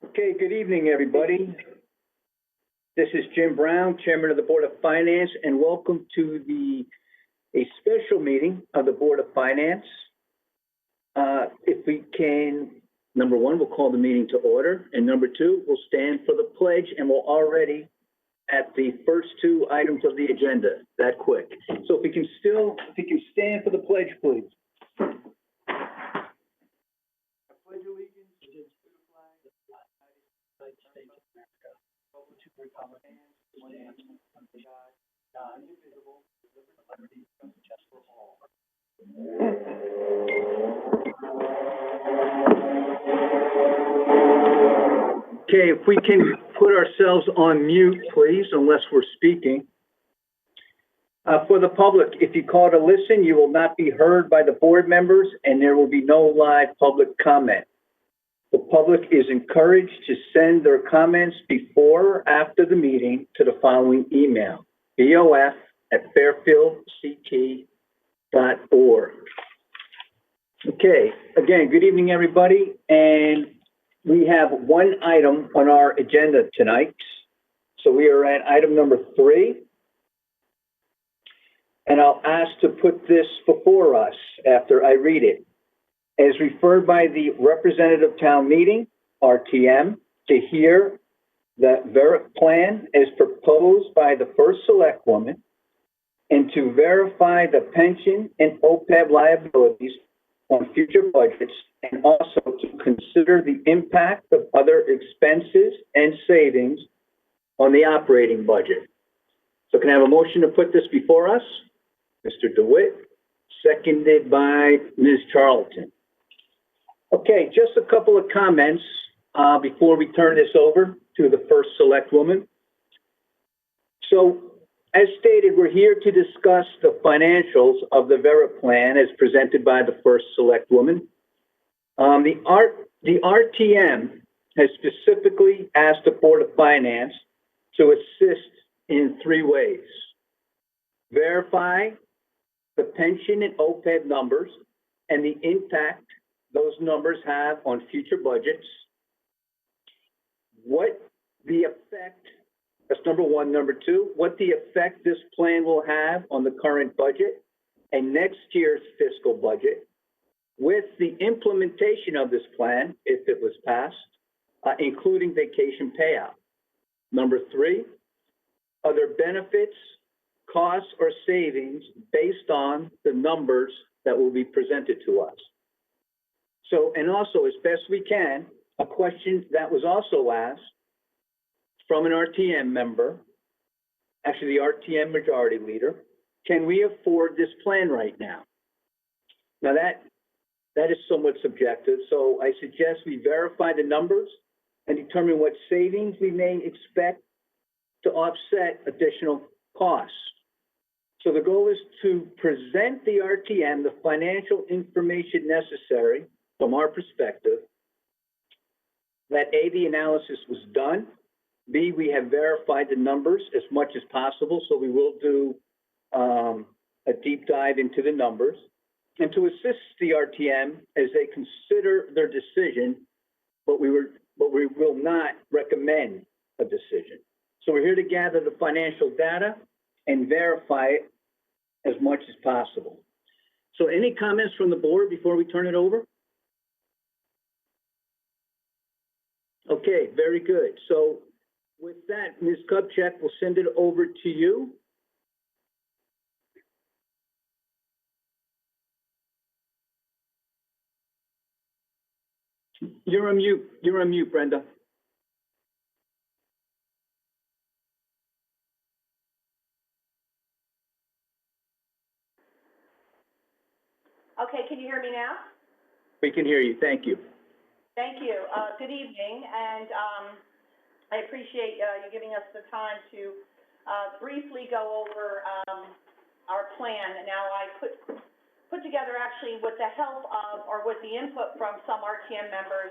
Okay, good evening, everybody. This is Jim Brown, Chairman of the Board of Finance, and welcome to a special meeting of the Board of Finance. If we can, number one, we'll call the meeting to order, and number two, we'll stand for the pledge, and we're already at the first two items of the agenda, that quick. So if you can stand for the pledge, please. Okay, if we can put ourselves on mute, please, unless we're speaking. For the public, if you call to listen, you will not be heard by the board members, and there will be no live public comment. The public is encouraged to send their comments before or after the meeting to the following email, bof@fairfieldct.org. Okay, again, good evening, everybody, and we have one item on our agenda tonight. So we are at item number 3. And I'll ask to put this before us after I read it. As referred by the representative town meeting, RTM, to hear the VERIP plan as proposed by the first select woman and to verify the pension and OPEB liabilities on future budgets, and also to consider the impact of other expenses and savings on the operating budget. So can I have a motion to put this before us? Mr. Dewitt, seconded by Ms. Charlton. Okay, just a couple of comments before we turn this over to the first select woman. So, as stated, we're here to discuss the financials of the VERIP plan as presented by the first select woman. The RTM has specifically asked the Board of Finance to assist in 3 ways. Verify the pension and OPEB numbers and the impact those numbers have on future budgets. What the effect, that's number 1. Number 2, what the effect this plan will have on the current budget and next year's fiscal budget with the implementation of this plan, if it was passed, including vacation payout. Number 3, other benefits, costs, or savings based on the numbers that will be presented to us. So, and also, as best we can, a question that was also asked from an RTM member, actually the RTM majority leader, can we afford this plan right now? Now that is somewhat subjective, so I suggest we verify the numbers and determine what savings we may expect to offset additional costs. So the goal is to present the RTM the financial information necessary from our perspective, that A, the analysis was done, B, we have verified the numbers as much as possible, so we will do a deep dive into the numbers, and to assist the RTM as they consider their decision, but we will not recommend a decision. So we're here to gather the financial data and verify it as much as possible. So any comments from the board before we turn it over? Okay, very good. So with that, Ms. Kupchak, we'll send it over to you. You're on mute. You're on mute, Brenda. Okay, can you hear me now? We can hear you. Thank you. Thank you. Good evening, and I appreciate you giving us the time to briefly go over our plan. Now, I put together actually with the help of, or with the input from some RTM members.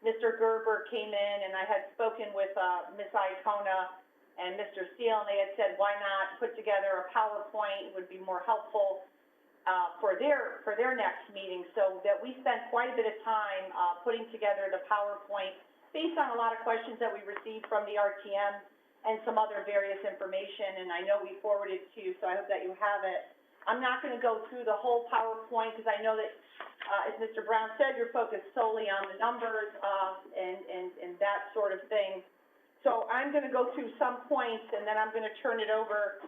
Mr. Gerber came in, and I had spoken with Ms. Iacona and Mr. Steele, and they had said, why not put together a PowerPoint? It would be more helpful for their next meeting, so that we spent quite a bit of time putting together the PowerPoint based on a lot of questions that we received from the RTM and some other various information, and I know we forwarded it to you, so I hope that you have it. I'm not gonna go through the whole PowerPoint, because I know that, as Mr. Brown said, you're focused solely on the numbers, and that sort of thing. So I'm gonna go through some points, and then I'm gonna turn it over,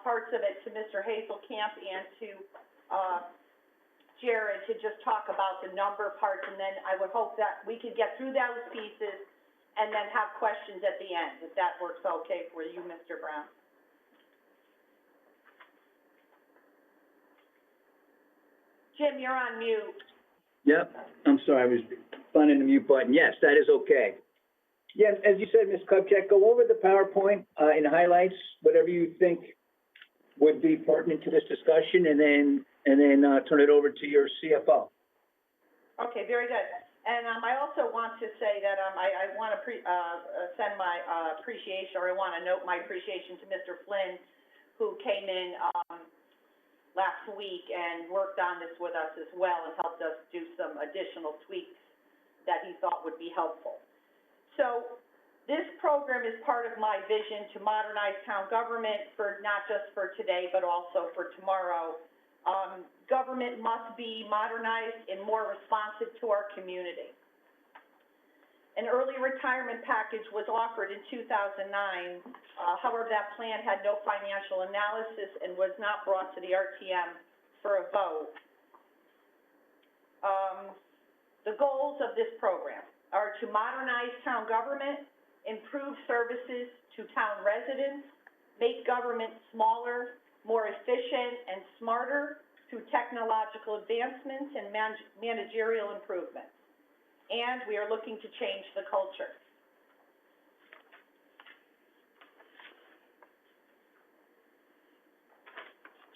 parts of it to Mr. Hazelkamp and to, Jared to just talk about the number parts, and then I would hope that we could get through those pieces and then have questions at the end, if that works okay for you, Mr. Brown. Jim, you're on mute. Yep, I'm sorry, I was finding the mute button. Yes, that is okay. Yeah, as you said, Ms. Kupchak, go over the PowerPoint, in highlights, whatever you think would be pertinent to this discussion, and then turn it over to your CFO. Okay, very good. And, I also want to say that, I want to send my, appreciation, or I want to note my appreciation to Mr. Flynn, who came in, last week and worked on this with us as well and helped us do some additional tweaks that he thought would be helpful. So, this program is part of my vision to modernize town government for, not just for today, but also for tomorrow. Government must be modernized and more responsive to our community. An early retirement package was offered in 2009. However, that plan had no financial analysis and was not brought to the RTM for a vote. The goals of this program are to modernize town government, improve services to town residents, make government smaller, more efficient, and smarter through technological advancements and managerial improvements. And we are looking to change the culture.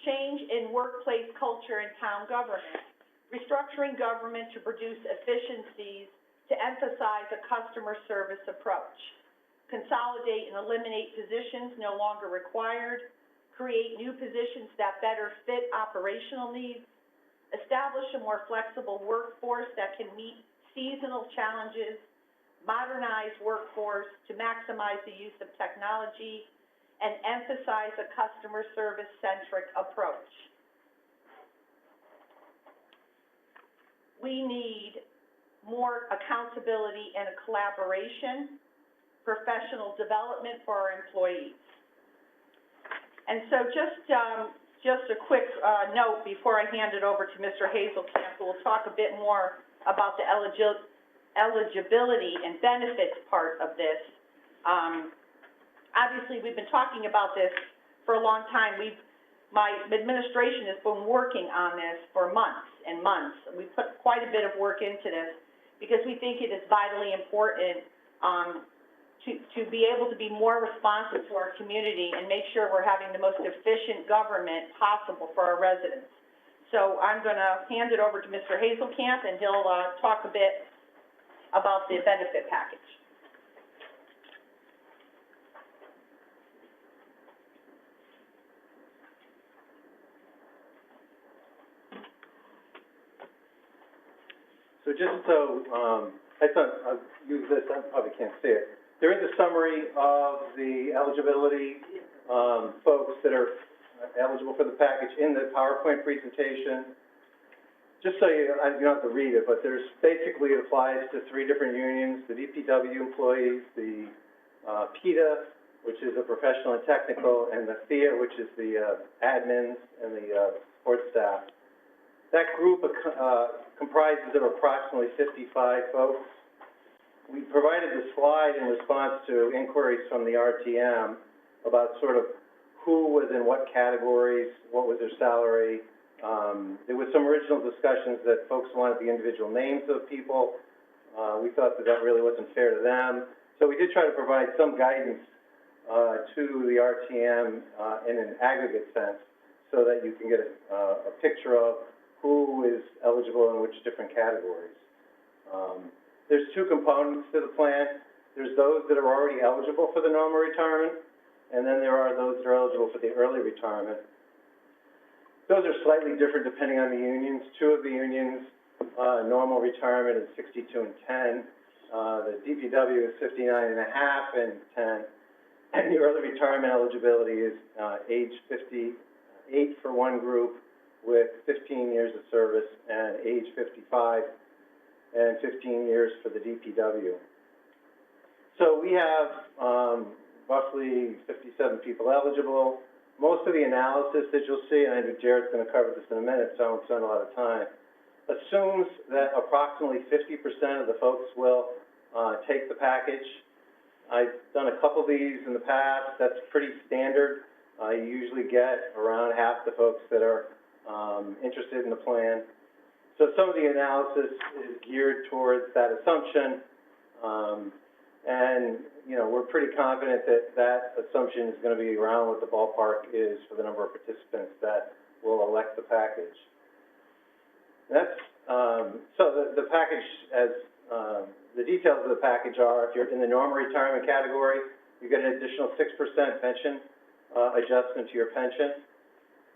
Change in workplace culture and town government. Restructuring government to produce efficiencies to emphasize a customer service approach. Consolidate and eliminate positions no longer required. Create new positions that better fit operational needs. Establish a more flexible workforce that can meet seasonal challenges. Modernize workforce to maximize the use of technology, and emphasize a customer service-centric approach. We need more accountability and a collaboration, professional development for our employees. And so just a quick note before I hand it over to Mr. Hazelkamp, who will talk a bit more about the eligibility and benefits part of this. Obviously, we've been talking about this for a long time. My administration has been working on this for months and months. We put quite a bit of work into this because we think it is vitally important to be able to be more responsive to our community and make sure we're having the most efficient government possible for our residents. So I'm going to hand it over to Mr. Hazelkamp, and he'll talk a bit about the benefit package. So just so, I thought I'll use this, I probably can't see it. There is a summary of the eligibility, folks that are eligible for the package in the PowerPoint presentation. Just so you don't have to read it, but there's basically, it applies to 3 different unions: the DPW employees, the PETA, which is the professional and technical, and the FIA, which is the admins and the support staff. That group comprises of approximately 55 folks. We provided the slide in response to inquiries from the RTM about sort of who was in what categories, what was their salary. There was some original discussions that folks wanted the individual names of people. We thought that really wasn't fair to them. So we did try to provide some guidance to the RTM in an aggregate sense so that you can get a picture of who is eligible in which different categories. There's 2 components to the plan. There's those that are already eligible for the normal retirement, and then there are those that are eligible for the early retirement. Those are slightly different depending on the unions. 2 of the unions, normal retirement is 62 and 10. The DPW is 59 and a half and 10. And the early retirement eligibility is, age 58 for one group with 15 years of service, and age 55 and 15 years for the DPW. So we have, roughly 57 people eligible. Most of the analysis that you'll see, and I know Jared's gonna cover this in a minute, so I won't spend a lot of time, assumes that approximately 50% of the folks will, take the package. I've done a couple of these in the past. That's pretty standard. You usually get around half the folks that are interested in the plan. So some of the analysis is geared towards that assumption, and you know, we're pretty confident that that assumption is going to be around what the ballpark is for the number of participants that will elect the package. That's so the package, as the details of the package are, if you're in the normal retirement category, you get an additional 6% pension adjustment to your pension.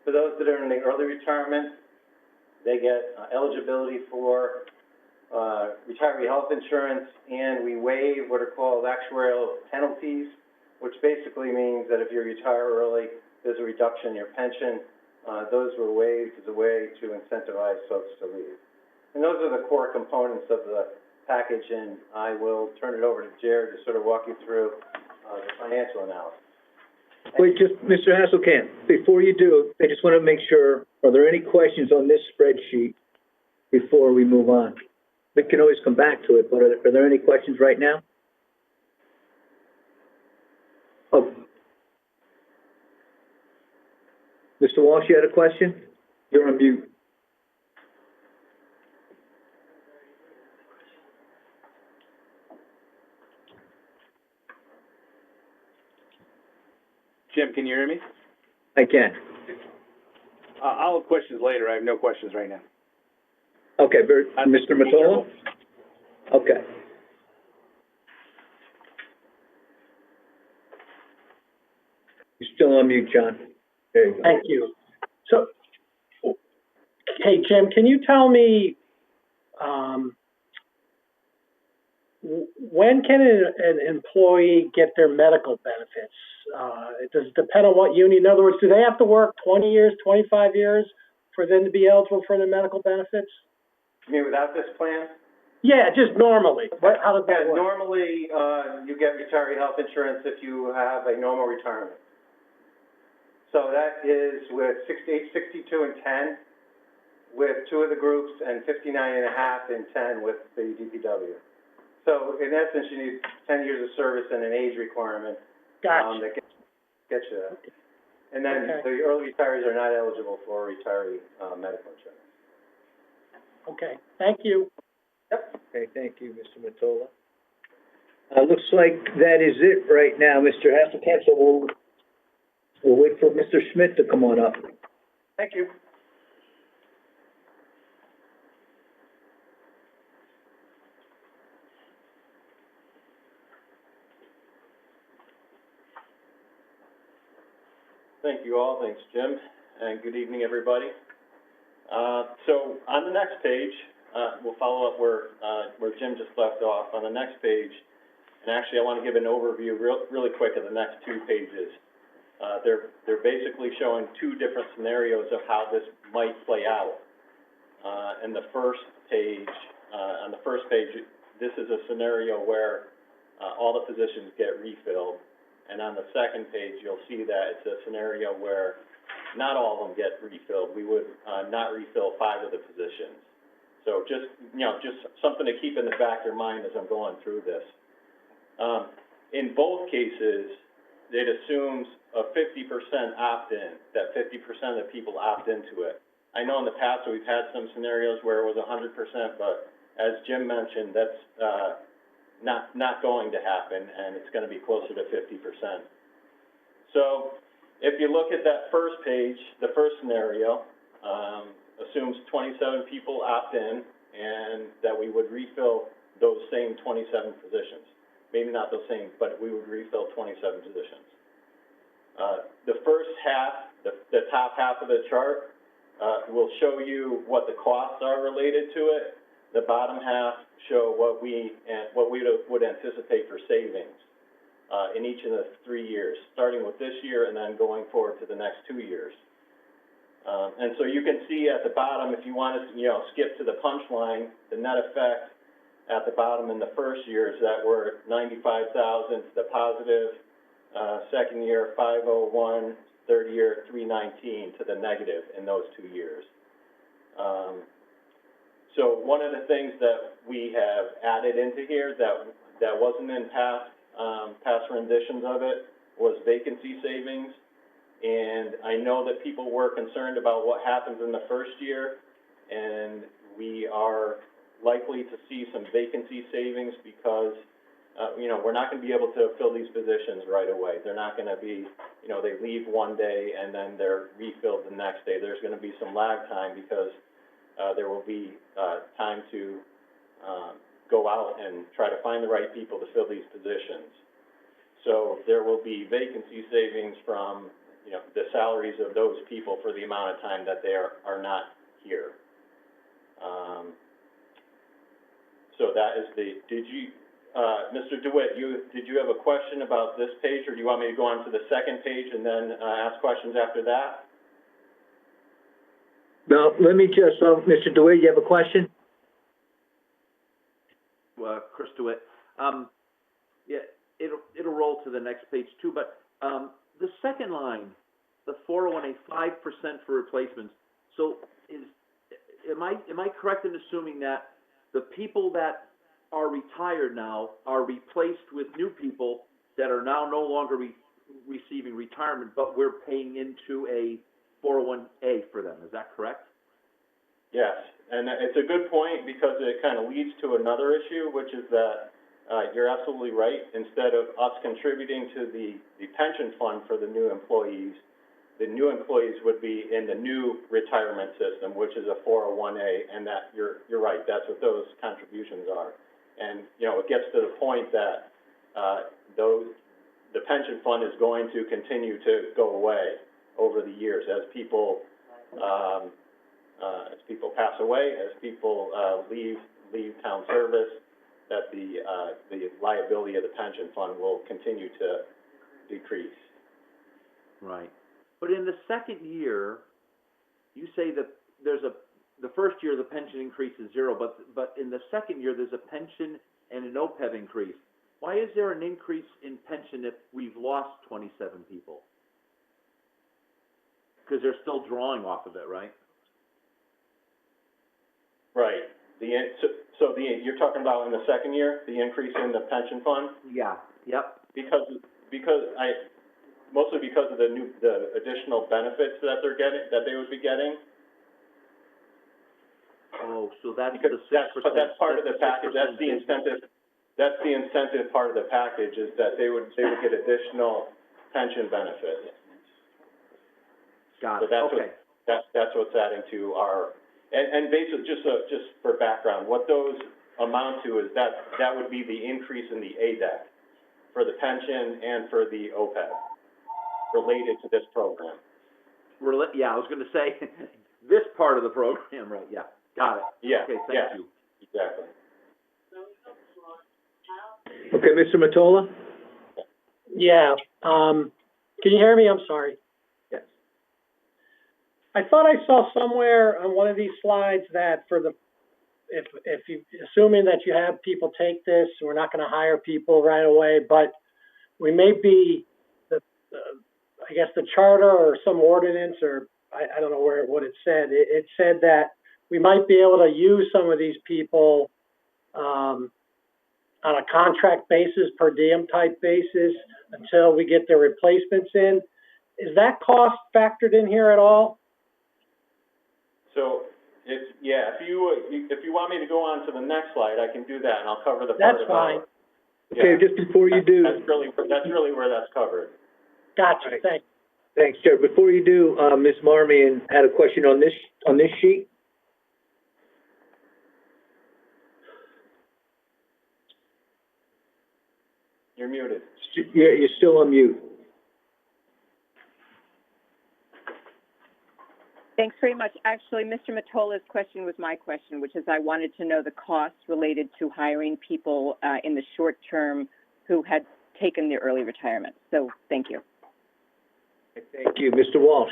For those that are in the early retirement, they get eligibility for retiree health insurance, and we waive what are called actuarial penalties, which basically means that if you retire early, there's a reduction in your pension. Those were waived as a way to incentivize folks to leave. And those are the core components of the package, and I will turn it over to Jared to sort of walk you through the financial analysis. Wait, just, Mr. Hasselkamp, before you do, I just want to make sure, are there any questions on this spreadsheet before we move on? We can always come back to it, but are there any questions right now? Oh. Mr. Walsh, you had a question? You're on mute. Jim, can you hear me? I can. I'll have questions later. I have no questions right now. Okay, Mr. Mottola? Okay. You're still on mute, John. There you go. Thank you. So, hey, Jim, can you tell me, when can an employee get their medical benefits? Does it depend on what union? In other words, do they have to work 20 years, 25 years for them to be eligible for the medical benefits? You mean without this plan? Yeah, just normally. How does that work? Normally, you get retiree health insurance if you have a normal retirement. So that is with 68, 62, and 10 with two of the groups, and 59 and a half and 10 with the DPW. So in essence, you need 10 years of service and an age requirement. Gotcha. That gets you that. And then the early retirees are not eligible for retiree medical insurance. Okay, thank you. Yep. Okay, thank you, Mr. Mottola. Looks like that is it right now, Mr. Hasselkamp, so we'll wait for Mr. Schmidt to come on up. Thank you. Thank you all. Thanks, Jim, and good evening, everybody. So on the next page, we'll follow up where Jim just left off. On the next page, and actually I want to give an overview really quick of the next two pages. They're basically showing two different scenarios of how this might play out. In the first page, on the first page, this is a scenario where all the positions get refilled. And on the second page, you'll see that it's a scenario where not all of them get refilled. We would not refill 5 of the positions. So just, just something to keep in the back of your mind as I'm going through this. In both cases, it assumes a 50% opt-in, that 50% of the people opt into it. I know in the past we've had some scenarios where it was 100%, but as Jim mentioned, that's not going to happen, and it's going to be closer to 50%. So if you look at that first page, the first scenario assumes 27 people opt in, and that we would refill those same 27 positions. Maybe not those same, but we would refill 27 positions. The first half, the top half of the chart, will show you what the costs are related to it. the bottom half show what we would anticipate for savings, in each of the 3 years, starting with this year and then going forward to the next 2 years. And so you can see at the bottom, if you want to, skip to the punchline, the net effect at the bottom in the first year is that we're 95,000 to the positive, second year 501, third year 319 to the negative in those 2 years. So one of the things that we have added into here that wasn't in past renditions of it was vacancy savings. And I know that people were concerned about what happens in the first year, and we are likely to see some vacancy savings because, we're not going to be able to fill these positions right away. They're not going to be, they leave one day and then they're refilled the next day. There's going to be some lag time because there will be time to go out and try to find the right people to fill these positions. So there will be vacancy savings from, the salaries of those people for the amount of time that they are not here. So that is Mr. Dewitt, did you have a question about this page, or do you want me to go on to the second page and then ask questions after that? No, let me just, Mr. DeWitt, you have a question? Chris DeWitt. Yeah, it'll roll to the next page too, but, the second line, the 401A, 5% for replacements. So am I correct in assuming that the people that are retired now are replaced with new people that are now no longer receiving retirement, but we're paying into a 401A for them? Is that correct? Yes, and it's a good point because it kind of leads to another issue, which is that you're absolutely right. Instead of us contributing to the pension fund for the new employees would be in the new retirement system, which is a 401A, and that you're right, that's what those contributions are. And, it gets to the point that the pension fund is going to continue to go away over the years as people pass away, as people leave town service, that the liability of the pension fund will continue to decrease. Right. But in the second year, you say that the first year the pension increase is 0, but in the second year there's a pension and an OPEB increase. Why is there an increase in pension if we've lost 27 people? Because they're still drawing off of it, right? Right. You're talking about in the second year, the increase in the pension fund? Yeah. Yep. Mostly because of the additional benefits that they would be getting. Oh, so that's because the 6%. But that's part of the package. That's the incentive. That's the incentive part of the package, is that they would get additional pension benefits. Got it. So Okay. That's what's adding to our, and basically, just for background, what those amount to is that would be the increase in the ADEC for the pension and for the OPEB related to this program. Yeah, I was going to say this part of the program, right? Yeah, got it. Yeah. Okay, thank you. Exactly. Okay, Mr. Mottola? Yeah, can you hear me? I'm sorry. Yes. I thought I saw somewhere on one of these slides that if you, assuming that you have people take this, we're not gonna hire people right away, but we may be, I guess the charter or some ordinance, or I don't know what it said. It said that we might be able to use some of these people, on a contract basis, per diem type basis, until we get the replacements in. Is that cost factored in here at all? So, if you want me to go on to the next slide, I can do that, and I'll cover the part That's about. fine. Okay, Yeah. just before you do. That's really where that's covered. Gotcha, Right. thanks. Thanks, Chair. Before you do, Ms. Marmion had a question on this sheet. You're muted. Yeah, you're still on mute. Thanks very much. Actually, Mr. Matola's question was my question, which is I wanted to know the costs related to hiring people in the short term who had taken their early retirement. So thank you. Thank you. Mr. Walsh?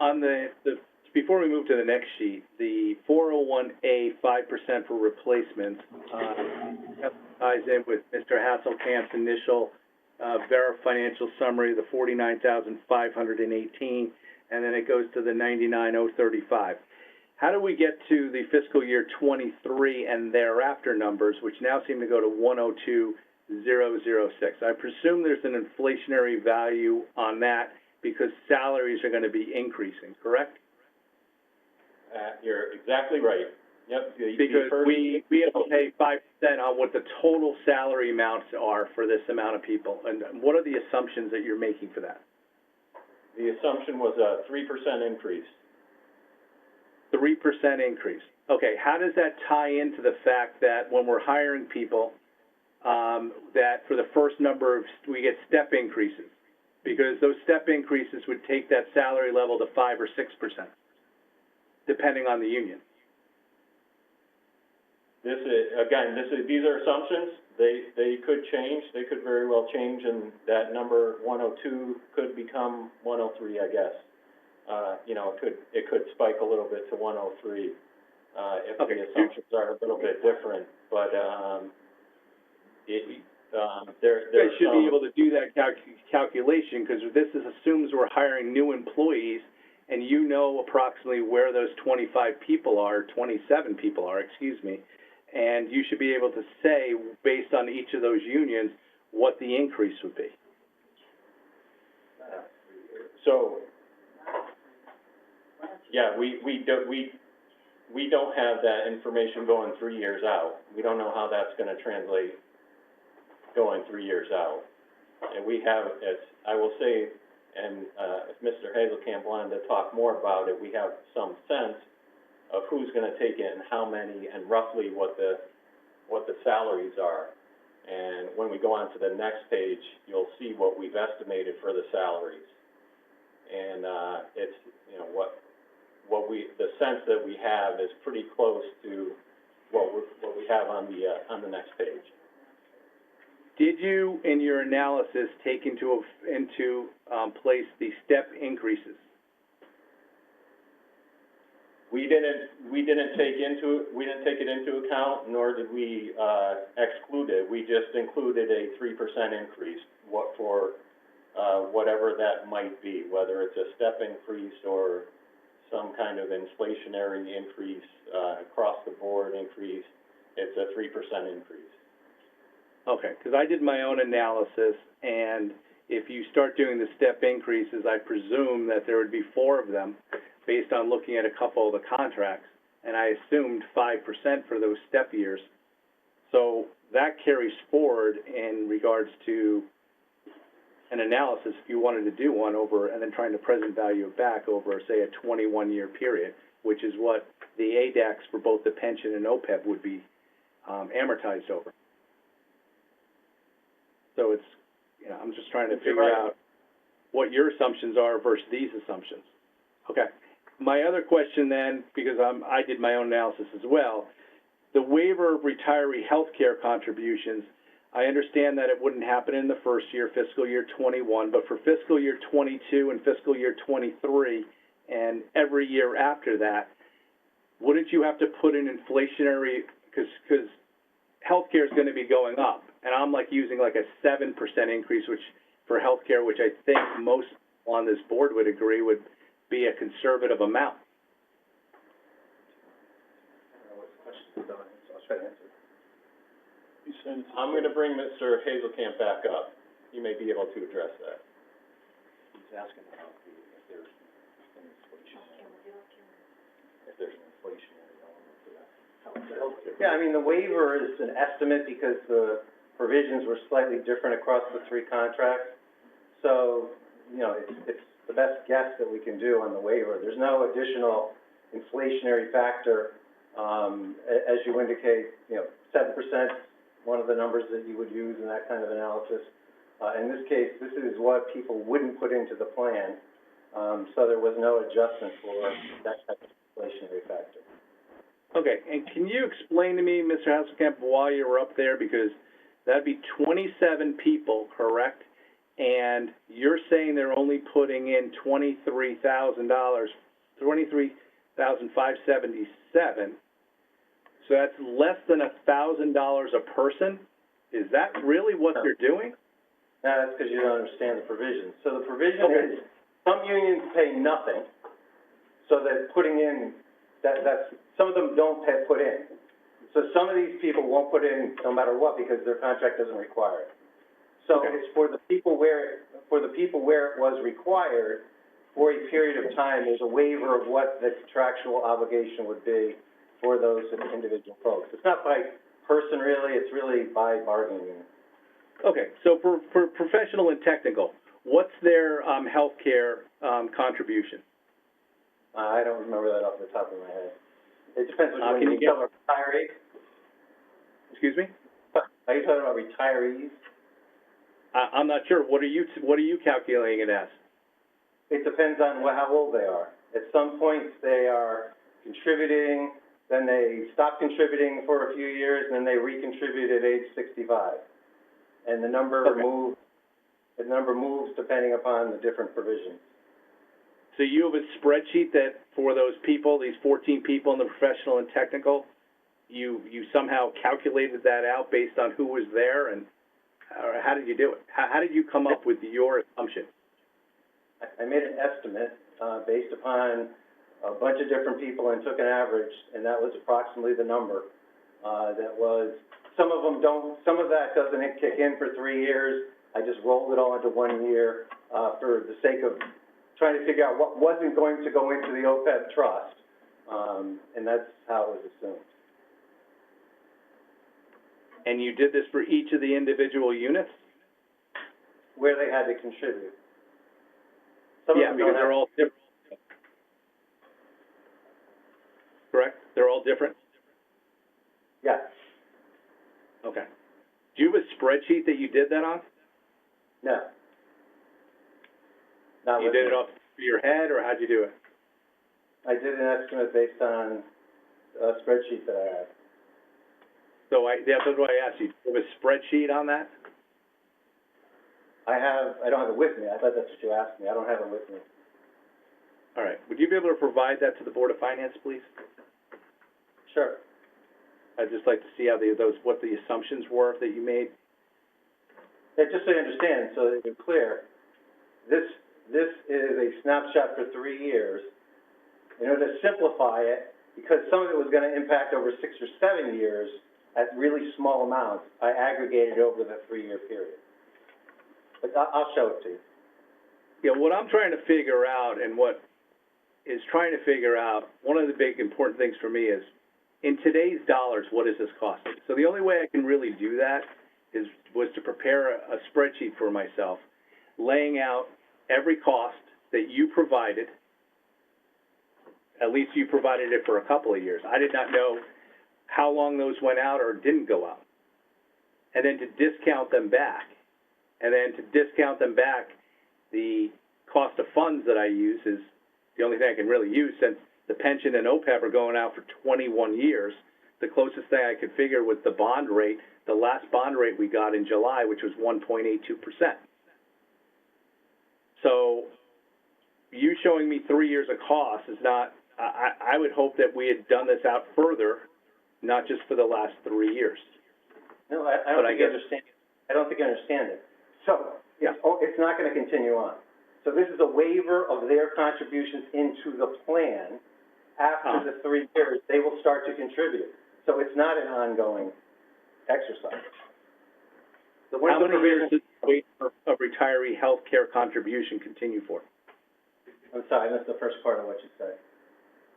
On before we move to the next sheet, the 401A 5% for replacements, ties in with Mr. Hasselkamp's initial, VERIP financial summary, the 49,518, and then it goes to the 99,035. How do we get to the fiscal year 23 and thereafter numbers, which now seem to go to 102,006? I presume there's an inflationary value on that because salaries are going to be increasing, correct? You're exactly right. Yep. Because we have to pay 5% on what the total salary amounts are for this amount of people. And what are the assumptions that you're making for that? The assumption was a 3% increase. 3% increase. Okay, how does that tie into the fact that when we're hiring people, that for the first number of, we get step increases? Because those step increases would take that salary level to 5 or 6%, depending on the union. This is, again, these are assumptions. They could change. They could very well change, and that number 102 could become 103, I guess. You know, it could spike a little bit to 103 if Okay. the assumptions are a little bit different. But You guys should be able to do that calculation, because this assumes we're hiring new employees, and you know approximately where those 27 people are, and you should be able to say, based on each of those unions, what the increase would be. So, yeah, we don't have that information going 3 years out. We don't know how that's going to translate going 3 years out. And we have, as I will say, and if Mr. Hazelkamp wanted to talk more about it, we have some sense of who's going to take it and how many, and roughly what the salaries are. And when we go on to the next page, you'll see what we've estimated for the salaries. And it's, you know, the sense that we have is pretty close to what we have on the next page. Did you, in your analysis, take into place the step increases? We didn't take it into account, nor did we exclude it. We just included a 3% increase, whatever that might be, whether it's a step increase or some kind of inflationary increase, across the board increase. It's a 3% increase. Okay, because I did my own analysis, and if you start doing the step increases, I presume that there would be 4 of them, based on looking at a couple of the contracts, and I assumed 5% for those step years. So that carries forward in regards to an analysis, if you wanted to do one over, and then trying to present value it back over, say, a 21-year period, which is what the ADAX for both the pension and OPEB would be amortized over. So it's, you know, I'm just trying to figure out what your assumptions are versus these assumptions. Okay. My other question then, because I did my own analysis as well, the waiver of retiree health care contributions, I understand that it wouldn't happen in the first year, fiscal year 21, but for fiscal year 22 and fiscal year 23 and every year after that, wouldn't you have to put in inflationary, because healthcare is going to be going up, and I'm like using like a 7% increase, which for healthcare, which I think most on this board would agree would be a conservative amount. I'm going to bring Mr. Hazelkamp back up. He may be able to address that. He's asking about if there's an inflationary element to that. Yeah, I mean, the waiver is an estimate because the provisions were slightly different across the 3 contracts. So, you know, it's the best guess that we can do on the waiver. There's no additional inflationary factor. As you indicate, you know, 7%, one of the numbers that you would use in that kind of analysis. In this case, this is what people wouldn't put into the plan. So there was no adjustment for that type of inflationary factor. Okay, and can you explain to me, Mr. Hasselkamp, why you were up there? Because that'd be 27 people, correct? And you're saying they're only putting in $23,000, $23,577. So that's less than $1,000 a person? Is that really what they're doing? No, that's because you don't understand the provision. So the provision is, some unions pay nothing, so that putting in, some of them don't put in. So some of these people won't put in no matter what, because their contract doesn't require it. So it's for the people where it was required for a period of time, there's a waiver of what the contractual obligation would be for those individual folks. It's not by person really, it's really by bargaining unit. Okay, so for professional and technical, what's their healthcare contribution? I don't remember that off the top of my head. It depends on can when you you tell a retiree. Excuse me? Are you talking about retirees? I'm not sure. What are you calculating it as? It depends on how old they are. At some points, they are contributing, then they stop contributing for a few years, and then they recontribute at age 65. And the number moves depending upon the different provisions. So you have a spreadsheet that for those people, these 14 people in the professional and technical, you somehow calculated that out based on who was there, and or how did you do it? How did you come up with your assumption? I made an estimate based upon a bunch of different people and took an average, and that was approximately the number. Some of that doesn't kick in for 3 years. I just rolled it all into 1 year for the sake of trying to figure out what wasn't going to go into the OPEB trust, and that's how it was assumed. And you did this for each of the individual units? Where they had to contribute. Yeah, because they're all different. Correct? They're all different? Yes. Okay. Do you have a spreadsheet that you did that on? No. You did it off your head, or how'd you do it? I did an estimate based on a spreadsheet that I had. So that's what I asked you. Do you have a spreadsheet on that? I don't have it with me. I thought that's what you asked me. I don't have it with me. All right. Would you be able to provide that to the Board of Finance, please? Sure. I'd just like to see how what the assumptions were that you made. Yeah, just so you understand, so that you're clear, this is a snapshot for 3 years. In order to simplify it, because some of it was going to impact over 6 or 7 years at really small amounts, I aggregated over the 3-year period. But I'll show it to you. Yeah, what I'm trying to figure out, and one of the big important things for me is, in today's dollars, what is this costing? So the only way I can really do that was to prepare a spreadsheet for myself, laying out every cost that you provided. At least you provided it for a couple of years. I did not know how long those went out or didn't go out. And then to discount them back. And then to discount them back, the cost of funds that I use is the only thing I can really use, since the pension and OPEB are going out for 21 years. The closest thing I could figure was the bond rate, the last bond rate we got in July, which was 1.82%. So you showing me 3 years of cost is not, I would hope that we had done this out further, not just for the last 3 years. No, I don't think you understand. I don't think you understand it. So, it's not going to continue on. So this is a waiver of their contributions into the plan. After the 3 years, they will start to contribute. So it's not an ongoing exercise. How many years does the waiver of retiree health care contribution continue for? I'm sorry, I missed the first part of what you said.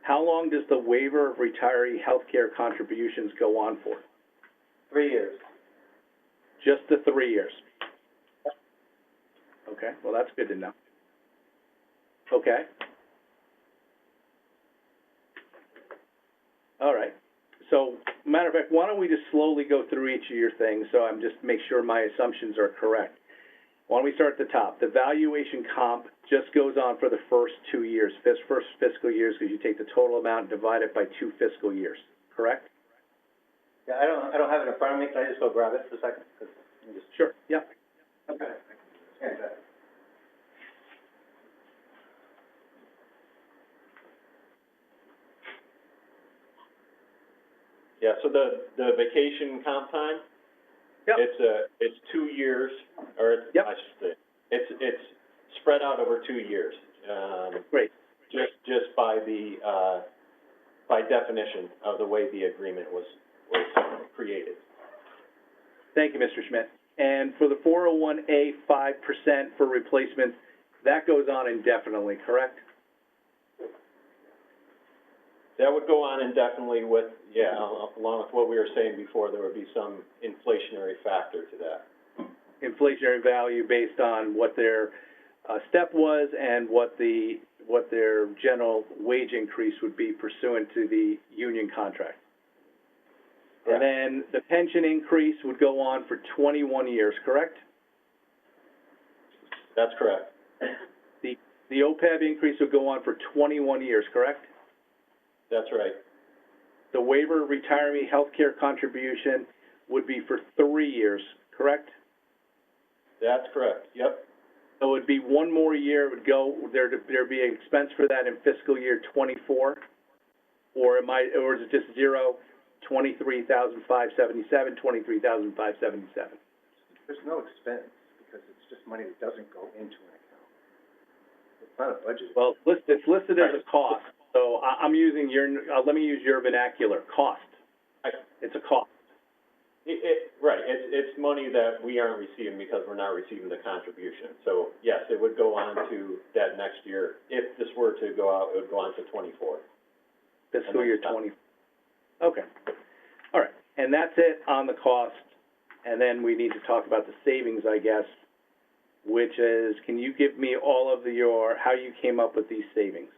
How long does the waiver of retiree health care contributions go on for? 3 years. Just the 3 years? Okay, well, that's good to know. Okay. All right. So, matter of fact, why don't we just slowly go through each of your things, so I'm just make sure my assumptions are correct. Why don't we start at the top? The valuation comp just goes on for the first 2 years, first fiscal years, because you take the total amount and divide it by 2 fiscal years, correct? Yeah, I don't have it in front of me, can I just go grab it for a second? 'Cause let me just... Sure, yep. Okay. Yeah, so the vacation comp time, Yep. it's 2 years, or it's, Yep. I should say, it's spread out over 2 years. Great. Just by by definition of the way the agreement was created. Thank you, Mr. Schmidt. And for the 401A 5% for replacements, that goes on indefinitely, correct? That would go on indefinitely with, along with what we were saying before, there would be some inflationary factor to that. Inflationary value based on what their step was and what their general wage increase would be pursuant to the union contract. And then the pension increase would go on for 21 years, correct? That's correct. The OPEB increase would go on for 21 years, correct? That's right. The waiver retiree health care contribution would be for 3 years, correct? That's correct, yep. So it would be 1 more year, it would go, there'd be an expense for that in fiscal year 24? Or is it just zero, 23,577, 23,577? There's no expense, because it's just money that doesn't go into an account. It's not a budget. Well, it's listed as a cost, so I'm using let me use your vernacular, cost. It's a cost. Right, it's money that we aren't receiving because we're not receiving the contribution. So, yes, it would go on to that next year. If this were to go out, it would go on to 24. Fiscal year 20. Okay. All right. And that's it on the cost. And then we need to talk about the savings, I guess, which is, can you give me all of how you came up with these savings?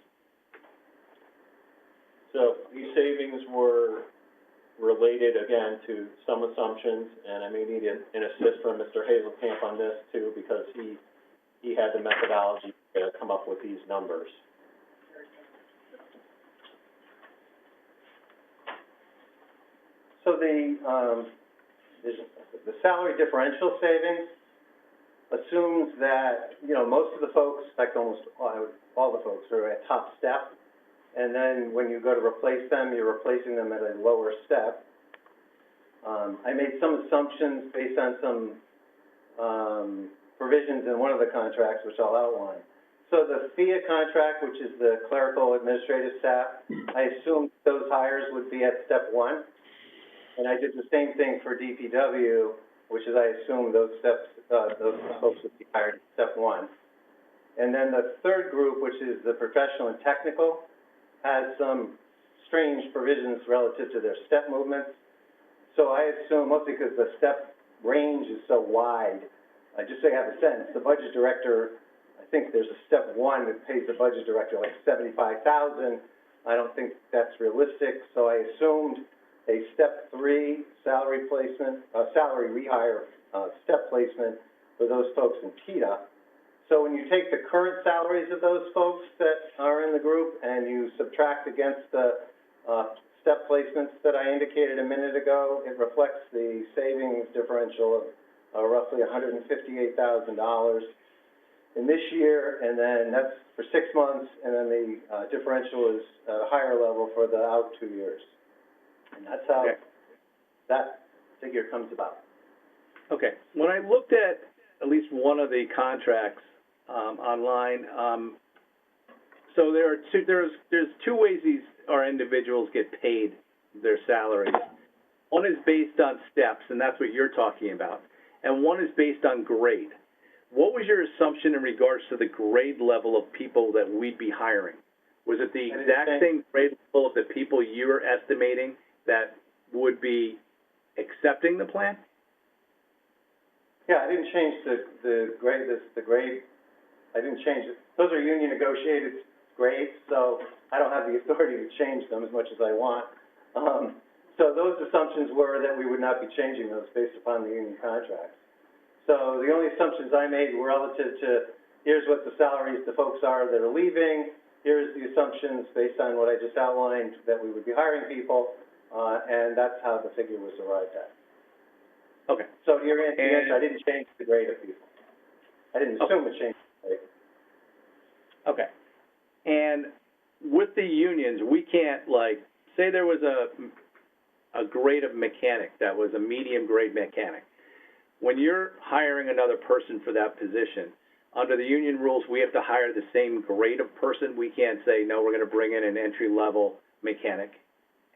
So these savings were related, again, to some assumptions, and I may need an assist from Mr. Hazelkamp on this, too, because he had the methodology to come up with these numbers. So the salary differential savings assumes that, most of the folks, in fact, almost all the folks are at top step. And then when you go to replace them, you're replacing them at a lower step. I made some assumptions based on some provisions in one of the contracts, which I'll outline. So the FIA contract, which is the clerical administrative staff, I assumed those hires would be at step 1. And I did the same thing for DPW, which is I assumed those folks would be hired at step 1. And then the third group, which is the professional and technical, has some strange provisions relative to their step movements. So I assume, mostly because the step range is so wide, just so you have a sense, the budget director, I think there's a step 1 that pays the budget director like $75,000. I don't think that's realistic, so I assumed a step 3 salary rehire step placement for those folks in PETA. So when you take the current salaries of those folks that are in the group and you subtract against the step placements that I indicated a minute ago, it reflects the savings differential of roughly $158,000 in this year, and then that's for 6 months, and then the differential is at a higher level for the out 2 years. And that's how that figure comes about. Okay. When I looked at least one of the contracts online, so there's 2 ways our individuals get paid their salaries. One is based on steps, and that's what you're talking about, and one is based on grade. What was your assumption in regards to the grade level of people that we'd be hiring? Was it the exact same grade level of the people you were estimating that would be accepting the plan? Yeah, I didn't change the grade. I didn't change it. Those are union negotiated grades, so I don't have the authority to change them as much as I want. So those assumptions were that we would not be changing those based upon the union contracts. So the only assumptions I made were relative to, here's what the salaries the folks are that are leaving, here's the assumptions based on what I just outlined, that we would be hiring people, and that's how the figure was arrived at. Okay. So your answer, And- I didn't change the grade of people. I didn't assume it changed the grade. Okay. And with the unions, we can't, like, say there was a grade of mechanic that was a medium grade mechanic. When you're hiring another person for that position, under the union rules, we have to hire the same grade of person. We can't say, no, we're gonna bring in an entry-level mechanic,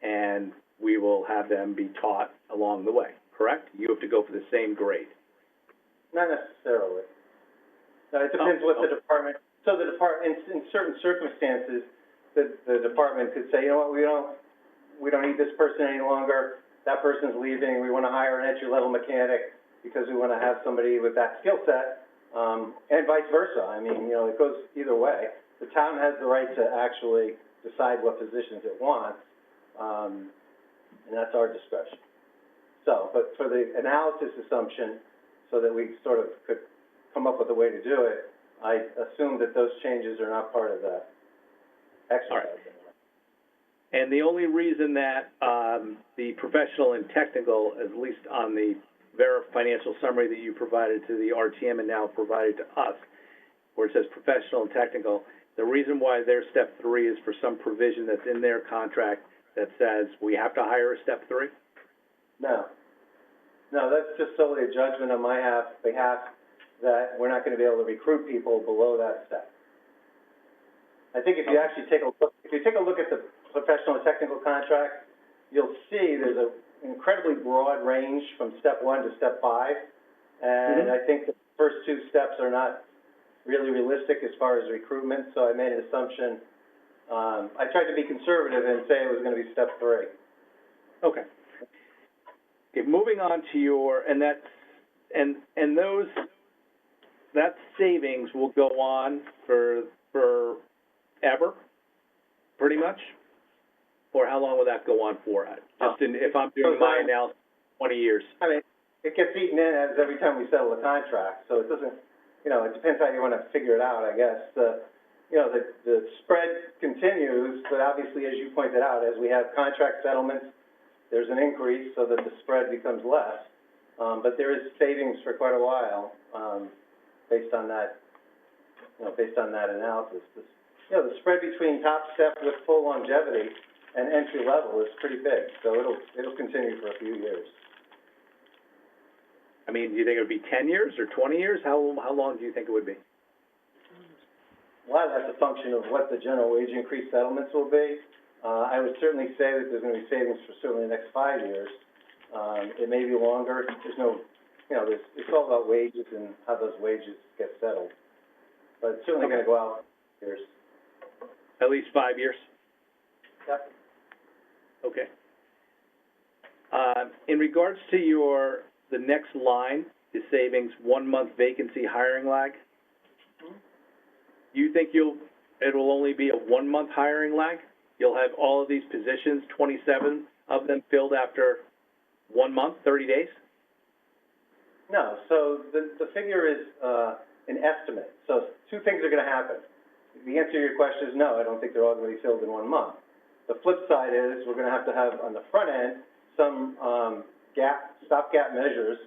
and we will have them be taught along the way, correct? You have to go for the same grade. Not necessarily. No, it depends what the department, so the department, in certain circumstances, the department could say, you know what, we don't need this person any longer, that person's leaving, we wanna hire an entry-level mechanic because we wanna have somebody with that skill set, and vice versa. I mean, you know, it goes either way. The town has the right to actually decide what positions it wants, and that's our discretion. So, but for the analysis assumption, so that we sort of could come up with a way to do it, I assume that those changes are not part of that exercise. And the only reason that, the professional and technical, at least on the VERIP financial summary that you provided to the RTM and now provided to us, where it says professional and technical, the reason why they're step 3 is for some provision that's in their contract that says we have to hire a step 3? No, that's just solely a judgment on my behalf that we're not gonna be able to recruit people below that step. I think if you actually take a look at the professional and technical contract, you'll see there's an incredibly broad range from step 1 to step 5. And I think the first 2 steps are not really realistic as far as recruitment, so I made an assumption. I tried to be conservative and say it was gonna be step 3. Okay. Okay, moving on to your, and that savings will go on for ever, pretty much? Or how long will that go on for? If I'm doing my analysis, 20 years. I mean, it gets eaten in as every time we settle a contract, so it doesn't, you know, it depends how you wanna figure it out, I guess. You know, the spread continues, but obviously, as you pointed out, as we have contract settlements, there's an increase so that the spread becomes less. But there is savings for quite a while, based on that, you know, based on that analysis. You know, the spread between top step with full longevity and entry level is pretty big, so it'll continue for a few years. I mean, do you think it would be 10 years or 20 years? How long do you think it would be? A lot of that's a function of what the general wage increase settlements will be. I would certainly say that there's gonna be savings for certainly the next 5 years. It may be longer. There's no, you know, it's all about wages and how those wages get settled. But it's certainly gonna go out years. At least 5 years? Yep. Okay. In regards to the next line, the savings, 1 month vacancy hiring lag, you think it'll only be a 1 month hiring lag? You'll have all of these positions, 27 of them filled after 1 month, 30 days? No, so the figure is, an estimate. So 2 things are gonna happen. The answer to your question is no, I don't think they're all gonna be filled in 1 month. The flip side is, we're gonna have to have, on the front end, some, stopgap measures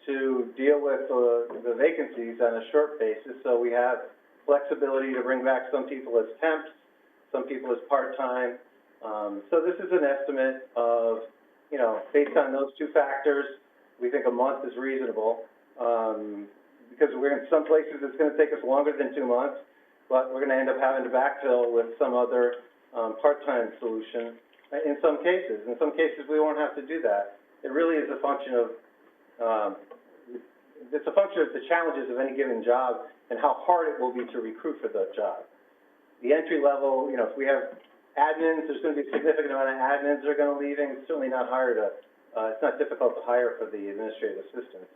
to deal with the vacancies on a short basis, so we have flexibility to bring back some people as temps, some people as part-time. So this is an estimate of, you know, based on those 2 factors, we think a month is reasonable. Because we're in some places, it's gonna take us longer than 2 months, but we're gonna end up having to backfill with some other, part-time solution in some cases. In some cases, we won't have to do that. It really is a function of, the challenges of any given job and how hard it will be to recruit for that job. The entry level, you know, if we have admins, there's gonna be a significant amount of admins that are gonna leaving. It's certainly not it's not difficult to hire for the administrative assistants.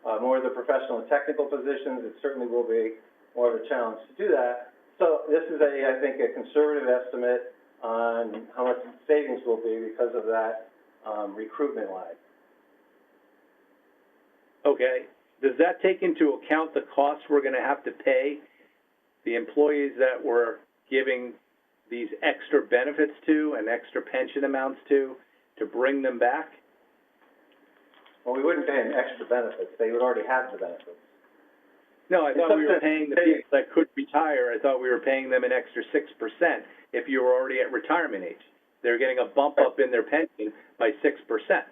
More of the professional and technical positions, it certainly will be more of a challenge to do that. So this is I think, a conservative estimate on how much savings will be because of that, recruitment lag. Okay, does that take into account the costs we're gonna have to pay the employees that we're giving these extra benefits to and extra pension amounts to bring them back? Well, we wouldn't pay them extra benefits, they would already have the benefits. No, I In thought some we were sense, paying the people that could retire, I thought we were paying them an extra 6% if you were already at retirement age. They're getting a bump up in their pension by 6%.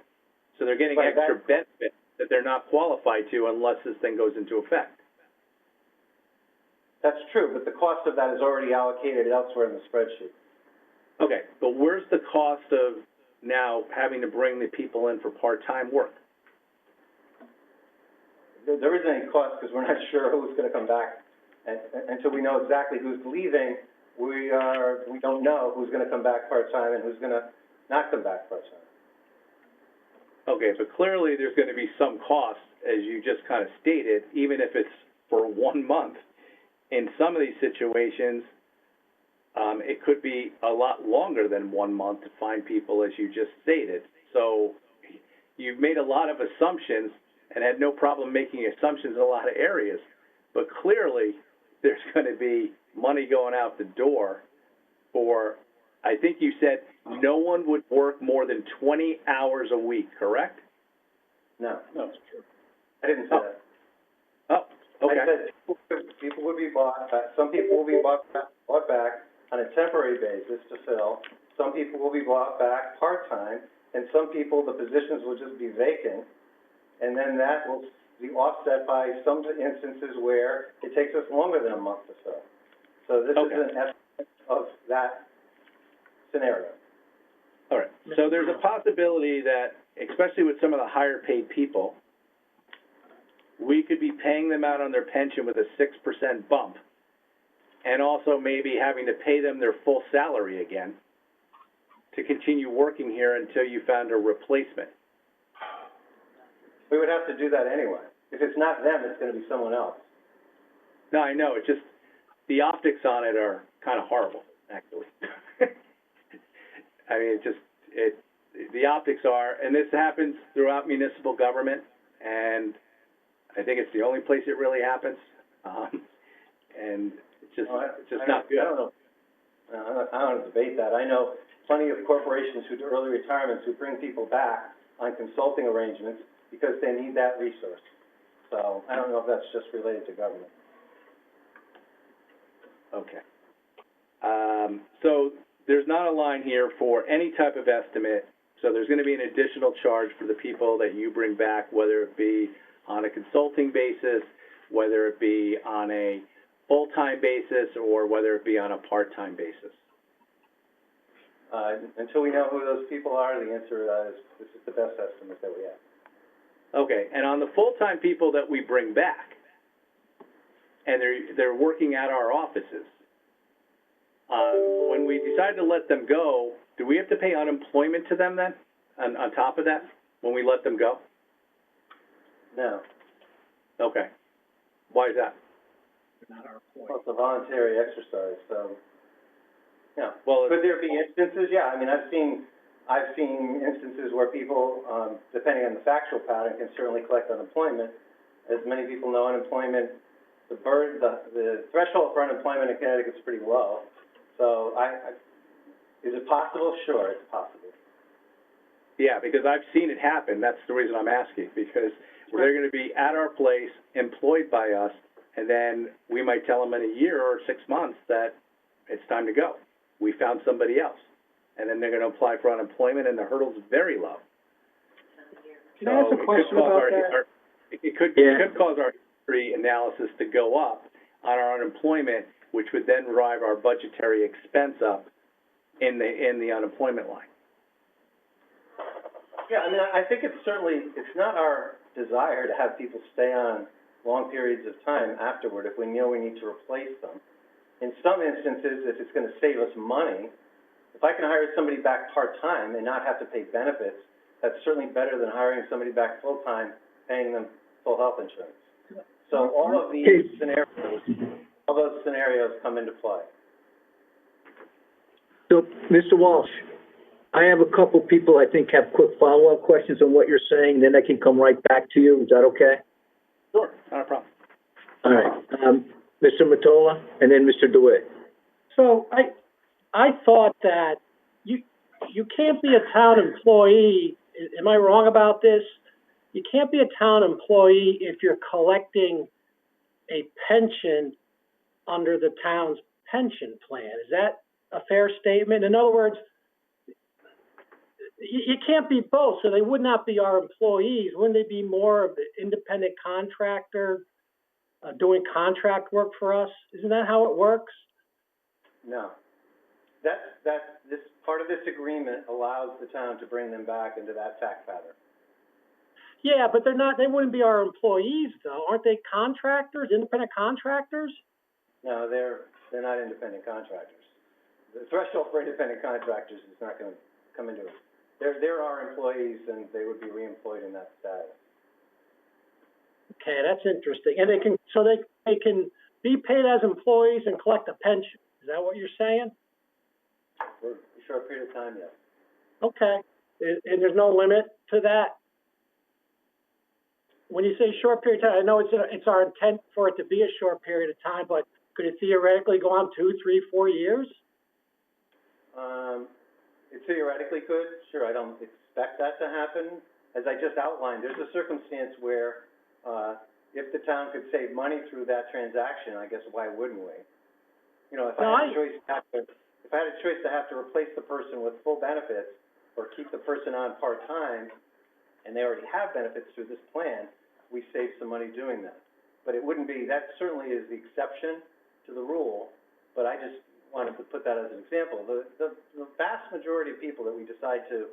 So they're getting Right, extra benefit that they're not qualified to unless this thing goes into effect. That's true, but the cost of that is already allocated elsewhere in the spreadsheet. Okay, but where's the cost of now having to bring the people in for part-time work? There isn't any cost because we're not sure who's gonna come back. And until we know exactly who's leaving, we don't know who's gonna come back part-time and who's gonna not come back part-time. Okay, but clearly there's gonna be some cost, as you just kind of stated, even if it's for 1 month. In some of these situations, it could be a lot longer than 1 month to find people, as you just stated. So you've made a lot of assumptions and had no problem making assumptions in a lot of areas. But clearly, there's going to be money going out the door for, I think you said, no one would work more than 20 hours a week, correct? No. No, I didn't say that. Oh, okay. I said people would be bought back, some people will be bought back on a temporary basis to fill. Some people will be bought back part-time, and some people, the positions will just be vacant. And then that will be offset by some instances where it takes us longer than a month to fill. So this is an estimate of that scenario. All right, so there's a possibility that, especially with some of the higher paid people, we could be paying them out on their pension with a 6% bump, and also maybe having to pay them their full salary again to continue working here until you found a replacement. We would have to do that anyway. If it's not them, it's gonna be someone else. No, I know, it's just, the optics on it are kind of horrible, actually. I mean, the optics are, and this happens throughout municipal government, and I think it's the only place it really happens, and it's just not good. I don't know. I don't debate that. I know plenty of corporations who do early retirements who bring people back on consulting arrangements because they need that resource. So I don't know if that's just related to government. Okay. So there's not a line here for any type of estimate, so there's gonna be an additional charge for the people that you bring back, whether it be on a consulting basis, whether it be on a full-time basis, or whether it be on a part-time basis. Until we know who those people are, the answer to that is this is the best estimate that we have. Okay, and on the full-time people that we bring back, and they're working at our offices, when we decide to let them go, do we have to pay unemployment to them then, on top of that, when we let them go? No. Okay. Why is that? Well, it's a voluntary exercise, so, yeah. Well, Could there be instances? Yeah, I mean, I've seen instances where people, depending on the factual pattern, can certainly collect unemployment. As many people know, unemployment, the threshold for unemployment in Connecticut is pretty low. So is it possible? Sure, it's possible. yeah, because I've seen it happen. That's the reason I'm asking, because they're going to be at our place, employed by us, and then we might tell them in a year or 6 months that it's time to go. We found somebody else. And then they're going to apply for unemployment, and the hurdle's very low. Can I ask a question about that? It could cause our history analysis to go up on our unemployment, which would then drive our budgetary expense up in the unemployment line. Yeah, I mean, I think it's not our desire to have people stay on long periods of time afterward if we know we need to replace them. In some instances, if it's gonna save us money, if I can hire somebody back part-time and not have to pay benefits, that's certainly better than hiring somebody back full-time, paying them full health insurance. So all of these all those scenarios come into play. So, Mr. Walsh, I have a couple people I think have quick follow-up questions on what you're saying, then I can come right back to you. Is that okay? Sure, not a problem. All right, Mr. Mottola, and then Mr. Dewitt. So I thought that you can't be a town employee, am I wrong about this? You can't be a town employee if you're collecting a pension under the town's pension plan. Is that a fair statement? In other words, you can't be both, so they would not be our employees. Wouldn't they be more of an independent contractor doing contract work for us? Isn't that how it works? No. This, part of this agreement allows the town to bring them back into that tax pattern. Yeah, but they wouldn't be our employees though. Aren't they contractors, independent contractors? No, they're not independent contractors. The threshold for independent contractors is not gonna come into it. They're our employees and they would be reemployed in that status. Okay, that's interesting. And they can be paid as employees and collect a pension. Is that what you're saying? For a short period of time, yes. Okay, and there's no limit to that? When you say short period of time, I know it's our intent for it to be a short period of time, but could it theoretically go on 2, 3, 4 years? It theoretically could, sure, I don't expect that to happen. As I just outlined, there's a circumstance where, if the town could save money through that transaction, I guess why wouldn't we? You know, if I had a choice to have to replace the person with full benefits or keep the person on part-time, and they already have benefits through this plan, we save some money doing that. But it wouldn't be, that certainly is the exception to the rule, but I just wanted to put that as an example. The vast majority of people that we decide to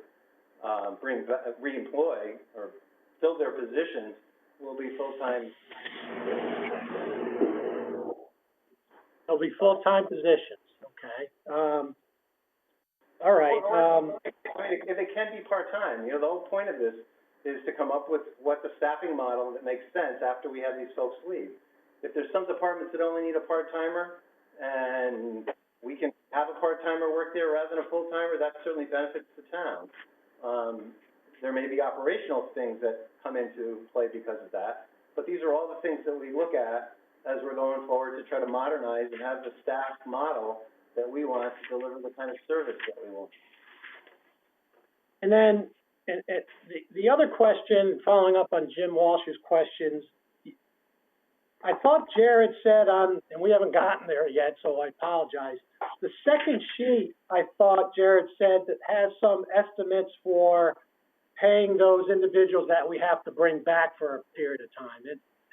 reemploy or fill their positions will be full-time. They'll be full-time positions, okay. All right. If it can be part-time, you know, the whole point of this is to come up with what the staffing model that makes sense after we have these folks leave. If there's some departments that only need a part-timer, and we can have a part-timer work there rather than a full-timer, that certainly benefits the town. There may be operational things that come into play because of that, but these are all the things that we look at as we're going forward to try to modernize and have the staff model that we want to deliver the kind of service that we want. And then, the other question, following up on Jim Walsh's questions, I thought Jared said and we haven't gotten there yet, so I apologize. The second sheet, I thought Jared said that has some estimates for paying those individuals that we have to bring back for a period of time.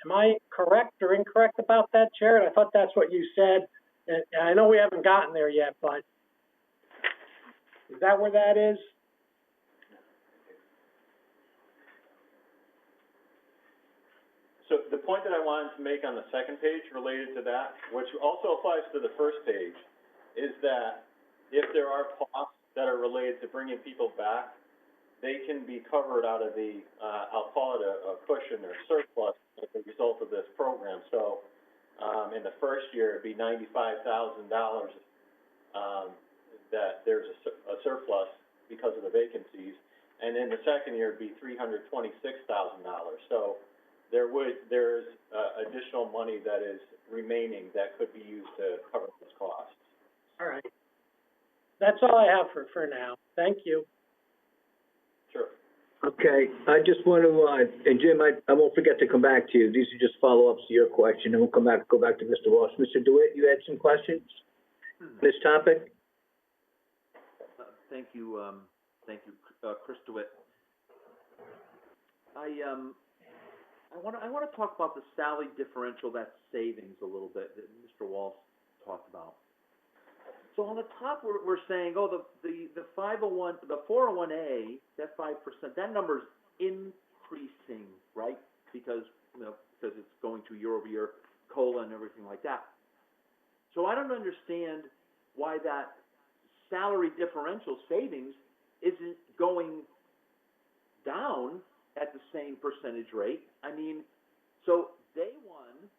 Am I correct or incorrect about that, Jared? I thought that's what you said, and I know we haven't gotten there yet, but is that where that is? So the point that I wanted to make on the second page related to that, which also applies to the first page, is that if there are costs that are related to bringing people back, they can be covered out of the, I'll call it a cushion or surplus as a result of this program. So, in the first year, it'd be $95,000, that there's a surplus because of the vacancies. And in the second year, it'd be $326,000. So there's additional money that is remaining that could be used to cover those costs. All right. That's all I have for now. Thank you. Sure. Okay, I just want to, and Jim, I won't forget to come back to you. These are just follow-ups to your question, and we'll go back to Mr. Walsh. Mr. Dewitt, you had some questions on this topic? Thank you, Chris Dewitt. I want to talk about the salary differential, that savings a little bit that Mr. Walsh talked about. So on the top, we're saying, the 501, the 401A, that 5%, that number's increasing, right? Because it's going to year-over-year COLA and everything like that. So I don't understand why that salary differential savings isn't going down at the same percentage rate. I mean, so day one,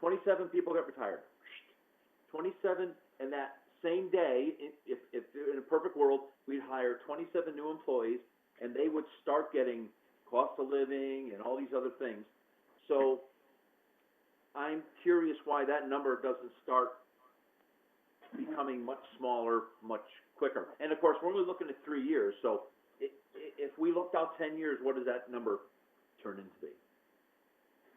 27 people got retired. 27, and that same day, if in a perfect world, we'd hire 27 new employees, and they would start getting cost of living and all these other things. So I'm curious why that number doesn't start becoming much smaller, much quicker. And of course, we're only looking at 3 years, so if we looked out 10 years, what does that number turn into be?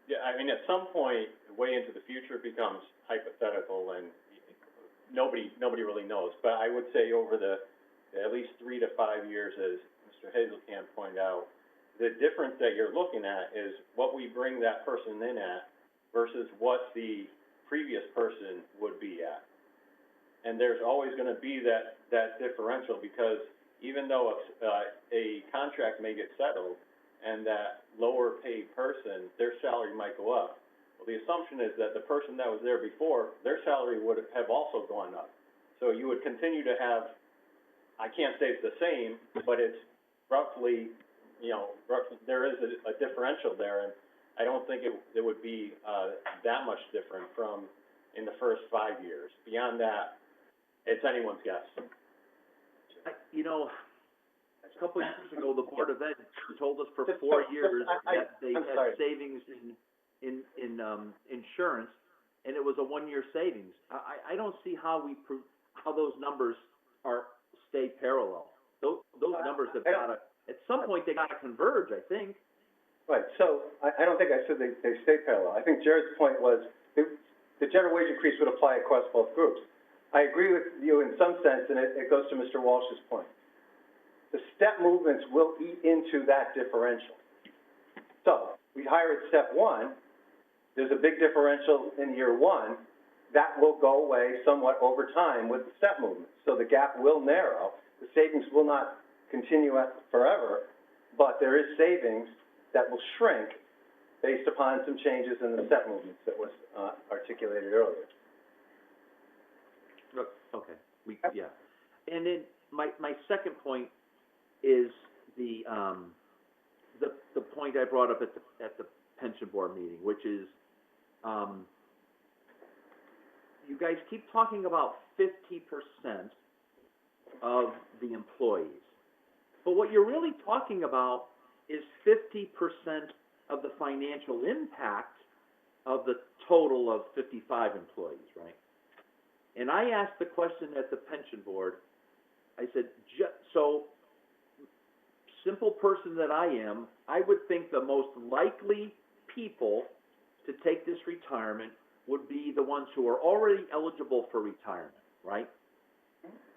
Yeah, I mean, at some point, way into the future, it becomes hypothetical, and nobody really knows. But I would say over the, at least 3 to 5 years, as Mr. Hazelkamp pointed out, the difference that you're looking at is what we bring that person in at versus what the previous person would be at. And there's always gonna be that differential, because even though a contract may get settled and that lower paid person, their salary might go up, well, the assumption is that the person that was there before, their salary would have also gone up. So you would continue to have, I can't say it's the same, but it's roughly, there is a differential there, and I don't think it would be that much different from in the first 5 years. Beyond that, it's anyone's guess. A couple of years ago, the Board of Ed told us for 4 years that they I'm had sorry. savings in insurance, and it was a 1-year savings. I don't see how how those numbers stay parallel. Those numbers have gotta, at some point, they gotta converge, I think. Right, so I don't think I said they stay parallel. I think Jared's point was the general wage increase would apply across both groups. I agree with you in some sense, and it goes to Mr. Walsh's point. The step movements will eat into that differential. So, we hire at step 1, there's a big differential in year 1, that will go away somewhat over time with the step movement. So the gap will narrow, the savings will not continue forever, but there is savings that will shrink based upon some changes in the step movements that was articulated earlier. Okay, yeah. And then my second point is the point I brought up at the pension board meeting, which is, you guys keep talking about 50% of the employees. But what you're really talking about is 50% of the financial impact of the total of 55 employees, right? And I asked the question at the pension board, I said, so, simple person that I am, I would think the most likely people to take this retirement would be the ones who are already eligible for retirement, right?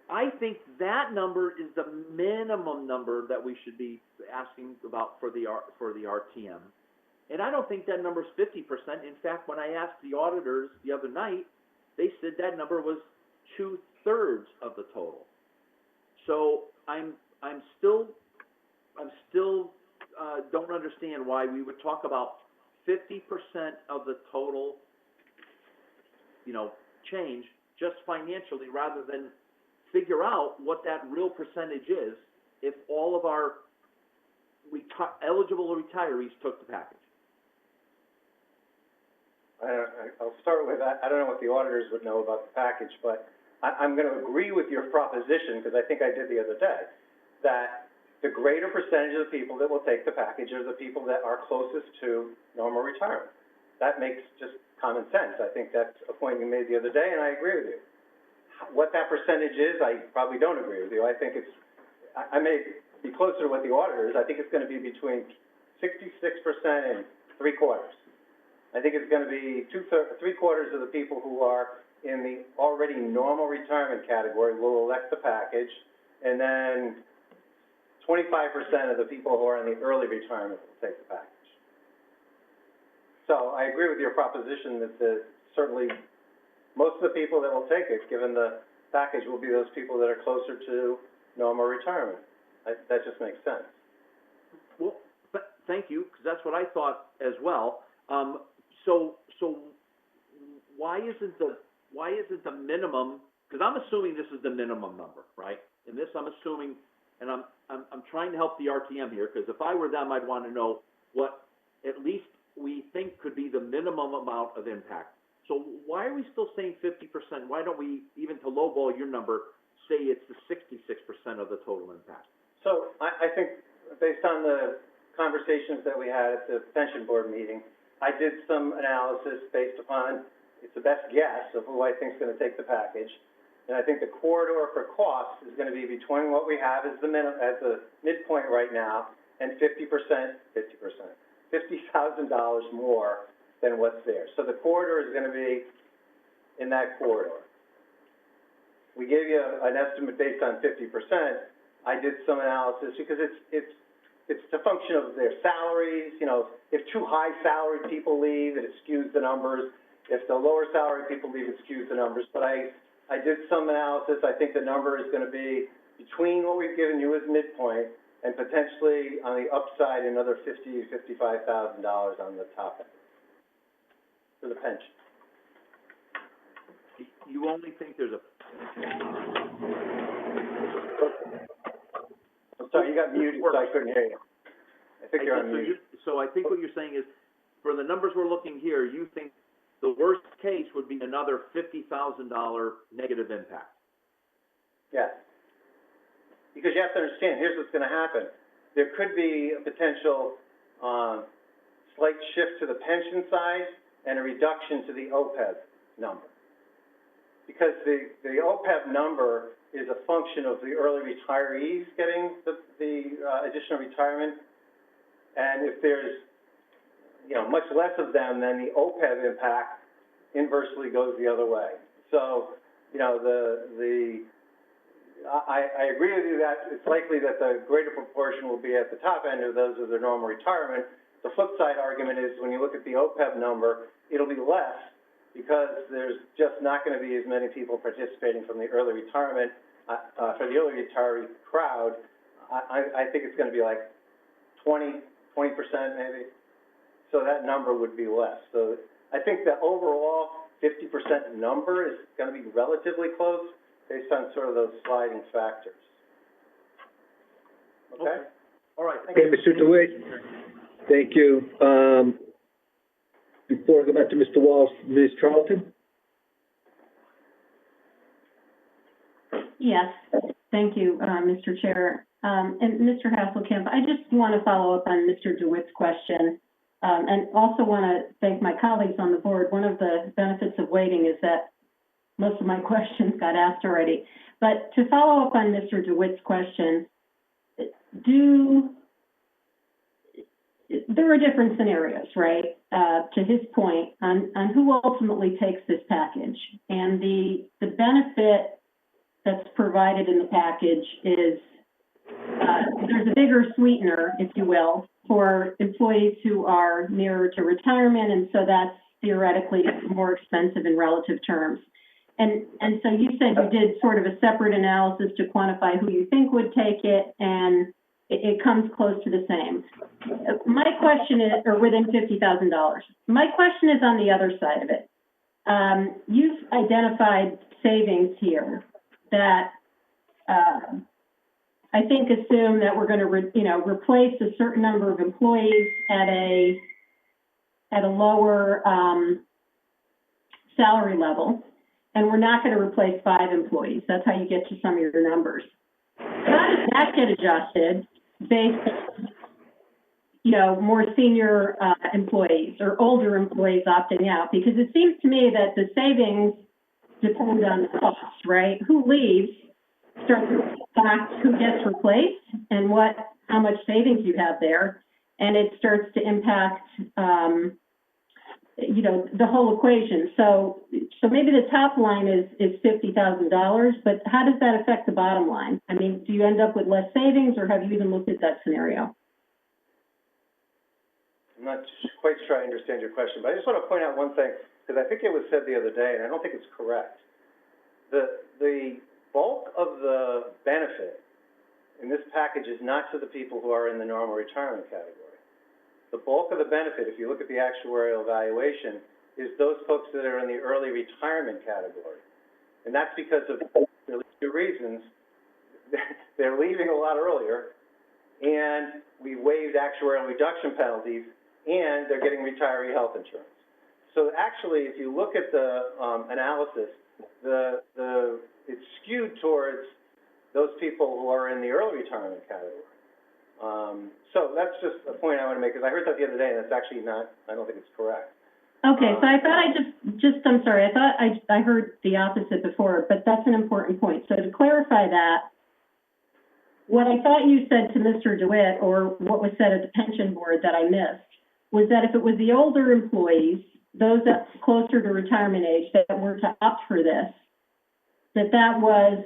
I think that number is the minimum number that we should be asking about for the RTM. And I don't think that number is 50%. In fact, when I asked the auditors the other night, they said that number was 2/3 of the total. So I'm still don't understand why we would talk about 50% of the total, change just financially, rather than figure out what that real percentage is if all of our eligible retirees took the package. I'll start with, I don't know what the auditors would know about the package, but I'm going to agree with your proposition, because I think I did the other day, that the greater percentage of the people that will take the package are the people that are closest to normal retirement. That makes just common sense. I think that's a point you made the other day, and I agree with you. What that percentage is, I probably don't agree with you. I think I may be closer to what the auditors, I think it's going to be between 66% and 3/4. I think it's going to be 3/4 of the people who are in the already normal retirement category will elect the package, and then 25% of the people who are in the early retirement will take the package. So I agree with your proposition that certainly most of the people that will take it, given the package, will be those people that are closer to normal retirement. That just makes sense. Well, thank you, because that's what I thought as well. So why isn't the minimum? Because I'm assuming this is the minimum number, right? And this I'm assuming, and I'm trying to help the RTM here, because if I were them, I'd want to know what at least we think could be the minimum amount of impact. So why are we still saying 50%? Why don't we, even to lowball your number, say it's the 66% of the total impact? So I think, based on the conversations that we had at the pension board meeting, I did some analysis based upon, it's the best guess of who I think is gonna take the package. And I think the corridor for cost is gonna be between what we have as the midpoint right now and $50,000 more than what's there. So the corridor is gonna be in that corridor. We gave you an estimate based on 50%. I did some analysis because it's a function of their salaries. You know, if two high salaried people leave, it skews the numbers. If the lower salaried people leave, it skews the numbers. But I did some analysis. I think the number is gonna be between what we've given you as midpoint and potentially on the upside, another $55,000 on the top end for the pension. You only think there's a, I'm sorry, you got muted, so I couldn't hear you. I think you're on mute. so I think what you're saying is, for the numbers we're looking here, you think the worst case would be another $50,000 negative impact? Yes. Because you have to understand, here's what's gonna happen. There could be a potential, slight shift to the pension side and a reduction to the OPEB number. Because the OPEB number is a function of the early retirees getting the additional retirement. And if there's, you know, much less of them, then the OPEB impact inversely goes the other way. So, you know, I agree with you that it's likely that the greater proportion will be at the top end of those of their normal retirement. The flip side argument is when you look at the OPEB number, it'll be less because there's just not going to be as many people participating from the early retirement, for the early retiree crowd. I think it's going to be like 20% maybe. So that number would be less. So I think the overall 50% number is going to be relatively close based on sort of those sliding factors. Okay? All right. Okay, Mr. Dewitt, thank you. Before I go back to Mr. Walsh, Ms. Charlton? Yes, thank you, Mr. Chair. And Mr. Hasselkamp, I just want to follow up on Mr. DeWitt's question, and also want to thank my colleagues on the board. One of the benefits of waiting is that most of my questions got asked already. But to follow up on Mr. DeWitt's question, there are different scenarios, right? To his point on who ultimately takes this package. And the benefit that's provided in the package is there's a bigger sweetener, if you will, for employees who are nearer to retirement, and so that's theoretically more expensive in relative terms. And so you said you did sort of a separate analysis to quantify who you think would take it, and it comes close to the same. My question is, or within $50,000. My question is on the other side of it. You've identified savings here that I think assume that we're going to, replace a certain number of employees at a lower salary level, and we're not going to replace 5 employees. That's how you get to some of your numbers. How does that get adjusted based on, more senior employees or older employees opting out? Because it seems to me that the savings depend on the cost, right? Who leaves starts to impact who gets replaced and how much savings you have there, and it starts to impact the whole equation. So maybe the top line is $50,000, but how does that affect the bottom line? I mean, do you end up with less savings, or have you even looked at that scenario? I'm not quite sure I understand your question, but I just want to point out one thing, because I think it was said the other day, and I don't think it's correct. The bulk of the benefit in this package is not to the people who are in the normal retirement category. The bulk of the benefit, if you look at the actuarial evaluation, is those folks that are in the early retirement category. And that's because of really 2 reasons. They're leaving a lot earlier, and we waived actuarial reduction penalties, and they're getting retiree health insurance. So actually, if you look at the analysis, it's skewed towards those people who are in the early retirement category. So that's just a point I want to make, because I heard that the other day, and that's actually not, I don't think it's correct. Okay, so I thought I'm sorry, I thought I heard the opposite before, but that's an important point. So to clarify that, what I thought you said to Mr. Dewitt, or what was said at the pension board that I missed, was that if it was the older employees, those that's closer to retirement age that were to opt for this, that was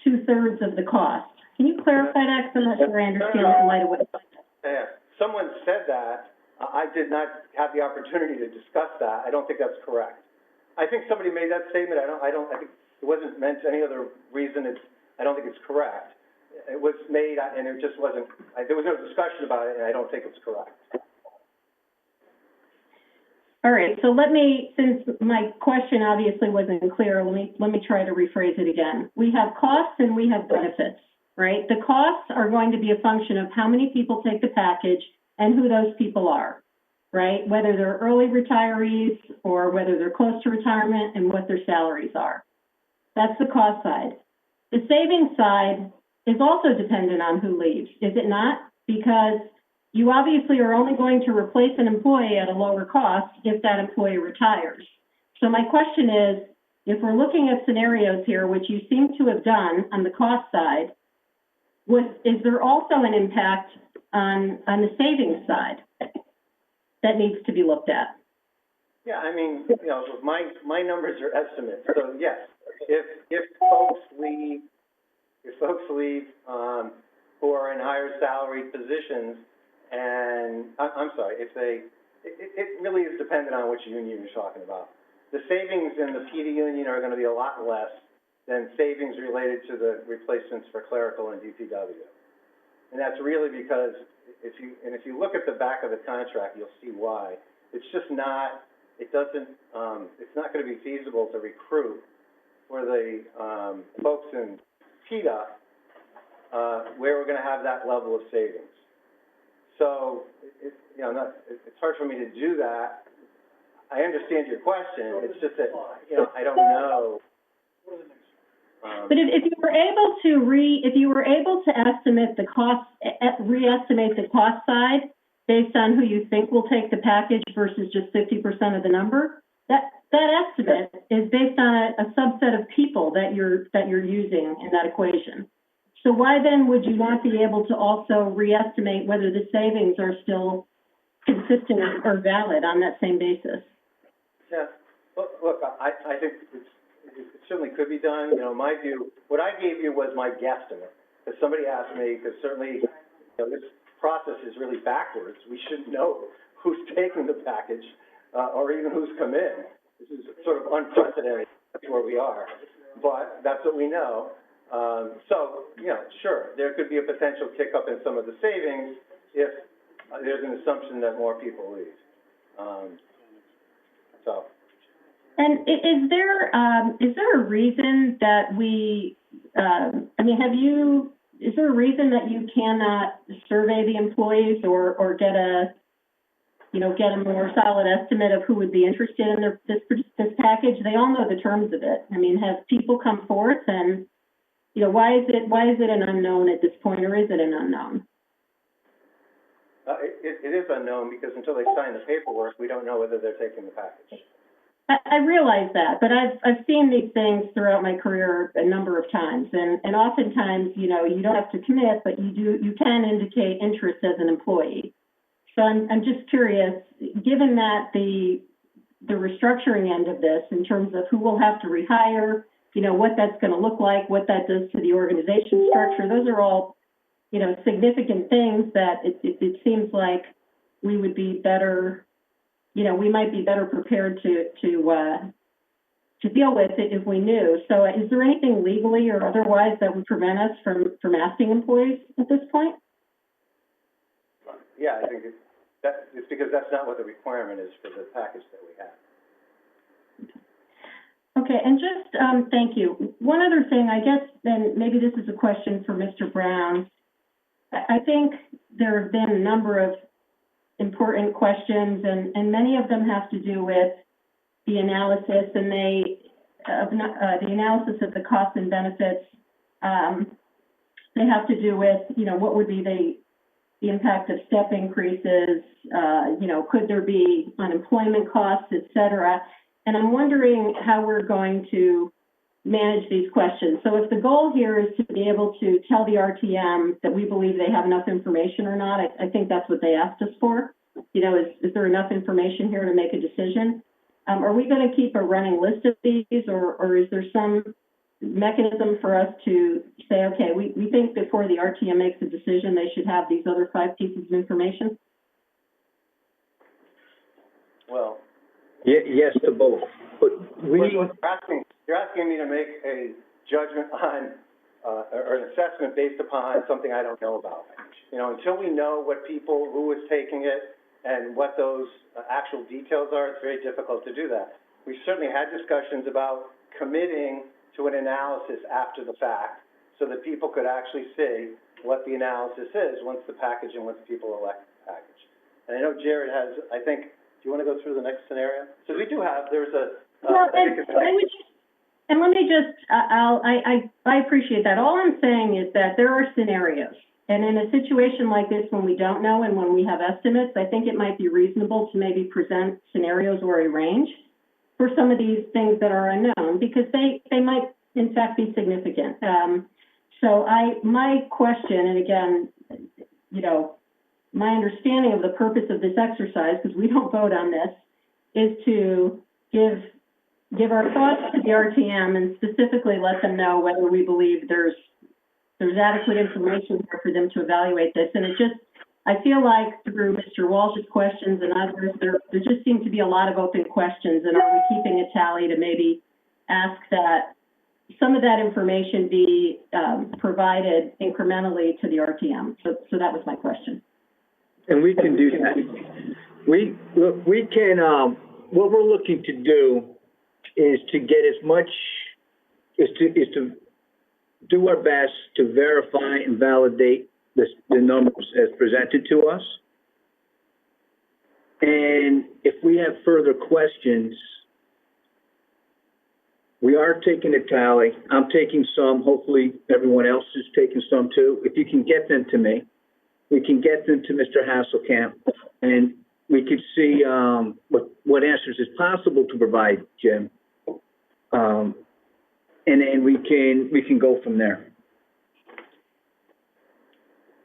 2/3 of the cost. Can you clarify that? Because I'm not sure I understand it in light of what. Yeah, someone said that. I did not have the opportunity to discuss that. I don't think that's correct. I think somebody made that statement. I think it wasn't meant any other reason. I don't think it's correct. It was made, and it just wasn't, there was no discussion about it, and I don't think it's correct. All right, so since my question obviously wasn't clear, let me try to rephrase it again. We have costs and we have benefits, right? The costs are going to be a function of how many people take the package and who those people are, right? Whether they're early retirees or whether they're close to retirement and what their salaries are. That's the cost side. The savings side is also dependent on who leaves, is it not? Because you obviously are only going to replace an employee at a lower cost if that employee retires. So my question is, if we're looking at scenarios here, which you seem to have done on the cost side, is there also an impact on the savings side that needs to be looked at? Yeah, I mean, my numbers are estimates. So yes, if folks leave who are in higher salary positions, and I'm sorry, it really is dependent on which union you're talking about. The savings in the PD union are going to be a lot less than savings related to the replacements for clerical and DPW. And that's really because if you look at the back of the contract, you'll see why. It's just not, it's not going to be feasible to recruit for the folks in PETA where we're going to have that level of savings. So, it's hard for me to do that. I understand your question. It's just that, I don't know. But if you were able to estimate the cost, reestimate the cost side based on who you think will take the package versus just 50% of the number, that estimate is based on a subset of people that you're using in that equation. So why then would you not be able to also reestimate whether the savings are still consistent or valid on that same basis? Yeah. Look, I think it certainly could be done. My view, what I gave you was my guesstimate. If somebody asked me, because certainly, this process is really backwards. We should know who's taking the package, or even who's come in. This is sort of unprecedented. That's where we are. But that's what we know. So, sure, there could be a potential kick up in some of the savings if there's an assumption that more people leave. And is there a reason that is there a reason that you cannot survey the employees or get a more solid estimate of who would be interested in this package? They all know the terms of it. Have people come forth and, why is it an unknown at this point, or is it an unknown? It is unknown because until they sign the paperwork, we don't know whether they're taking the package. I realize that, but I've seen these things throughout my career a number of times, and oftentimes, you don't have to commit, but you can indicate interest as an employee. So I'm just curious, given that the restructuring end of this, in terms of who will have to rehire, what that's going to look like, what that does to the organization structure, those are all, significant things that it seems like we would be better, we might be better prepared to deal with it if we knew. So is there anything legally or otherwise that would prevent us from asking employees at this point? Yeah, I think it's because that's not what the requirement is for the package that we have. Okay, and just, thank you. One other thing, I guess, then maybe this is a question for Mr. Brown. I think there have been a number of important questions, and many of them have to do with the analysis and the analysis of the costs and benefits they have to do with, you know, what would be the impact of step increases, you know, could there be unemployment costs, et cetera. And I'm wondering how we're going to manage these questions. So if the goal here is to be able to tell the RTM that we believe they have enough information or not, I think that's what they asked us for. You know, is there enough information here to make a decision? Are we going to keep a running list of these, or is there some mechanism for us to say, okay, we think before the RTM makes a decision, they should have these other 5 pieces of information? Well, Yes to both, but you're asking me to make a judgment on, or an assessment based upon something I don't know about. You know, until we know who is taking it and what those actual details are, it's very difficult to do that. We certainly had discussions about committing to an analysis after the fact so that people could actually see what the analysis is once the package and once people elect the package. And I know Jared has, I think, do you want to go through the next scenario? So we do have, there's a, Well, and let me just, I appreciate that. All I'm saying is that there are scenarios. And in a situation like this, when we don't know and when we have estimates, I think it might be reasonable to maybe present scenarios or a range for some of these things that are unknown, because they might, in fact, be significant. So my question, and again, you know, my understanding of the purpose of this exercise, because we don't vote on this, is to give our thoughts to the RTM and specifically let them know whether we believe there's adequate information there for them to evaluate this. And it just, I feel like through Mr. Walsh's questions and others, there just seem to be a lot of open questions. And are we keeping a tally to maybe ask that some of that information be provided incrementally to the RTM? So that was my question. And we can do that. We can, what we're looking to do is to get as much, is to do our best to verify and validate the numbers as presented to us. And if we have further questions, we are taking a tally. I'm taking some. Hopefully everyone else is taking some too. If you can get them to me, we can get them to Mr. Hasselkamp, and we could see what answers is possible to provide, Jim. And then we can go from there.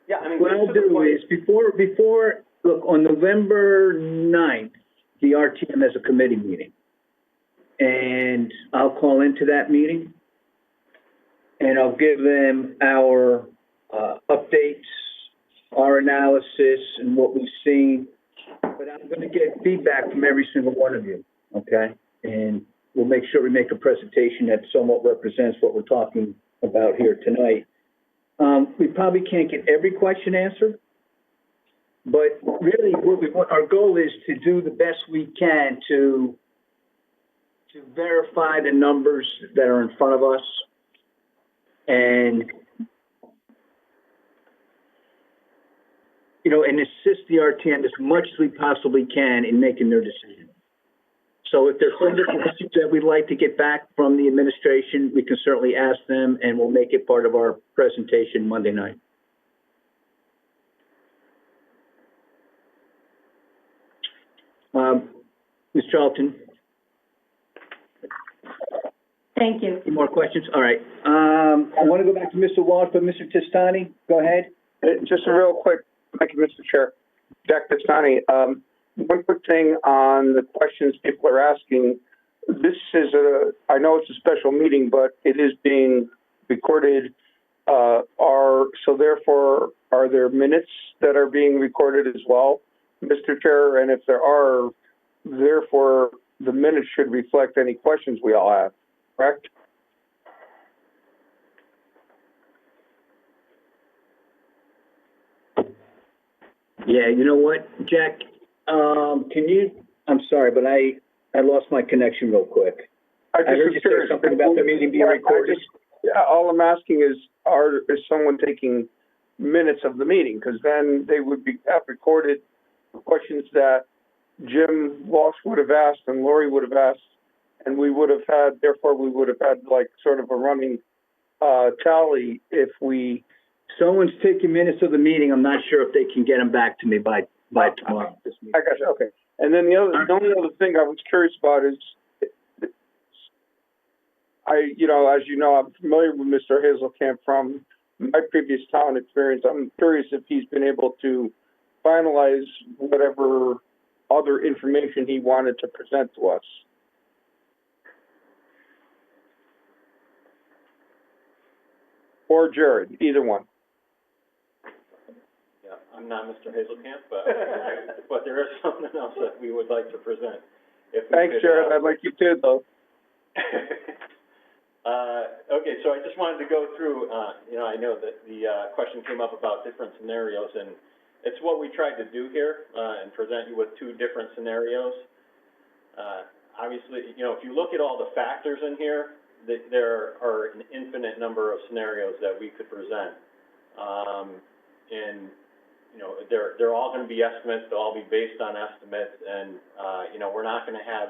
yeah, I mean, What I'll do is, before, look, on November 9th, the RTM has a committee meeting. And I'll call into that meeting, and I'll give them our updates, our analysis, and what we've seen. But I'm going to get feedback from every single one of you, okay? And we'll make sure we make a presentation that somewhat represents what we're talking about here tonight. We probably can't get every question answered, but really what our goal is to do the best we can to verify the numbers that are in front of us and, you know, and assist the RTM as much as we possibly can in making their decision. So if there's further questions that we'd like to get back from the administration, we can certainly ask them, and we'll make it part of our presentation Monday night. Ms. Charlton? Thank you. Any more questions? All right. I want to go back to Mr. Walsh, but Mr. Testani, go ahead. Just a real quick, thank you, Mr. Chair. Jack Testani, one quick thing on the questions people are asking. This is I know it's a special meeting, but it is being recorded. So therefore, are there minutes that are being recorded as well, Mr. Chair? And if there are, therefore, the minutes should reflect any questions we all have, correct? Yeah, you know what, Jack, I'm sorry, but I lost my connection real quick. I heard you say something about the meeting being recorded. All I'm asking is someone taking minutes of the meeting? Because then they would have recorded questions that Jim Walsh would have asked and Lori would have asked, and we would have had, therefore we would have had like sort of a running tally if we Someone's taking minutes of the meeting. I'm not sure if they can get them back to me by tomorrow. This meeting. I got you, okay. And then the only other thing I was curious about is, as you know, I'm familiar with Mr. Hazelkamp from my previous town experience. I'm curious if he's been able to finalize whatever other information he wanted to present to us. Or Jared, either one. Yeah, I'm not Mr. Hazelkamp, but there is something else that we would like to present. If we Thanks, could, Jared, I'd like you to, though. Okay, so I just wanted to go through, I know that the question came up about different scenarios, and it's what we tried to do here, and present you with two different scenarios. Obviously, if you look at all the factors in here, there are an infinite number of scenarios that we could present. And, they're all going to be estimates, they'll all be based on estimates, and, we're not going to have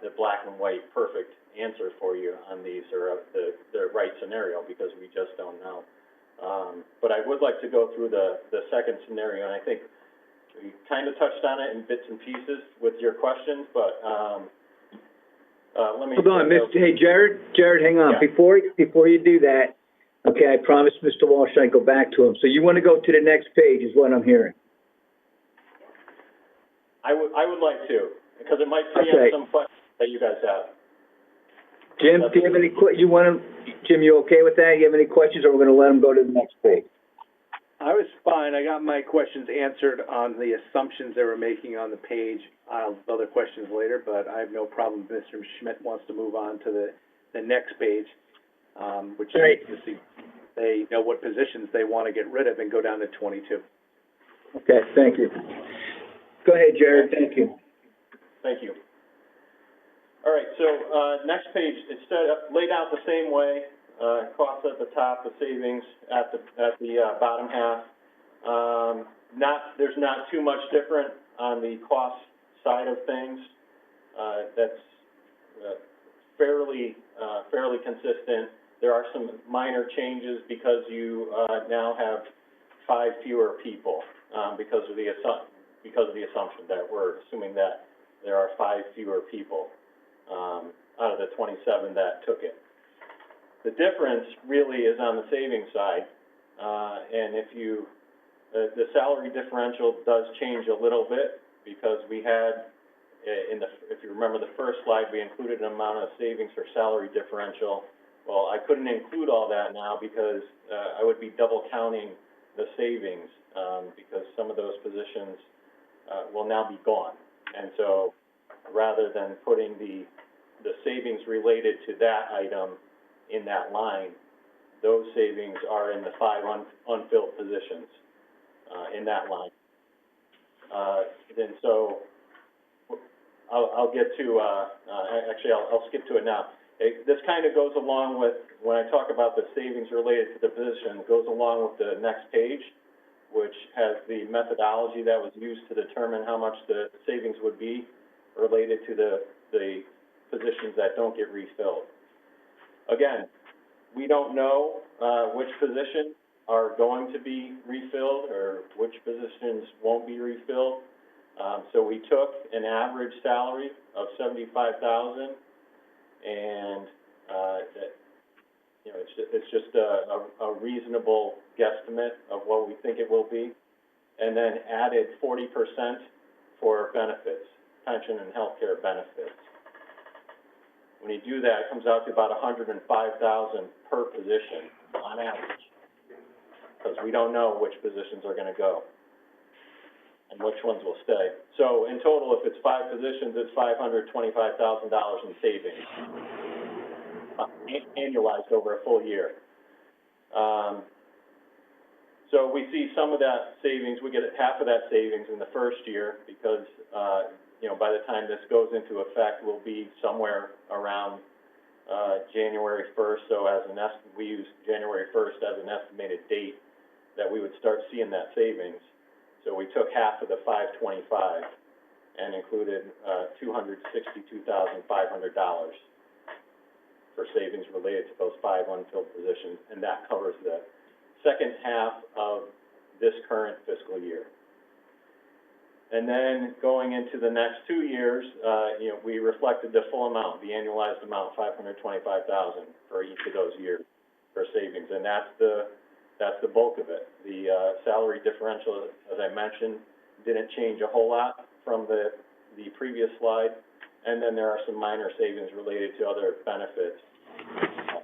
the black and white perfect answer for you on these, or the right scenario, because we just don't know. But I would like to go through the second scenario, and I think we kind of touched on it in bits and pieces with your questions, but, let me... Hold on, hey, Jared, hang on. Yeah. Before you do that, okay, I promised Mr. Walsh I'd go back to him. So you want to go to the next page is what I'm hearing. I would like to, because it might preempt Okay. some questions that you guys have. Jim, do you have any Jim, you okay with that? You have any questions, or we're going to let him go to the next page? I was fine. I got my questions answered on the assumptions they were making on the page. I'll have other questions later, but I have no problem if Mr. Schmidt wants to move on to the next page, which Right. is to see they know what positions they want to get rid of and go down to 22. Okay, thank you. Go ahead, Jared, thank you. Thank you. All right, so, next page, it's laid out the same way, costs at the top, the savings at the bottom half. There's not too much different on the cost side of things. That's fairly consistent. There are some minor changes because you now have 5 fewer people, because of the assumption that we're assuming that there are 5 fewer people out of the 27 that took it. The difference really is on the savings side, and if the salary differential does change a little bit, because we had, if you remember the first slide, we included an amount of savings for salary differential. Well, I couldn't include all that now because I would be double counting the savings, because some of those positions will now be gone. And so, rather than putting the savings related to that item in that line, those savings are in the 5 unfilled positions in that line. Then so, I'll get to, actually, I'll skip to it now. This kind of goes along with, when I talk about the savings related to the position, it goes along with the next page, which has the methodology that was used to determine how much the savings would be related to the positions that don't get refilled. Again, we don't know which positions are going to be refilled or which positions won't be refilled. So we took an average salary of $75,000, and it's just a reasonable guesstimate of what we think it will be, and then added 40% for benefits, pension and healthcare benefits. When you do that, it comes out to about $105,000 per position on average, because we don't know which positions are going to go and which ones will stay. So in total, if it's 5 positions, it's $525,000 in savings, annualized over a full year. So we see some of that savings, we get half of that savings in the first year, because by the time this goes into effect, we'll be somewhere around January 1st. So we use January 1st as an estimated date that we would start seeing that savings. So we took half of the $525 and included $262,500 for savings related to those 5 unfilled positions, and that covers the second half of this current fiscal year. And then going into the next 2 years, we reflected the full amount, the annualized amount, $525,000 for each of those years for savings, and that's the bulk of it. The salary differential, as I mentioned, didn't change a whole lot from the previous slide, and then there are some minor savings related to other benefits.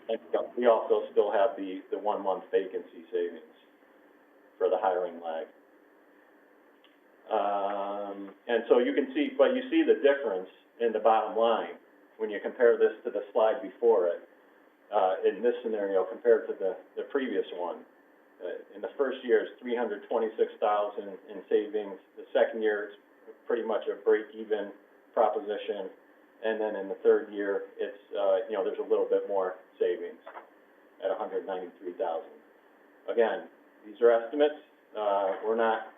And we also still have the 1 month vacancy savings for the hiring lag. And so you can see, but you see the difference in the bottom line when you compare this to the slide before it, in this scenario compared to the previous one. In the first year, it's $326,000 in savings. The second year, it's pretty much a break-even proposition. And then in the third year, it's, there's a little bit more savings at $193,000. Again, these are estimates. We're not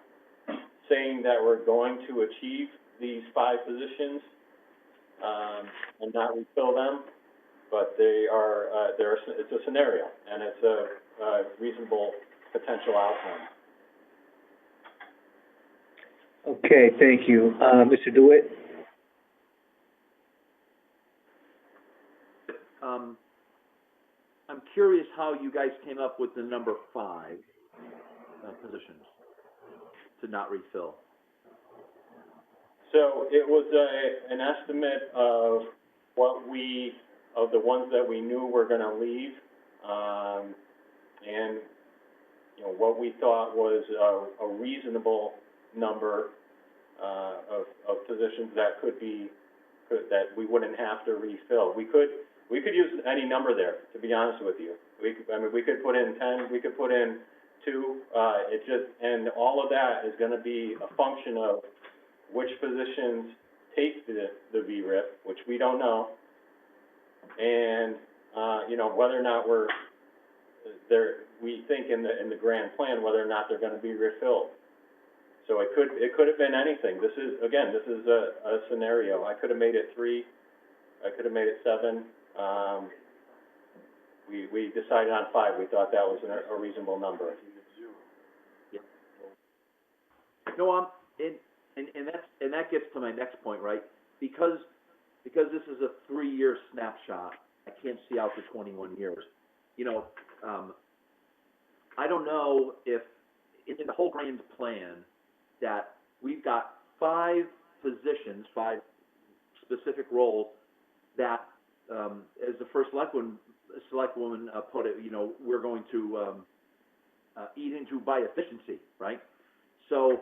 saying that we're going to achieve these 5 positions and not refill them, but it's a scenario, and it's a reasonable potential outcome. Okay, thank you. Mr. Dewitt? I'm curious how you guys came up with the number 5 positions to not refill. So it was an estimate of of the ones that we knew were going to leave, and what we thought was a reasonable number of positions that that we wouldn't have to refill. We could use any number there, to be honest with you. We could put in 10, we could put in 2. And all of that is going to be a function of which positions take the VERIP, which we don't know, and whether or not we think in the grand plan whether or not they're going to be refilled. So it could have been anything. This is a scenario. I could have made it 3. I could have made it 7. We decided on 5. We thought that was a reasonable number. Yeah. No, and that gets to my next point, right? Because this is a 3-year snapshot. I can't see out to 21 years. I don't know if in the whole grand plan that we've got 5 positions, 5 specific roles that, as the first selectwoman put it, we're going to eat into by efficiency, right? So,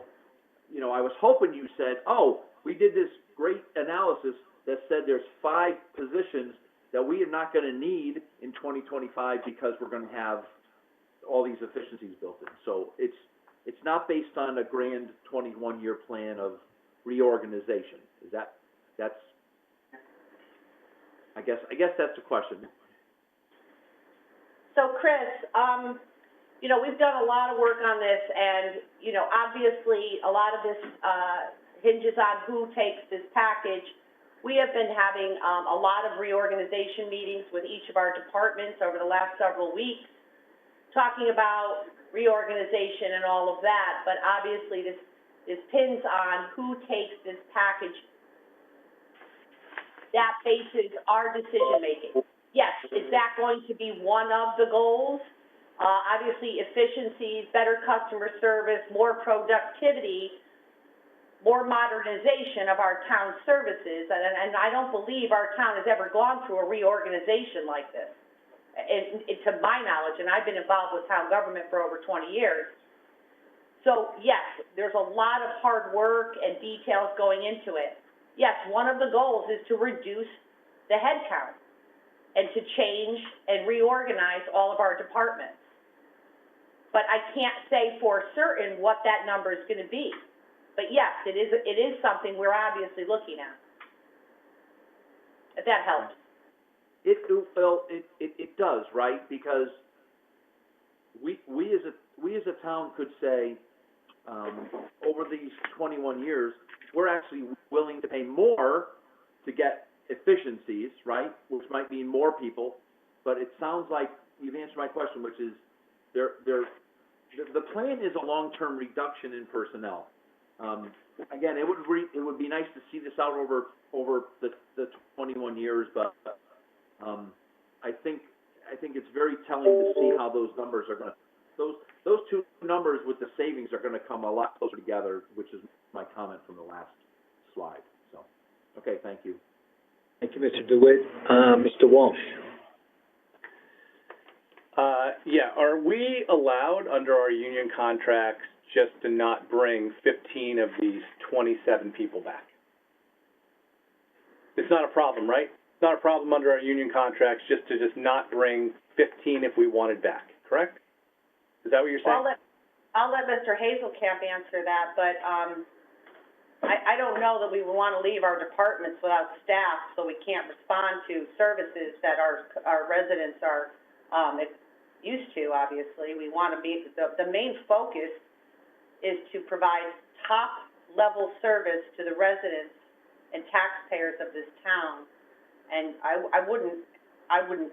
I was hoping you said, oh, we did this great analysis that said there's 5 positions that we are not going to need in 2025 because we're going to have all these efficiencies built in. So it's not based on a grand 21-year plan of reorganization. That's I guess that's the question. So Chris, we've done a lot of work on this, and, obviously a lot of this hinges on who takes this package. We have been having a lot of reorganization meetings with each of our departments over the last several weeks, talking about reorganization and all of that, but obviously this pins on who takes this package. That bases our decision-making. Yes, is that going to be one of the goals? Obviously, efficiencies, better customer service, more productivity, more modernization of our town services, and I don't believe our town has ever gone through a reorganization like this, and to my knowledge, and I've been involved with town government for over 20 years. So, yes, there's a lot of hard work and details going into it. Yes, one of the goals is to reduce the head count and to change and reorganize all of our departments. But I can't say for certain what that number is going to be. But yes, it is something we're obviously looking at. If that helps. It does, right? Because we as a town could say, over these 21 years, we're actually willing to pay more to get efficiencies, right? Which might mean more people. But it sounds like you've answered my question, which is the plan is a long-term reduction in personnel. Again, it would be nice to see this out over the 21 years, but, I think it's very telling to see how those numbers are gonna, those two numbers with the savings are gonna come a lot closer together, which is my comment from the last slide, so, okay, thank you. Thank you, Mr. Dewitt. Mr. Walsh? Yeah, are we allowed under our union contracts just to not bring 15 of these 27 people back? It's not a problem, right? It's not a problem under our union contracts just to not bring 15 if we wanted back, correct? Is that what you're saying? I'll let Mr. Hazelkamp answer that, but, I don't know that we would want to leave our departments without staff, so we can't respond to services that our residents are, used to, obviously. We want to be, the main focus is to provide top-level service to the residents and taxpayers of this town. And I wouldn't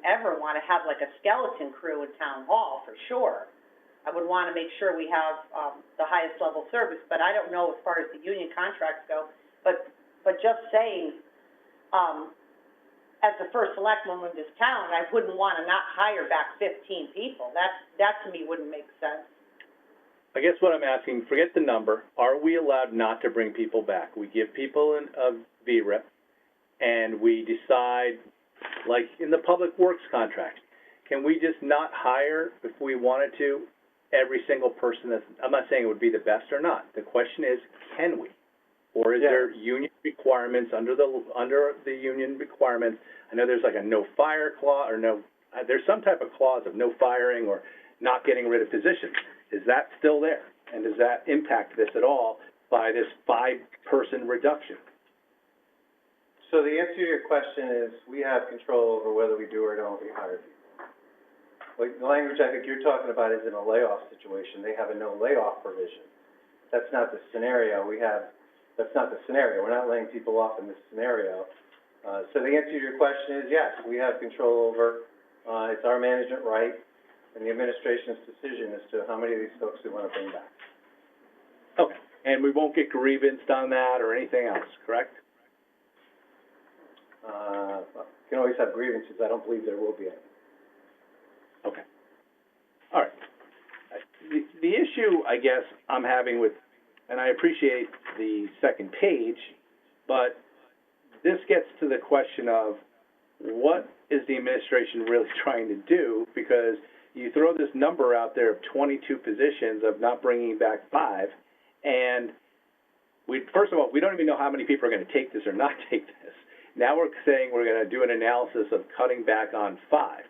ever want to have like a skeleton crew in town hall, for sure. I would want to make sure we have, the highest level service, but I don't know as far as the union contracts go. But just saying, as the first selectman of this town, I wouldn't want to not hire back 15 people. That to me wouldn't make sense. I guess what I'm asking, forget the number, are we allowed not to bring people back? We give people a VERIP, and we decide, like in the public works contract, can we just not hire, if we wanted to, every single person that's, I'm not saying it would be the best or not. The question is, can we? Or is there union requirements under the union requirements? I know there's like a no fire clause, or there's some type of clause of no firing or not getting rid of positions. Is that still there? And does that impact this at all by this 5-person reduction? So the answer to your question is, we have control over whether we do or don't rehire people. Like, the language I think you're talking about is in a layoff situation. They have a no layoff provision. That's not the scenario that's not the scenario. We're not laying people off in this scenario. So the answer to your question is yes, we have control over, it's our management right and the administration's decision as to how many of these folks we want to bring back. Okay, and we won't get grievanced on that or anything else, correct? You can always have grievances. I don't believe there will be any. Okay. All right. The issue, I guess, I'm having with, and I appreciate the second page, but this gets to the question of what is the administration really trying to do? Because you throw this number out there of 22 positions of not bringing back 5, and first of all, we don't even know how many people are going to take this or not take this. Now we're saying we're going to do an analysis of cutting back on 5,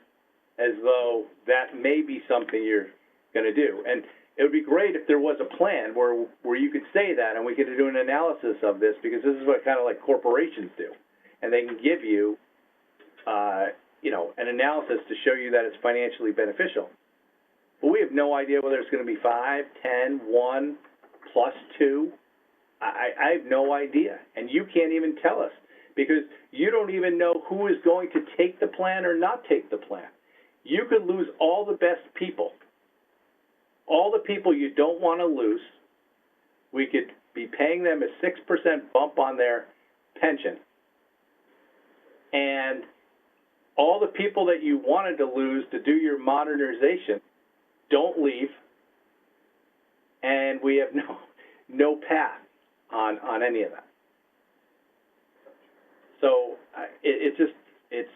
as though that may be something you're going to do. And it would be great if there was a plan where you could say that and we could do an analysis of this, because this is what kind of like corporations do. And they can give you, an analysis to show you that it's financially beneficial. But we have no idea whether it's going to be 5, 10, 1, plus 2. I have no idea. And you can't even tell us, because you don't even know who is going to take the plan or not take the plan. You could lose all the best people. All the people you don't want to lose. We could be paying them a 6% bump on their pension. And all the people that you wanted to lose to do your modernization don't leave. And we have no path on any of that. So it's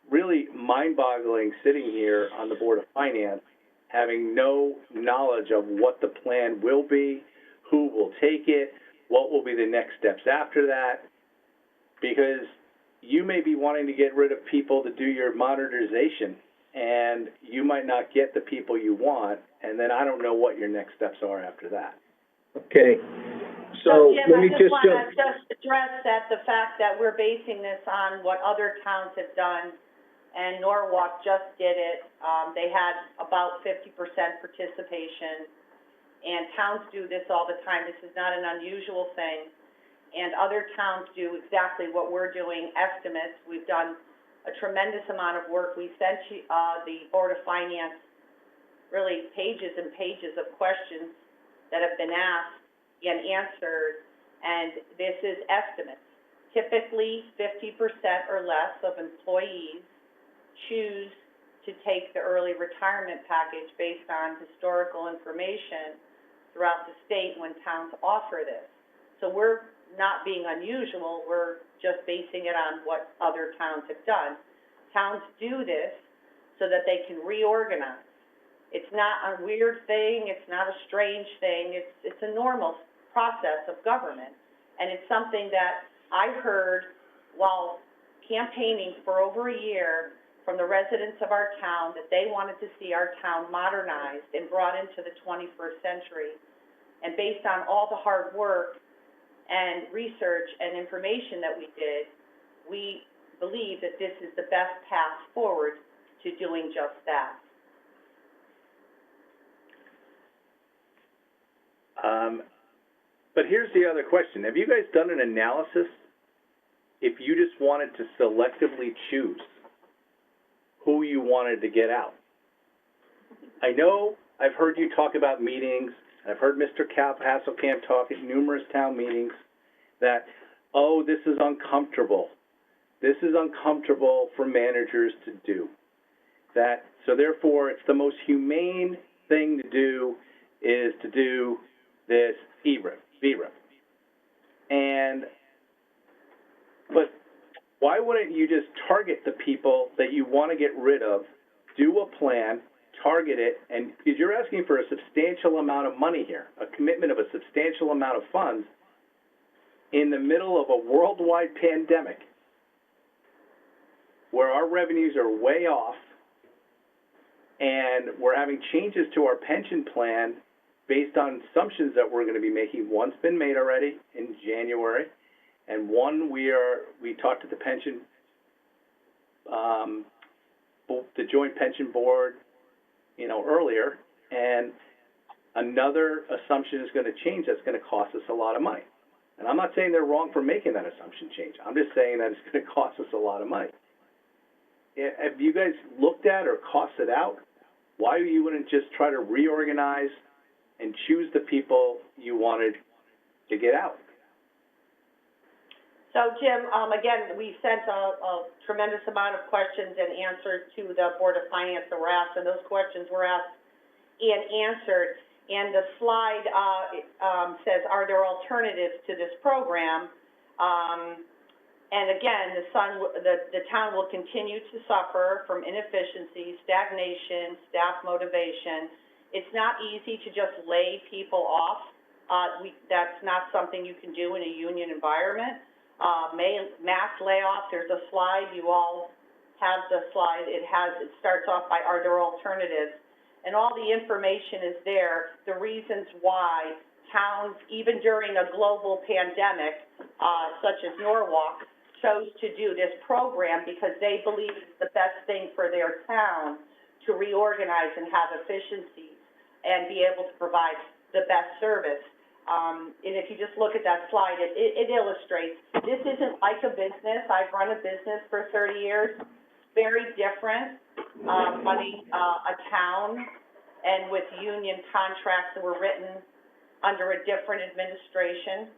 really mind-boggling sitting here on the Board of Finance, having no knowledge of what the plan will be, who will take it, what will be the next steps after that, because you may be wanting to get rid of people to do your modernization, and you might not get the people you want, and then I don't know what your next steps are after that. Okay, so Jim, let me I just want to address that the fact that we're basing this on what other towns have done, and Norwalk just did it. They had about 50% participation, and towns do this all the time. This is not an unusual thing. And other towns do exactly what we're doing, estimates. We've done a tremendous amount of work. We sent the Board of Finance really pages and pages of questions that have been asked and answered, and this is estimates. Typically, 50% or less of employees choose to take the early retirement package based on historical information throughout the state when towns offer this. So we're not being unusual, we're just basing it on what other towns have done. Towns do this so that they can reorganize. It's not a weird thing, it's not a strange thing, it's a normal process of government. And it's something that I heard while campaigning for over a year from the residents of our town, that they wanted to see our town modernized and brought into the 21st century. And based on all the hard work and research and information that we did, we believe that this is the best path forward to doing just that. But here's the other question. Have you guys done an analysis if you just wanted to selectively choose who you wanted to get out? I know I've heard you talk about meetings. I've heard Mr. Hasselkamp talk at numerous town meetings that, oh, this is uncomfortable. This is uncomfortable for managers to do. So therefore, it's the most humane thing to do is to do this VERIP. But why wouldn't you just target the people that you want to get rid of, do a plan, target it, and because you're asking for a substantial amount of money here, a commitment of a substantial amount of funds in the middle of a worldwide pandemic where our revenues are way off and we're having changes to our pension plan based on assumptions that we're going to be making. One's been made already in January, and one we talked to the pension, the Joint Pension Board, earlier, and another assumption is going to change that's going to cost us a lot of money. And I'm not saying they're wrong for making that assumption change. I'm just saying that it's going to cost us a lot of money. Have you guys looked at or costed out why you wouldn't just try to reorganize and choose the people you wanted to get out? So, Jim, again, we sent a tremendous amount of questions and answers to the Board of Finance that were asked, and those questions were asked and answered. And the slide says, are there alternatives to this program? And again, the town will continue to suffer from inefficiency, stagnation, staff motivation. It's not easy to just lay people off. That's not something you can do in a union environment. Mass layoffs, there's a slide, you all have the slide, it starts off by, are there alternatives? And all the information is there, the reasons why towns, even during a global pandemic, such as Norwalk, chose to do this program because they believe it's the best thing for their town to reorganize and have efficiencies and be able to provide the best service. And if you just look at that slide, it illustrates, this isn't like a business. I've run a business for 30 years, very different, running a town and with union contracts that were written under a different administration.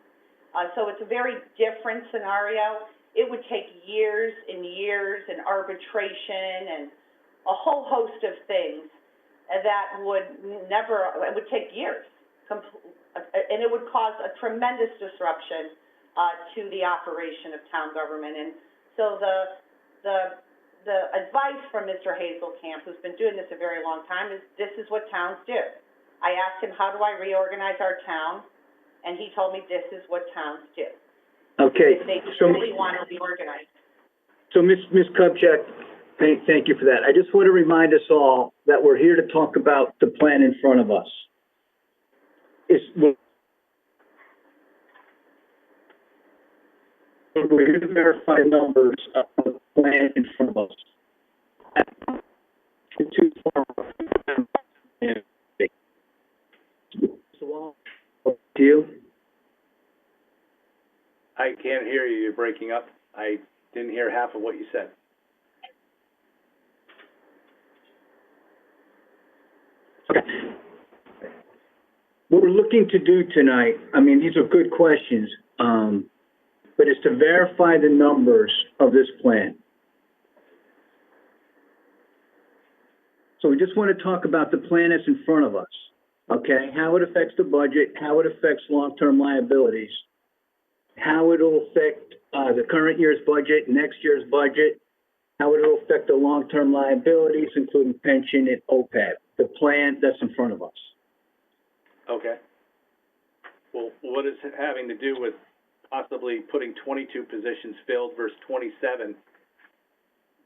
So it's a very different scenario. It would take years and years and arbitration and a whole host of things that would it would take years. And it would cause a tremendous disruption to the operation of town government. And so the advice from Mr. Hasselkamp, who's been doing this a very long time, is this is what towns do. I asked him, how do I reorganize our town? And he told me this is what towns do. Okay. They truly want to reorganize. So Ms. Kubchak, thank you for that. I just want to remind us all that we're here to talk about the plan in front of us. We're here to verify numbers of the plan in front of us. Do you? I can't hear you. You're breaking up. I didn't hear half of what you said. what we're looking to do tonight, I mean, these are good questions, but it's to verify the numbers of this plan. So we just want to talk about the plan that's in front of us, okay? How it affects the budget, how it affects long-term liabilities, how it'll affect the current year's budget, next year's budget, how it'll affect the long-term liabilities, including pension and OPEB, the plan that's in front of us. Okay. Well, what is it having to do with possibly putting 22 positions filled versus 27?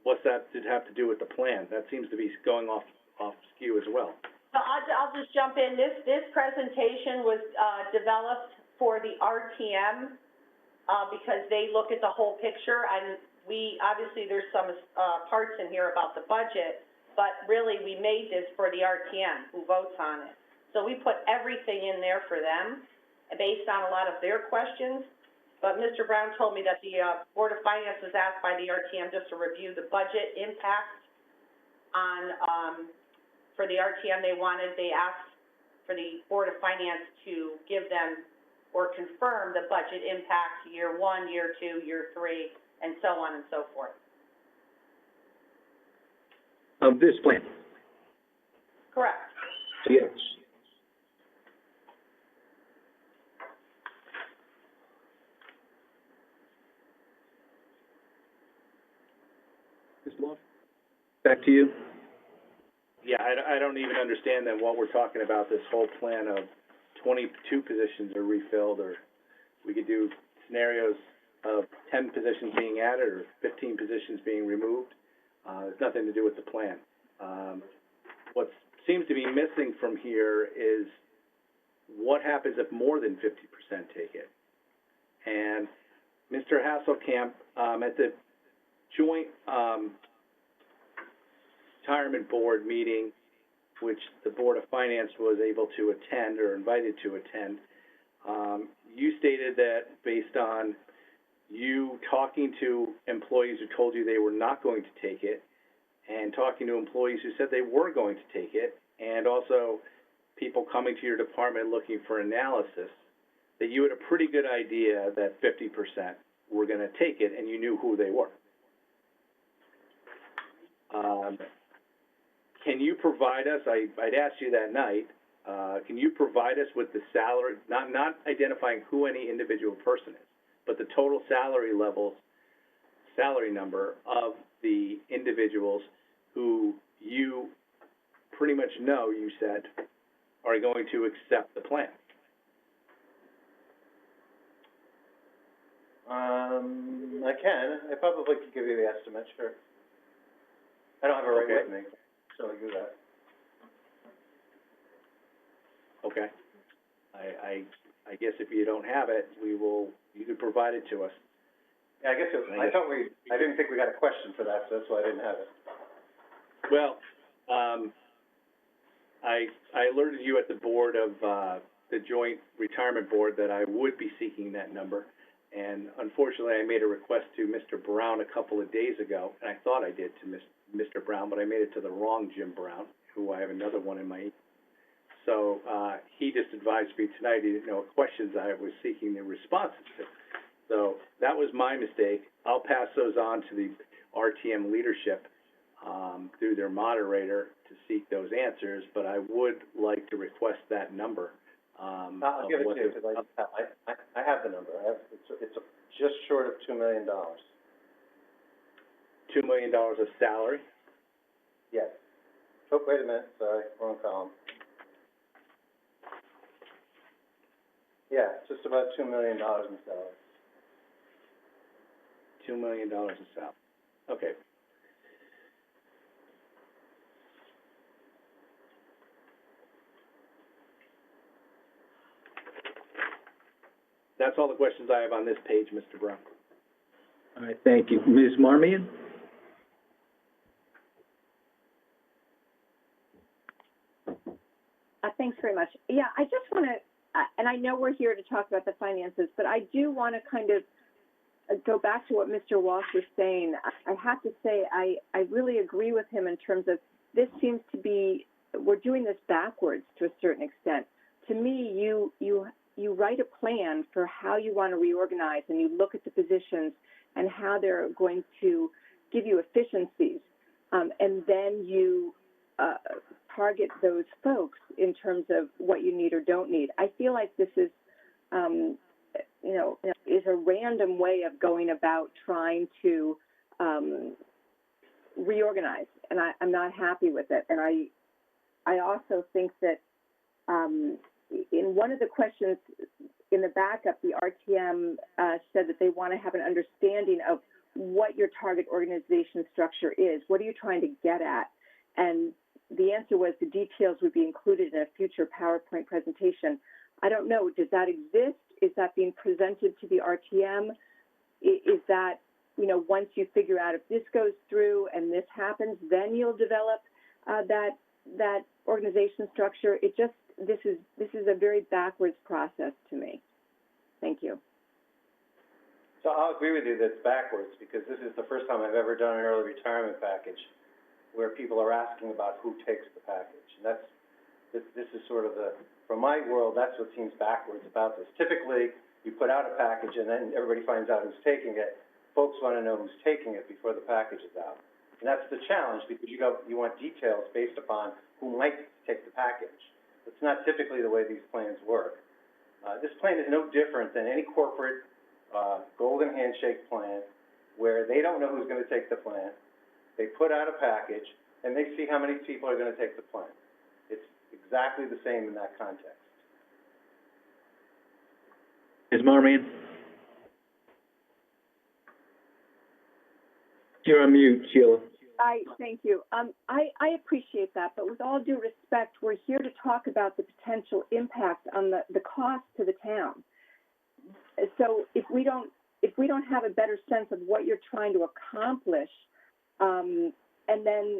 What's that to have to do with the plan? That seems to be going off skew as well. So I'll just jump in. This presentation was, developed for the RTM, because they look at the whole picture, and obviously there's some, parts in here about the budget, but really we made this for the RTM, who votes on it. So we put everything in there for them, based on a lot of their questions. But Mr. Brown told me that the, Board of Finance was asked by the RTM just to review the budget impact on, for the RTM they asked for the Board of Finance to give them or confirm the budget impact year 1, year 2, year 3, and so on and so forth. Of this plan? Correct. Yes. Mr. Moss? Back to you. Yeah, I don't even understand that what we're talking about, this whole plan of 22 positions are refilled, or we could do scenarios of 10 positions being added or 15 positions being removed. It's nothing to do with the plan. What seems to be missing from here is what happens if more than 50% take it? And Mr. Hasselkamp, at the joint retirement board meeting, which the Board of Finance was able to attend or invited to attend, you stated that based on you talking to employees who told you they were not going to take it, and talking to employees who said they were going to take it, and also people coming to your department looking for analysis, that you had a pretty good idea that 50% were going to take it, and you knew who they were. Can you provide us, I'd asked you that night, can you provide us with the salary, not identifying who any individual person is, but the total salary levels, salary number of the individuals who you pretty much know, you said, are going to accept the plan? I can. I probably could give you the estimate, sure. I don't have it right with me, so I do that. Okay. I guess if you don't have it, you could provide it to us. Yeah, I guess I didn't think we got a question for that, so that's why I didn't have it. Well, I alerted you at the board of, the Joint Retirement Board that I would be seeking that number. And unfortunately, I made a request to Mr. Brown a couple of days ago, and I thought I did to Mr. Brown, but I made it to the wrong Jim Brown, who I have another one in my email. So, he just advised me tonight he didn't know what questions I was seeking the responses to. So that was my mistake. I'll pass those on to the RTM leadership, through their moderator to seek those answers, but I would like to request that number. I'll give it to you, because I have the number. It's just short of $2 million. $2 million of salary? Yes. Oh, wait a minute, sorry, wrong column. Yeah, just about $2 million in salary. $2 million in salary. Okay. That's all the questions I have on this page, Mr. Brown. All right, thank you. Ms. Marmion? Thanks very much. Yeah, I just want to, and I know we're here to talk about the finances, but I do want to kind of go back to what Mr. Walsh was saying. I have to say, I really agree with him in terms of this seems to be, we're doing this backwards to a certain extent. to me, you write a plan for how you want to reorganize, and you look at the positions and how they're going to give you efficiencies, and then you target those folks in terms of what you need or don't need. I feel like this is, is a random way of going about trying to reorganize, and I'm not happy with it. And I also think that in one of the questions in the backup, the RTM said that they want to have an understanding of what your target organization structure is. What are you trying to get at? And the answer was the details would be included in a future PowerPoint presentation. I don't know. Does that exist? Is that being presented to the RTM? Is that, once you figure out if this goes through and this happens, then you'll develop that organization structure? This is a very backwards process to me. Thank you. So I'll agree with you that it's backwards, because this is the first time I've ever done an early retirement package where people are asking about who takes the package. And this is sort of from my world, that's what seems backwards about this. Typically, you put out a package and then everybody finds out who's taking it. Folks want to know who's taking it before the package is out. And that's the challenge, because you want details based upon who might take the package. It's not typically the way these plans work. This plan is no different than any corporate golden handshake plan where they don't know who's going to take the plan. They put out a package, and they see how many people are going to take the plan. It's exactly the same in that context. Ms. Marmion? You're on mute, Sheila. Thank you. I appreciate that, but with all due respect, we're here to talk about the potential impact on the cost to the town. So if we don't have a better sense of what you're trying to accomplish, and then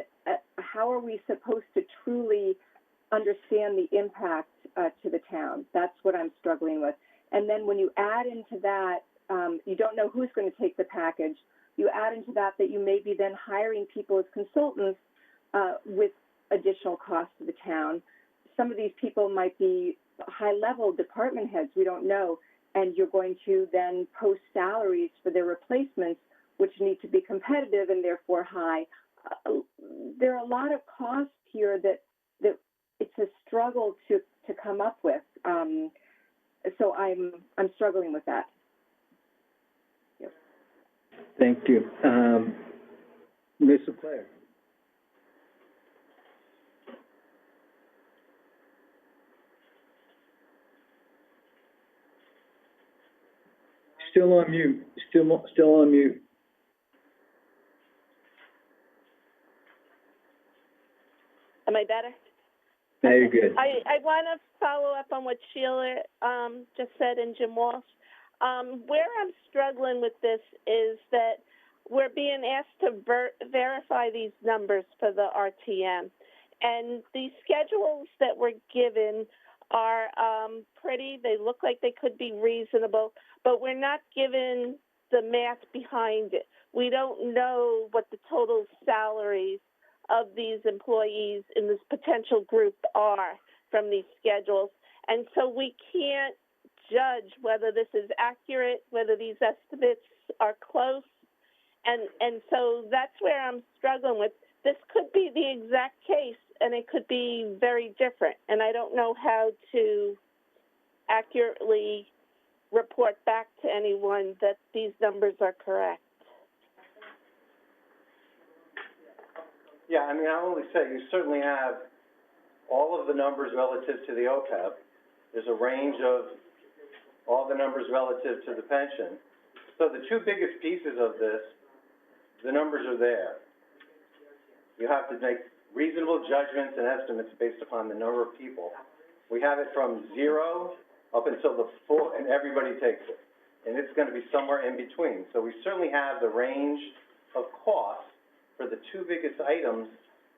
how are we supposed to truly understand the impact to the town? That's what I'm struggling with. And then when you add into that, you don't know who's going to take the package. You add into that you may be then hiring people as consultants with additional costs to the town. Some of these people might be high-level department heads, we don't know, and you're going to then post salaries for their replacements, which need to be competitive and therefore high. There are a lot of costs here that it's a struggle to come up with. So I'm struggling with that. Yep. Thank you. Ms. LeClaire? Still on mute. Still on mute. Am I better? Now you're good. I want to follow up on what Sheila just said and Jim Walsh. Where I'm struggling with this is that we're being asked to verify these numbers for the RTM. And these schedules that we're given are pretty. They look like they could be reasonable, but we're not given the math behind it. We don't know what the total salaries of these employees in this potential group are from these schedules. And so we can't judge whether this is accurate, whether these estimates are close. And so that's where I'm struggling with. This could be the exact case, and it could be very different. And I don't know how to accurately report back to anyone that these numbers are correct. Yeah, I mean, I'll only say you certainly have all of the numbers relative to the OPEB. There's a range of all the numbers relative to the pension. So the two biggest pieces of this, the numbers are there. You have to make reasonable judgments and estimates based upon the number of people. We have it from 0 up until the full, and everybody takes it. And it's going to be somewhere in between. So we certainly have the range of costs for the two biggest items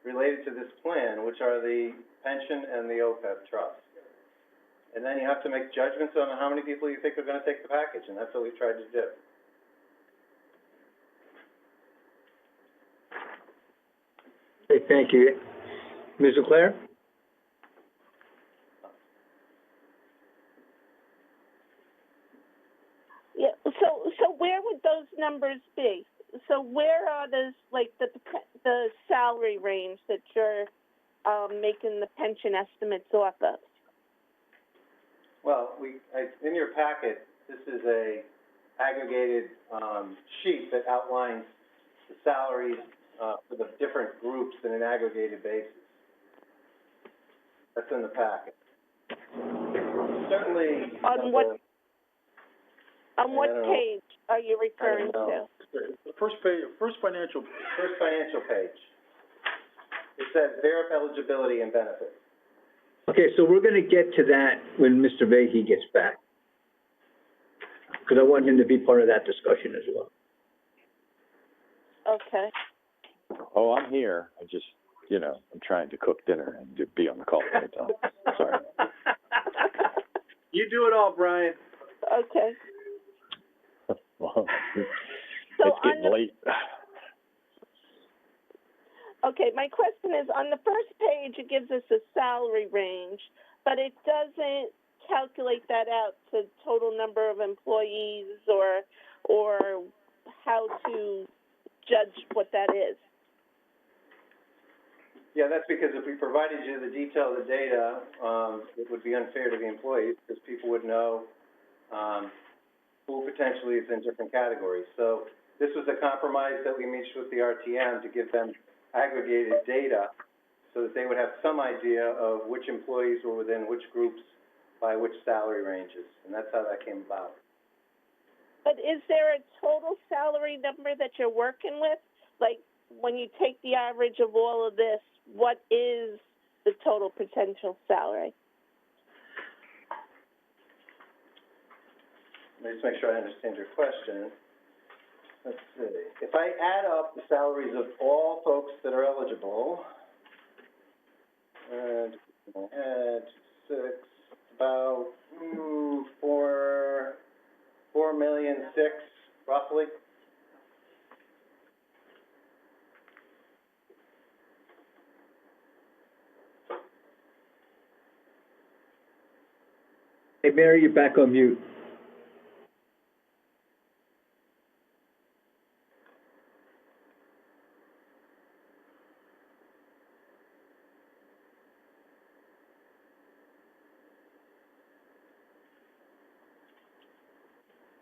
related to this plan, which are the pension and the OPEB trust. And then you have to make judgments on how many people you think are going to take the package, and that's what we tried to do. Okay, thank you. Ms. LeClaire? numbers be? So where are those, like, the salary range that you're, making the pension estimates off of? Well, in your packet, this is a aggregated, sheet that outlines the salaries, for the different groups in an aggregated basis. That's in the packet. Certainly. On what page are you referring to? The first page, first financial page. It says VERIP eligibility and benefits. Okay, so we're gonna get to that when Mr. Vahey gets back. Because I want him to be part of that discussion as well. Okay. Oh, I'm here. I just, I'm trying to cook dinner and to be on the call all the time. Sorry. You do it all, Brian. Okay. Well, So it's getting late. Okay, my question is, on the first page, it gives us a salary range, but it doesn't calculate that out to total number of employees or how to judge what that is. Yeah, that's because if we provided you the detail of the data, it would be unfair to the employees because people would know, who potentially is in different categories. So this was a compromise that we reached with the RTM to give them aggregated data so that they would have some idea of which employees were within which groups by which salary ranges, and that's how that came about. But is there a total salary number that you're working with? Like, when you take the average of all of this, what is the total potential salary? Let me just make sure I understand your question. Let's see. If I add up the salaries of all folks that are eligible, and add 6, about 4.6 million, roughly. Hey, Mary, you're back on mute.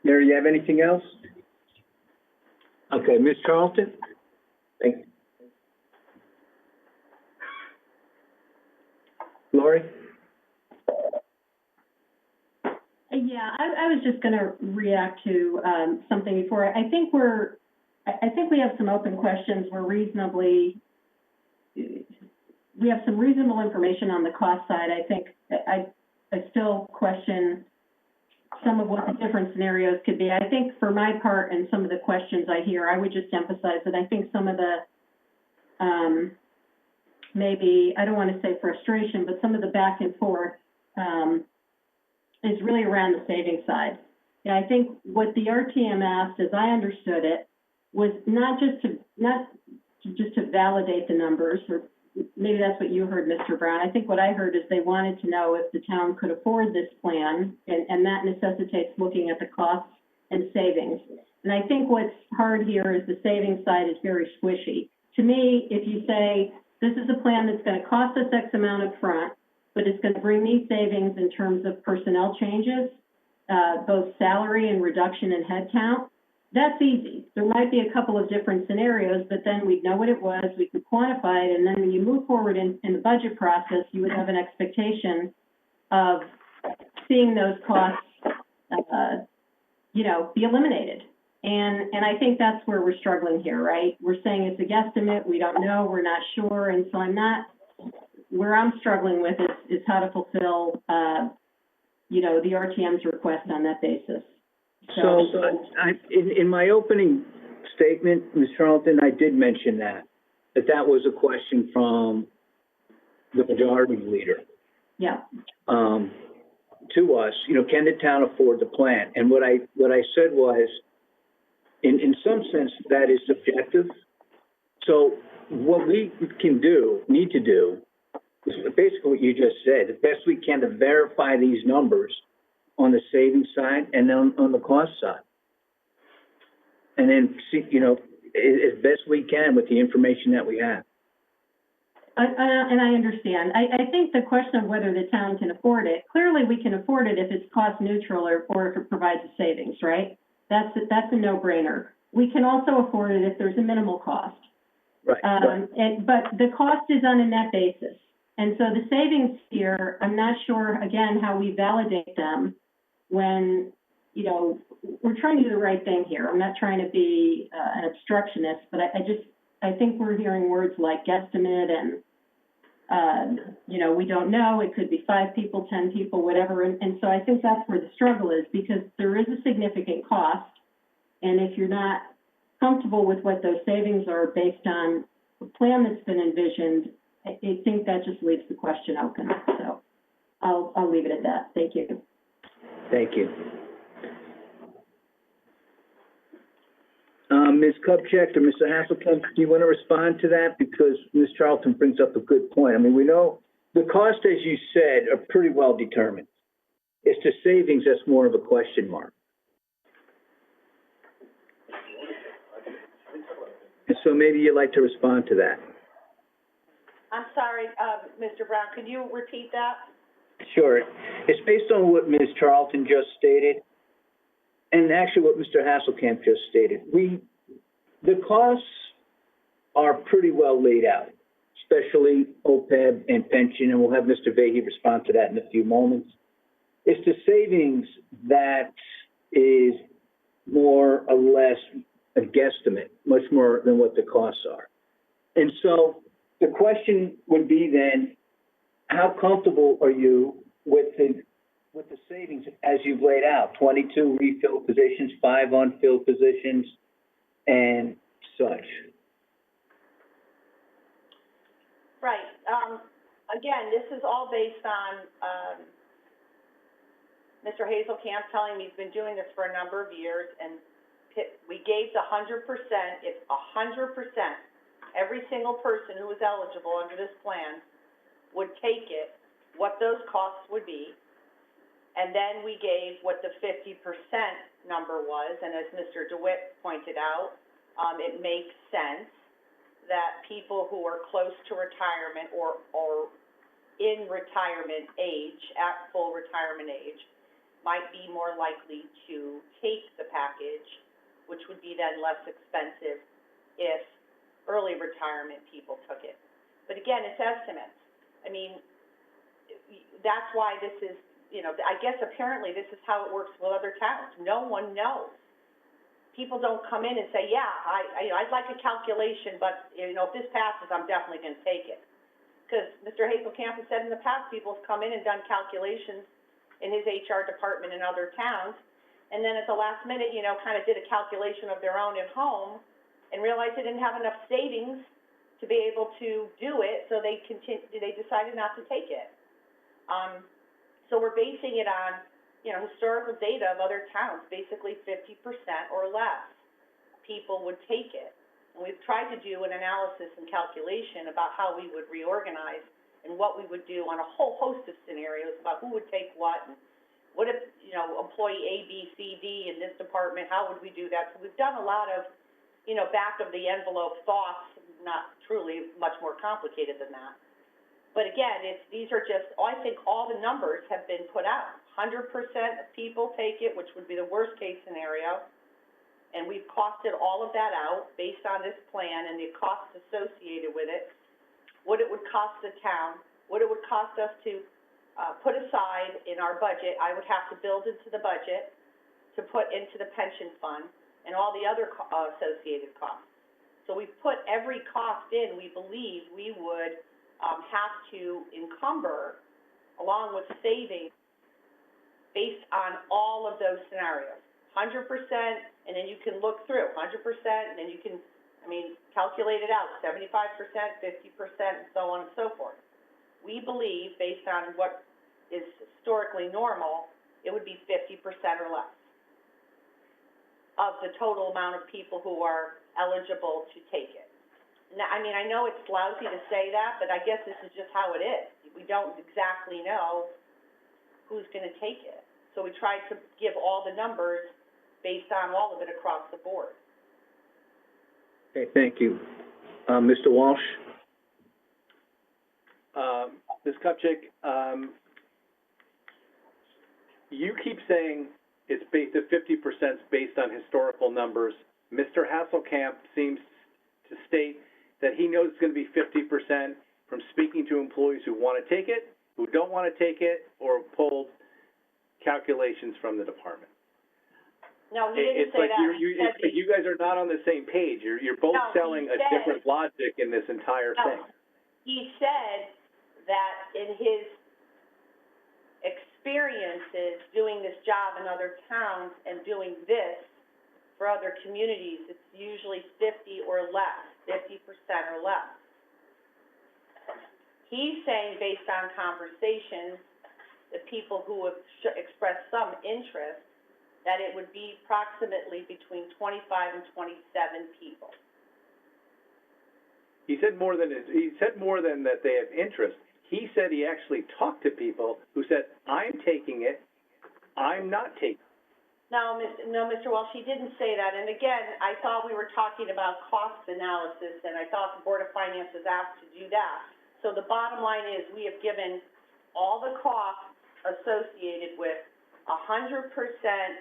Mary, you have anything else? Okay, Ms. Charlton? Thank you. Lori? Yeah, I was just gonna react to, something before. I think we have some open questions. We have some reasonable information on the cost side. I think, I still question some of what the different scenarios could be. I think for my part and some of the questions I hear, I would just emphasize that I think some of the, maybe, I don't want to say frustration, but some of the back and forth, is really around the savings side. And I think what the RTM asked, as I understood it, was not just to validate the numbers, or maybe that's what you heard, Mr. Brown. I think what I heard is they wanted to know if the town could afford this plan, and that necessitates looking at the costs and savings. And I think what's hard here is the savings side is very squishy. To me, if you say, this is a plan that's going to cost us X amount up front, but it's going to bring these savings in terms of personnel changes, both salary and reduction in headcount, that's easy. There might be a couple of different scenarios, but then we'd know what it was, we could quantify it, and then when you move forward in the budget process, you would have an expectation of seeing those costs, be eliminated. And I think that's where we're struggling here, right? We're saying it's a guesstimate, we don't know, we're not sure, and so where I'm struggling with is how to fulfill, the RTM's request on that basis. So in my opening statement, Ms. Charlton, I did mention that was a question from the majority leader. Yeah. To us, can the town afford the plan? And what I said was, in some sense, that is subjective. So what we need to do, is basically what you just said, the best we can to verify these numbers on the savings side and then on the cost side. and then see, as best we can with the information that we have. And I understand. I think the question of whether the town can afford it, clearly we can afford it if it's cost neutral or if it provides a savings, right? That's a no-brainer. We can also afford it if there's a minimal cost. Right. But the cost is on a net basis. And so the savings here, I'm not sure, again, how we validate them when, we're trying to do the right thing here. I'm not trying to be an obstructionist, but I think we're hearing words like guesstimate and, we don't know. It could be 5 people, 10 people, whatever. And so I think that's where the struggle is, because there is a significant cost. And if you're not comfortable with what those savings are based on the plan that's been envisioned, I think that just leaves the question open. So I'll leave it at that. Thank you. Thank you. Ms. Kupchak or Mr. Hasselkamp, do you want to respond to that? Because Ms. Charlton brings up a good point. I mean, we know the cost, as you said, are pretty well determined. It's the savings that's more of a question mark. And so maybe you'd like to respond to that. I'm sorry, Mr. Brown, could you repeat that? Sure. It's based on what Ms. Charlton just stated, and actually what Mr. Hasselkamp just stated. The costs are pretty well laid out, especially OPEB and pension, and we'll have Mr. Vahey respond to that in a few moments. It's the savings that is more or less a guesstimate, much more than what the costs are. And so the question would be then, how comfortable are you with the savings as you've laid out? 22 refilled positions, 5 unfilled positions, and such. Right. Again, this is all based on Mr. Hazelkamp telling me he's been doing this for a number of years, and we gave the 100%, if 100%, every single person who was eligible under this plan would take it, what those costs would be, and then we gave what the 50% number was, and as Mr. Dewitt pointed out, it makes sense that people who are close to retirement or in retirement age, at full retirement age, might be more likely to take the package, which would be then less expensive if early retirement people took it. But again, it's estimates. I mean, that's why this is, I guess apparently this is how it works with other towns. No one knows. People don't come in and say, yeah, I'd like a calculation, but, if this passes, I'm definitely going to take it. Because Mr. Hazelkamp has said in the past, people have come in and done calculations in his HR department in other towns, and then at the last minute, kind of did a calculation of their own at home and realized they didn't have enough savings to be able to do it, so they decided not to take it. So we're basing it on, historical data of other towns, basically 50% or less people would take it. And we've tried to do an analysis and calculation about how we would reorganize and what we would do on a whole host of scenarios about who would take what, and what if, employee A, B, C, D in this department, how would we do that? So we've done a lot of, back of the envelope thoughts, not truly much more complicated than that. But again, these are just, I think all the numbers have been put out. 100% of people take it, which would be the worst case scenario. And we've costed all of that out based on this plan and the costs associated with it, what it would cost the town, what it would cost us to put aside in our budget. I would have to build into the budget to put into the pension fund and all the other associated costs. So we've put every cost in we believe we would have to encumber along with savings based on all of those scenarios. 100%, and then you can look through 100%, and then you can, calculate it out, 75%, 50%, and so on and so forth. We believe, based on what is historically normal, it would be 50% or less of the total amount of people who are eligible to take it. Now, I know it's lousy to say that, but I guess this is just how it is. We don't exactly know who's going to take it. So we tried to give all the numbers based on all of it across the board. Okay, thank you. Mr. Walsh? Ms. Kupchak, you keep saying it's based at 50% based on historical numbers. Mr. Hasselkamp seems to state that he knows it's going to be 50% from speaking to employees who want to take it, who don't want to take it, or pulled calculations from the department. No, he didn't say that. It's like you guys are not on the same page. You're both No, selling a he said- different logic in this entire No. thing. He said that in his experiences doing this job in other towns and doing this for other communities, it's usually 50 or less, 50% or less. He's saying based on conversations, the people who have expressed some interest, that it would be approximately between 25 and 27 people. He said more than that they have interest. He said he actually talked to people who said, I'm taking it, I'm not taking it. No, Mr. Walsh, he didn't say that. And again, I thought we were talking about cost analysis, and I thought the Board of Finance was asked to do that. So the bottom line is, we have given all the costs associated with 100%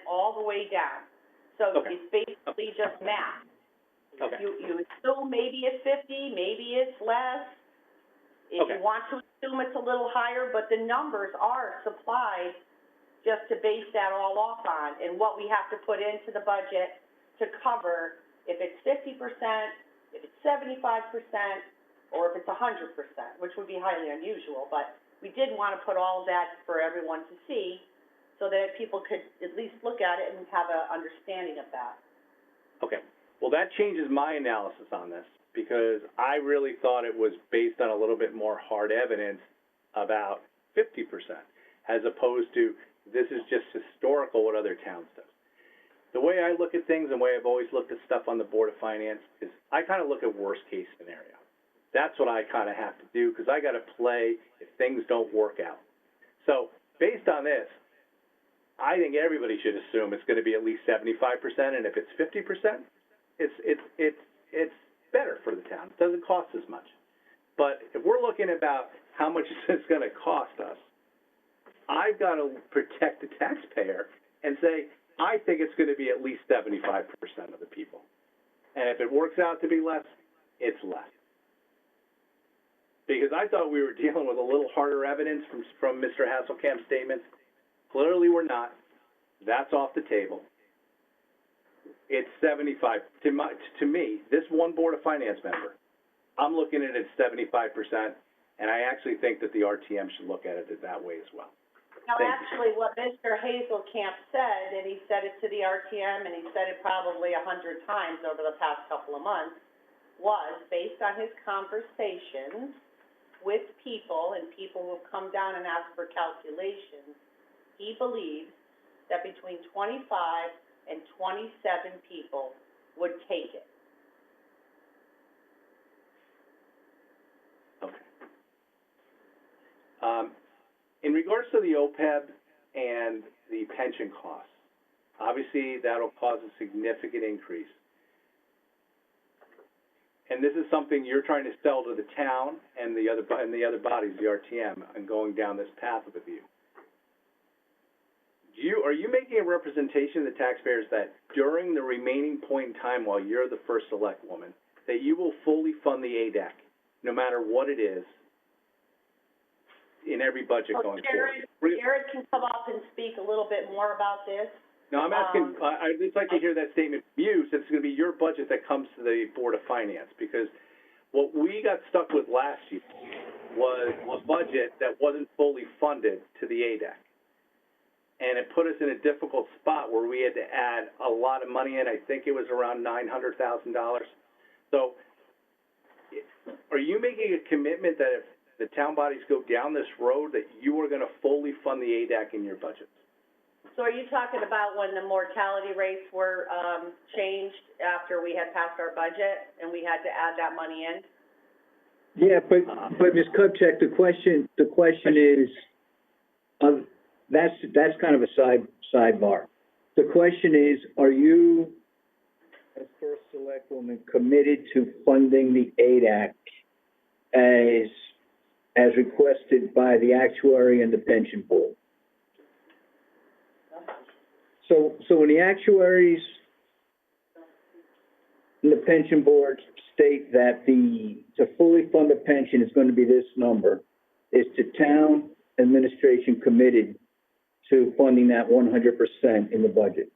all the way down. So Okay. it's basically just math. Okay. You assume maybe it's 50, maybe it's less. If Okay. you want to assume it's a little higher, but the numbers are supplied just to base that all off on, and what we have to put into the budget to cover if it's 50%, if it's 75%, or if it's 100%, which would be highly unusual, but we did want to put all of that for everyone to see, so that people could at least look at it and have an understanding of that. Okay. Well, that changes my analysis on this, because I really thought it was based on a little bit more hard evidence about 50%, as opposed to this is just historical what other towns do. The way I look at things and the way I've always looked at stuff on the Board of Finance is I kind of look at worst case scenario. That's what I kind of have to do, because I got to play if things don't work out. So based on this, I think everybody should assume it's going to be at least 75%, and if it's 50%, it's better for the town. It doesn't cost as much. But if we're looking about how much it's going to cost us, I've got to protect the taxpayer and say, I think it's going to be at least 75% of the people. And if it works out to be less, it's less. Because I thought we were dealing with a little harder evidence from Mr. Hasselkamp's statements. Clearly we're not. That's off the table. It's 75. To me, this one Board of Finance member, I'm looking at it at 75%, and I actually think that the RTM should look at it that way as well. Now, Thank actually, what Mr. Hazelkamp said, and he said it to the RTM, and he said it probably 100 times over the past couple of months, was based on his conversations with people and people who have come down and asked for calculations, he believes that between 25 and 27 people would take it. Okay. In regards to the OPEB and the pension costs, obviously that'll cause a significant increase. And this is something you're trying to sell to the town and the other bodies, the RTM, and going down this path with you. Are you making a representation to the taxpayers that during the remaining point in time while you're the first select woman, that you will fully fund the ADEC, no matter what it is, in every budget going forward? Jared can come up and speak a little bit more about this. No, I'm asking, I'd just like to hear that statement from you, since it's going to be your budget that comes to the Board of Finance, because what we got stuck with last year was a budget that wasn't fully funded to the ADEC. And it put us in a difficult spot where we had to add a lot of money in. I think it was around $900,000. So are you making a commitment that if the town bodies go down this road, that you are going to fully fund the ADEC in your budget? So are you talking about when the mortality rates were changed after we had passed our budget and we had to add that money in? Yeah, but Ms. Kupchak, the question is, that's kind of a sidebar. The question is, are you as first selectwoman, committed to funding the ADAC as requested by the actuary and the pension board. So when the actuaries and the pension board state that to fully fund the pension is going to be this number, is the town administration committed to funding that 100% in the budget?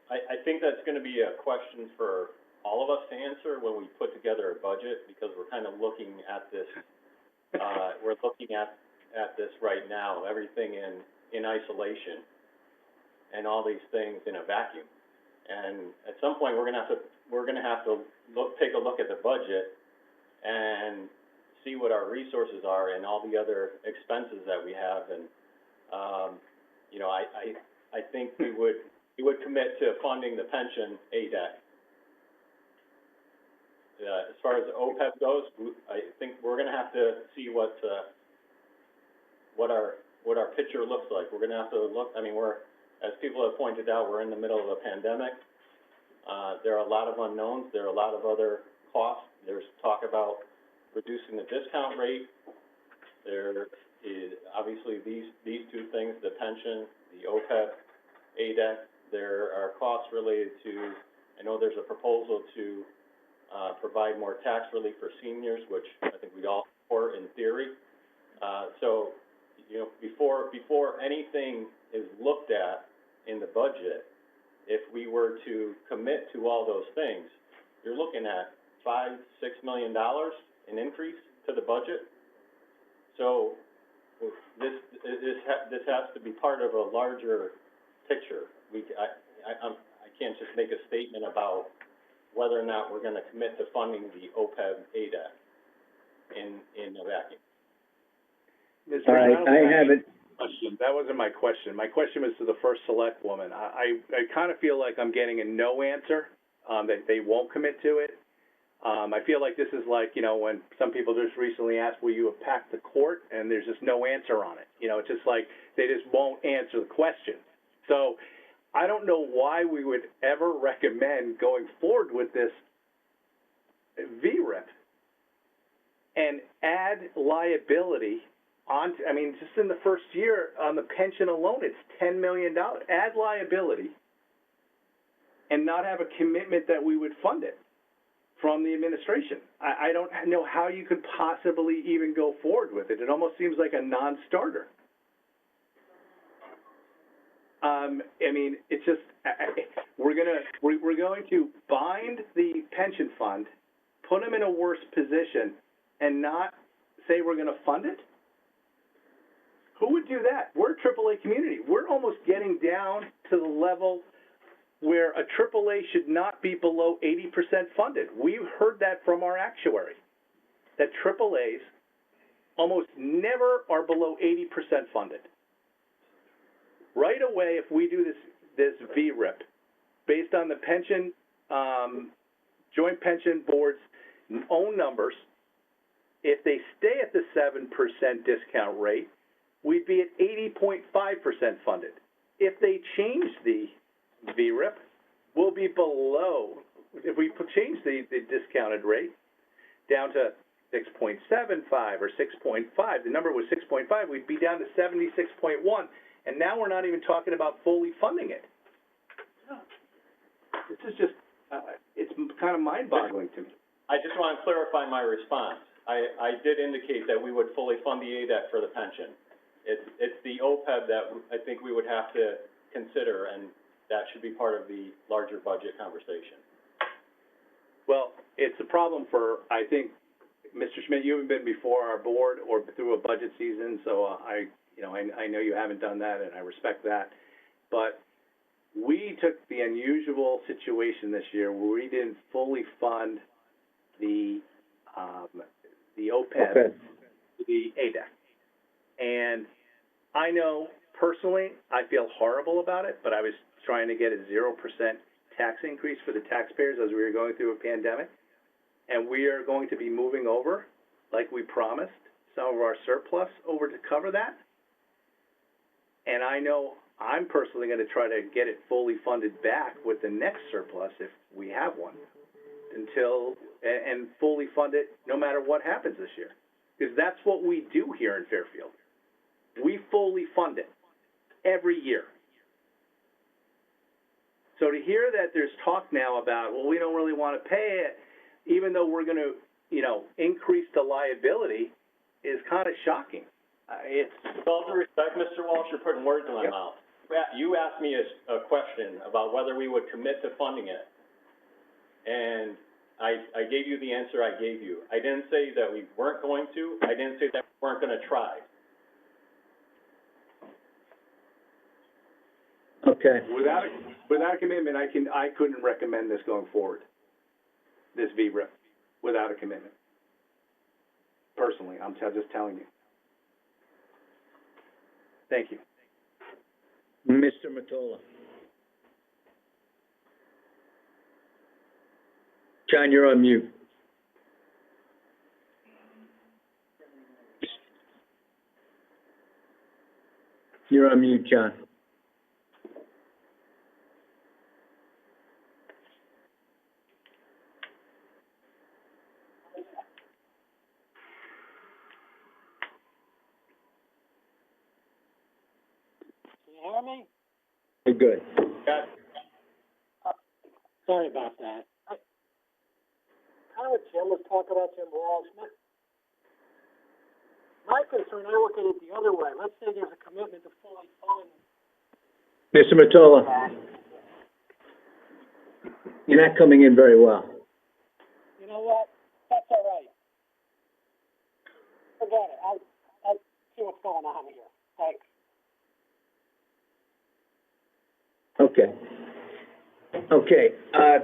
I think that's gonna be a question for all of us to answer when we put together a budget, because we're kind of looking at this, we're looking at this right now, everything in isolation, and all these things in a vacuum. And at some point, we're gonna have to take a look at the budget and see what our resources are and all the other expenses that we have. And, you know, I think we would commit to funding the pension ADAC. As far as the OPEB goes, I think we're gonna have to see what our picture looks like. We're gonna have to look, I mean, as people have pointed out, we're in the middle of a pandemic. There are a lot of unknowns. There are a lot of other costs. There's talk about reducing the discount rate. There is obviously these two things, the pension, the OPEB, ADAC. There are costs related to, I know there's a proposal to provide more tax relief for seniors, which I think we all support in theory. So, you know, before anything is looked at in the budget, if we were to commit to all those things, you're looking at $5-6 million in increase to the budget. So this has to be part of a larger picture. I can't just make a statement about whether or not we're going to commit to funding the OPEB ADAC in a vacuum. All right, I haven't. That wasn't my question. My question was to the first select woman. I kind of feel like I'm getting a no answer, that they won't commit to it. I feel like this is like, you know, when some people just recently asked, will you have packed the court? And there's just no answer on it. You know, it's just like they just won't answer the question. So I don't know why we would ever recommend going forward with this VERIP and add liability on, I mean, just in the first year on the pension alone, it's $10 million. Add liability and not have a commitment that we would fund it from the administration. I don't know how you could possibly even go forward with it. It almost seems like a non-starter. I mean, it's just, we're going to bind the pension fund, put them in a worse position, and not say we're going to fund it? Who would do that? We're a AAA community. We're almost getting down to the level where a AAA should not be below 80% funded. We've heard that from our actuary, that AAAs almost never are below 80% funded. Right away, if we do this VERIP, based on the pension, Joint Pension Board's own numbers, if they stay at the 7% discount rate, we'd be at 80.5% funded. If they change the VERIP, we'll be below, if we change the discounted rate down to 6.75 or 6.5, the number was 6.5, we'd be down to 76.1, and now we're not even talking about fully funding it. This is just, it's kind of mind-boggling to me. I just want to clarify my response. I did indicate that we would fully fund the ADAC for the pension. It's the OPEB that I think we would have to consider, and that should be part of the larger budget conversation. Well, it's a problem for, I think, Mr. Schmidt, you haven't been before our board or through a budget season, so I know you haven't done that, and I respect that. But we took the unusual situation this year where we didn't fully fund the OPEB, the ADAC. And I know personally, I feel horrible about it, but I was trying to get a 0% tax increase for the taxpayers as we were going through a pandemic. And we are going to be moving over, like we promised, some of our surplus over to cover that. And I know I'm personally gonna try to get it fully funded back with the next surplus, if we have one, and fully fund it no matter what happens this year. Because that's what we do here in Fairfield. We fully fund it every year. So to hear that there's talk now about, well, we don't really want to pay it, even though we're going to, increase the liability, is kind of shocking. With all due respect, Mr. Walsh, you're putting words in my Yep. mouth. You asked me a question about whether we would commit to funding it. And I gave you the answer I gave you. I didn't say that we weren't going to. I didn't say that we weren't going to try. Okay. Without a commitment, I couldn't recommend this going forward, this VERIP, without a commitment. Personally, I'm just telling you. Thank you. Mr. Mottola. John, you're on mute. You're on mute, John. Can you hear me? You're good. Sorry about that. Kind of what Jim was talking about, Jim Walsh. My concern, I look at it the other way. Let's say there's a commitment to fully fund. Mr. Mottola, you're not coming in very well. You know what? That's all right. Forget it. I'll see what's going on here. Thanks. Okay. Okay,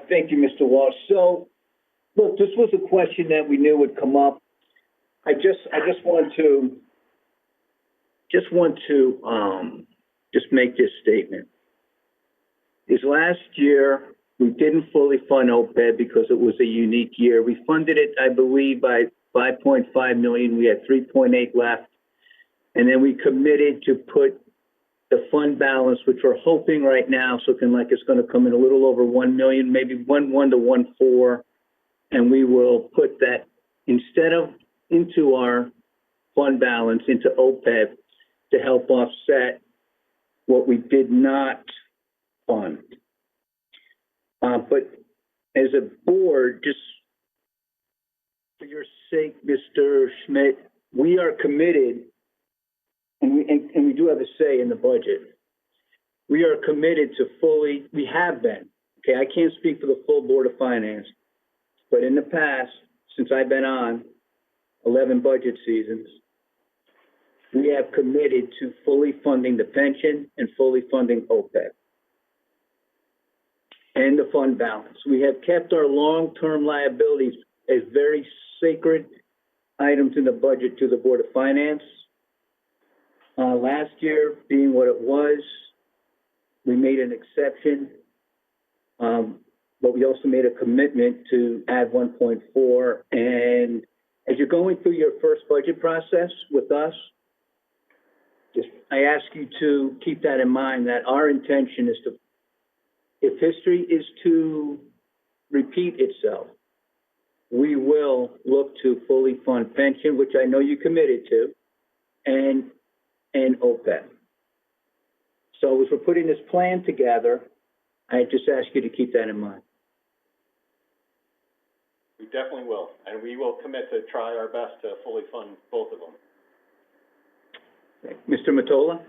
thank you, Mr. Walsh. So, look, this was a question that we knew would come up. I just want to make this statement. Is last year, we didn't fully fund OPEB because it was a unique year. We funded it, I believe, by 5.5 million. We had 3.8 left. And then we committed to put the fund balance, which we're hoping right now, it's looking like it's going to come in a little over 1 million, maybe 1.1 to 1.4, and we will put that instead of into our fund balance into OPEB to help offset what we did not fund. But as a board, just for your sake, Mr. Schmidt, we are committed. And we do have a say in the budget. We are committed to we have been, okay, I can't speak for the full Board of Finance, but in the past, since I've been on 11 budget seasons, we have committed to fully funding the pension and fully funding OPEB and the fund balance. We have kept our long-term liabilities as very sacred items in the budget to the Board of Finance. Last year, being what it was, we made an exception, but we also made a commitment to add 1.4. And as you're going through your first budget process with us, I ask you to keep that in mind, that our intention is to, if history is to repeat itself, we will look to fully fund pension, which I know you committed to, and OPEB. So as we're putting this plan together, I just ask you to keep that in mind. We definitely will, and we will commit to try our best to fully fund both of them. Okay. Mr. Mottola?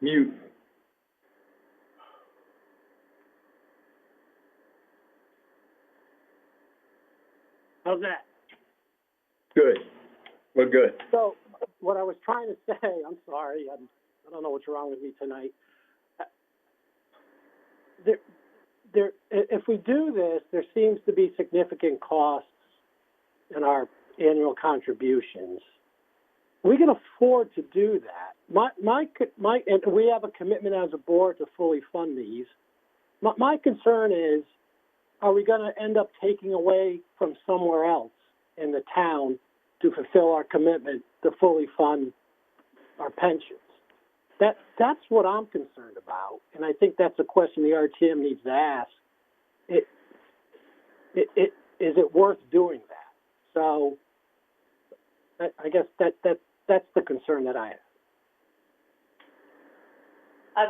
Mute. How's that? Good. We're good. So, what I was trying to say, I'm sorry, I don't know what's wrong with me tonight. If we do this, there seems to be significant costs in our annual contributions. We can afford to do that. And we have a commitment as a board to fully fund these. My concern is, are we going to end up taking away from somewhere else in the town to fulfill our commitment to fully fund our pensions. That's what I'm concerned about, and I think that's a question the RTM needs to ask. Is it worth doing that? So, I guess that's the concern that I have.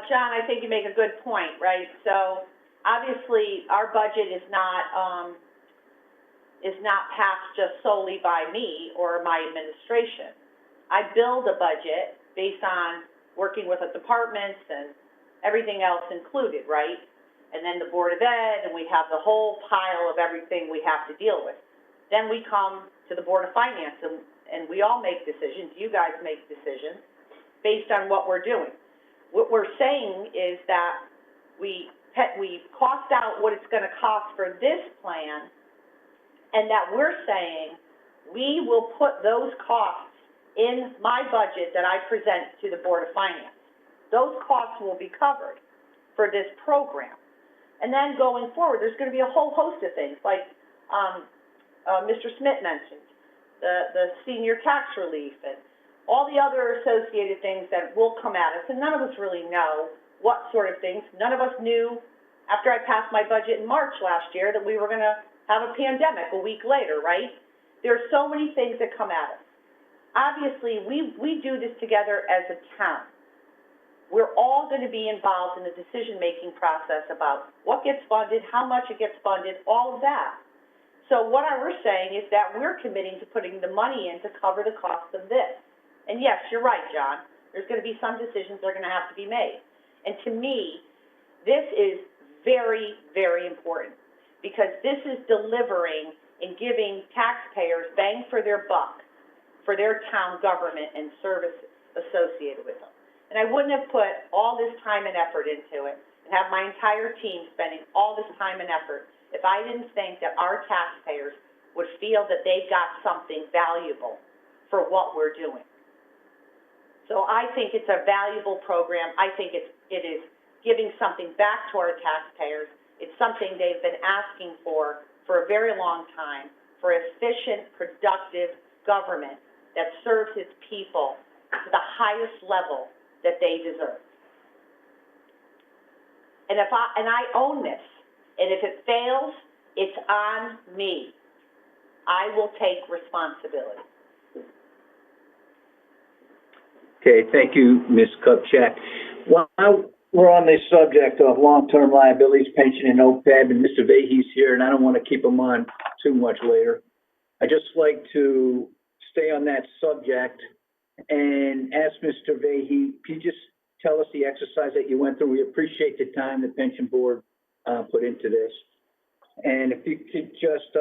John, I think you make a good point, right? So, obviously, our budget is not passed just solely by me or my administration. I build a budget based on working with the departments and everything else included, right? And then the Board of Ed, and we have the whole pile of everything we have to deal with. Then we come to the Board of Finance, and we all make decisions, you guys make decisions, based on what we're doing. What we're saying is that we cost out what it's gonna cost for this plan, and that we're saying we will put those costs in my budget that I present to the Board of Finance. Those costs will be covered for this program. And then going forward, there's gonna be a whole host of things, like, Mr. Smith mentioned, the senior tax relief and all the other associated things that will come at us, and none of us really know what sort of things. None of us knew after I passed my budget in March last year that we were gonna have a pandemic a week later, right? There are so many things that come at us. Obviously, we do this together as a town. We're all going to be involved in the decision-making process about what gets funded, how much it gets funded, all of that. So what we're saying is that we're committing to putting the money in to cover the cost of this. And yes, you're right, John. There's going to be some decisions that are going to have to be made. And to me, this is very, very important, because this is delivering and giving taxpayers bang for their buck for their town government and services associated with them. And I wouldn't have put all this time and effort into it and have my entire team spending all this time and effort if I didn't think that our taxpayers would feel that they got something valuable for what we're doing. So I think it's a valuable program. I think it is giving something back to our taxpayers. It's something they've been asking for a very long time, for efficient, productive government that serves its people to the highest level that they deserve. And I own this, and if it fails, it's on me. I will take responsibility. Okay, thank you, Ms. Kupchak. While we're on the subject of long-term liabilities, pension, and OPEB, and Mr. Vahey's here, and I don't want to keep him on too much later, I'd just like to stay on that subject and ask Mr. Vahey, can you just tell us the exercise that you went through? We appreciate the time the pension board put into this. And if you could just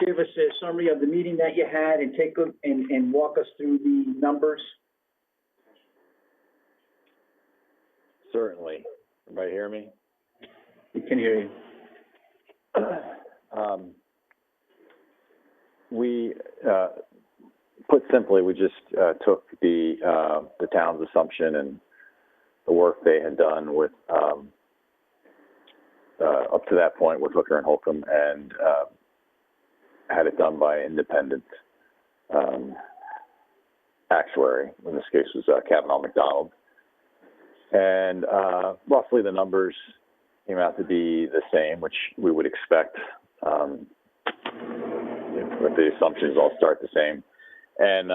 give us a summary of the meeting that you had and and walk us through the numbers. Certainly. Everybody hear me? We can hear you. We, put simply, we just took the town's assumption and the work they had done with up to that point with Hooker and Holcomb, and had it done by an independent actuary. In this case, was Kavanaugh McDonald, and roughly the numbers came out to be the same, which we would expect. With the assumptions all start the same, and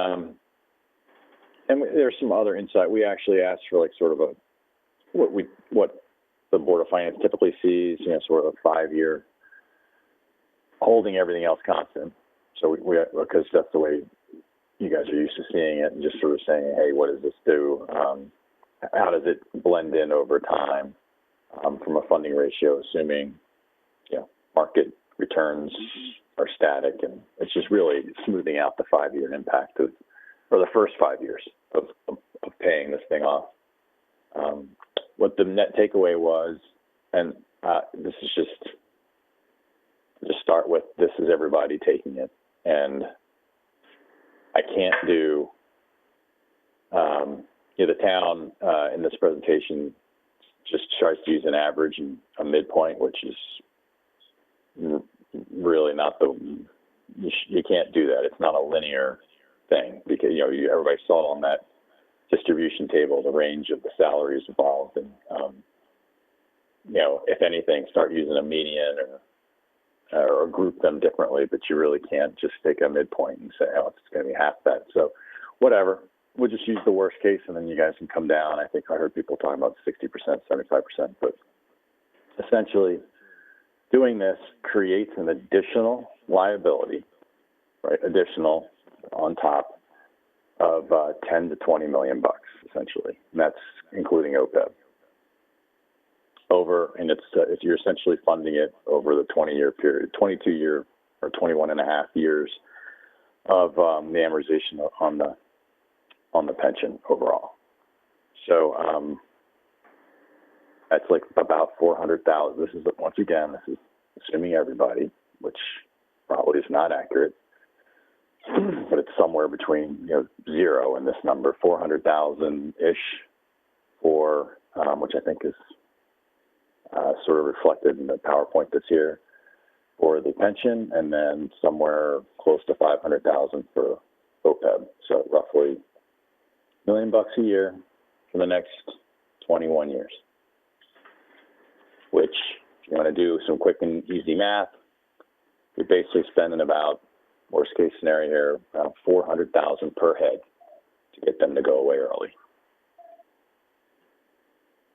there's some other insight. We actually asked for like sort of what the Board of Finance typically sees, sort of a 5-year, holding everything else constant. So we because that's the way you guys are used to seeing it, and just sort of saying, hey, what does this do? How does it blend in over time from a funding ratio, assuming market returns are static, and it's just really smoothing out the 5-year impact or the first 5 years of paying this thing off. What the net takeaway was, and this is just start with, this is everybody taking it, and I can't do, the town in this presentation just tries to use an average and a midpoint, which is really not you can't do that. It's not a linear thing, because everybody saw on that distribution table, the range of the salaries involved, and, if anything, start using a median or group them differently, but you really can't just take a midpoint and say, oh, it's going to be half that. So whatever, we'll just use the worst case, and then you guys can come down. I think I heard people talking about 60%, 75%, but essentially doing this creates an additional liability, right, additional on top of 10 to 20 million bucks, essentially, and that's including OPEB. And if you're essentially funding it over the 20-year period, 22-year or 21 and a half years of the amortization on the pension overall. So that's like about 400,000. This is assuming everybody, which probably is not accurate, but it's somewhere between zero and this number, 400,000 ish for which I think is sort of reflected in the PowerPoint that's here for the pension, and then somewhere close to 500,000 for OPEB. So roughly $1 million a year for the next 21 years. Which, if you want to do some quick and easy math, you're basically spending about, worst case scenario here, about $400,000 per head to get them to go away early,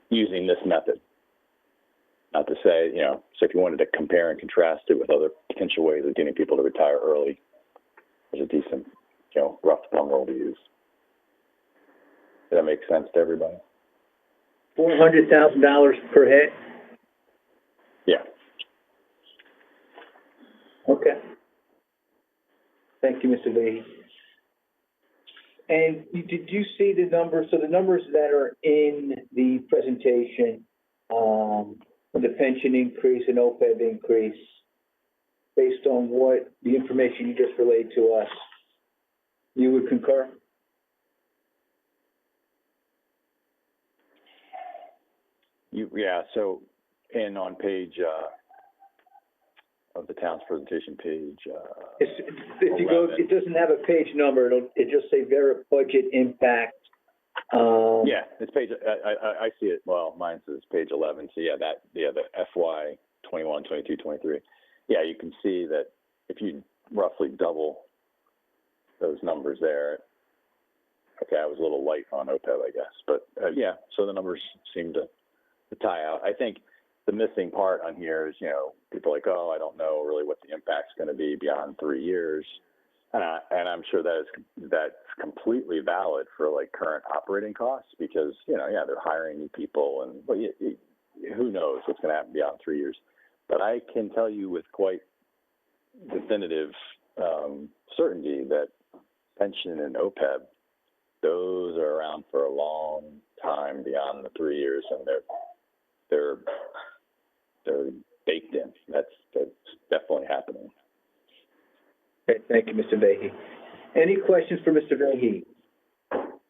using this method. Not to say, so if you wanted to compare and contrast it with other potential ways of getting people to retire early, there's a decent, rough thumb rule to use. Does that make sense to everybody? $400,000 per head? Yeah. Okay. Thank you, Mr. Leahy. And did you see the numbers? So the numbers that are in the presentation, the pension increase and OPEB increase, based on what the information you just relayed to us, you would concur? So, and on page of the town's presentation page. If you go, it doesn't have a page number. It just say VERIP budget impact. Yeah, it's page. I see it. Well, mine says page 11. So the FY 21, 22, 23. Yeah, you can see that if you roughly double those numbers there. Okay, I was a little light on OPEB, I guess, but so the numbers seem to tie out. I think the missing part on here is, people are like, oh, I don't know really what the impact's going to be beyond 3 years. And I'm sure that's completely valid for like current operating costs because, they're hiring new people and who knows what's going to happen beyond 3 years. But I can tell you with quite definitive certainty that pension and OPEB, those are around for a long time beyond the 3 years, and they're baked in. That's definitely happening. Okay, thank you, Mr. Vahey. Any questions for Mr. Vahey?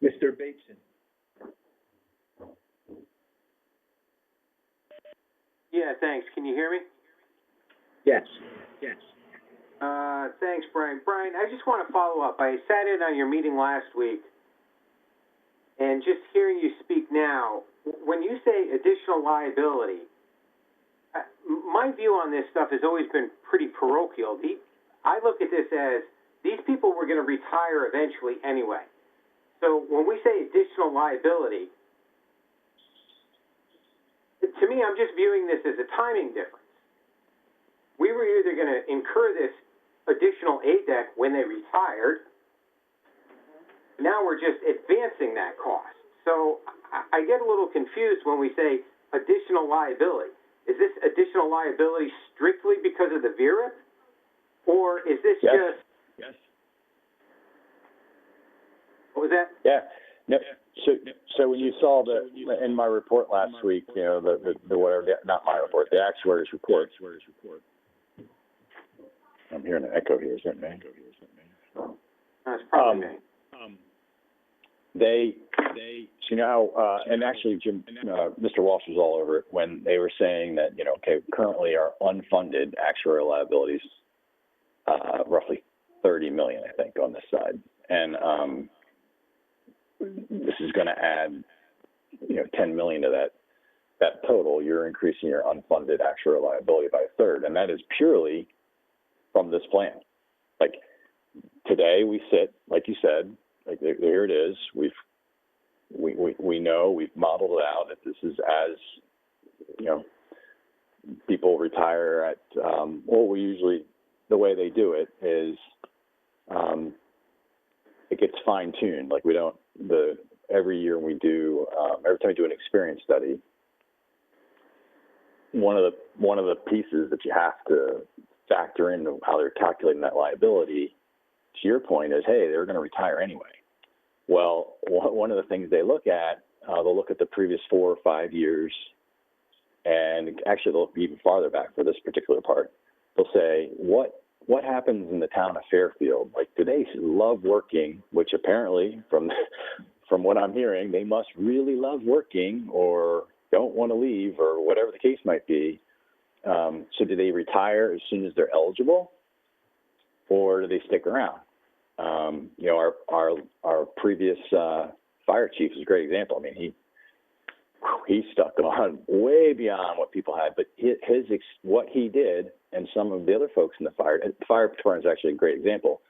Mr. Bateson? Yeah, thanks. Can you hear me? Yes. Thanks, Brian. Brian, I just want to follow up. I sat in on your meeting last week, and just hearing you speak now, when you say additional liability, my view on this stuff has always been pretty parochial. I look at this as these people were going to retire eventually anyway. So when we say additional liability, to me, I'm just viewing this as a timing difference. We were either going to incur this additional ADEC when they retired. Now we're just advancing that cost. So I get a little confused when we say additional liability. Is this additional liability strictly because of the VERIP? Or is this just... Yes. What was that? Yeah. No. So when you saw in my report last week, not my report, the actuary's report. I'm hearing an echo here, is that me? That's probably me. So how, and actually Jim, Mr. Walsh was all over it when they were saying that, currently our unfunded actuarial liabilities, roughly 30 million, I think, on this side. And, this is gonna add, 10 million to that total. You're increasing your unfunded actuarial liability by a third, and that is purely from this plan. Like, today we sit, like you said, like there it is. We know, we've modeled it out that this is as, people retire at, we usually, the way they do it is, it gets fine tuned. Like every year we do, every time we do an experience study, one of the pieces that you have to factor into how they're calculating that liability, to your point, is, hey, they're going to retire anyway. Well, one of the things they look at, they'll look at the previous 4 or 5 years, and actually they'll look even farther back for this particular part. They'll say, what happens in the town of Fairfield? Like, do they love working, which apparently, from what I'm hearing, they must really love working or don't want to leave or whatever the case might be. So do they retire as soon as they're eligible, or do they stick around? Our previous fire chief is a great example. I mean, he stuck on way beyond what people had, but what he did, and some of the other folks in the fire department is actually a great example.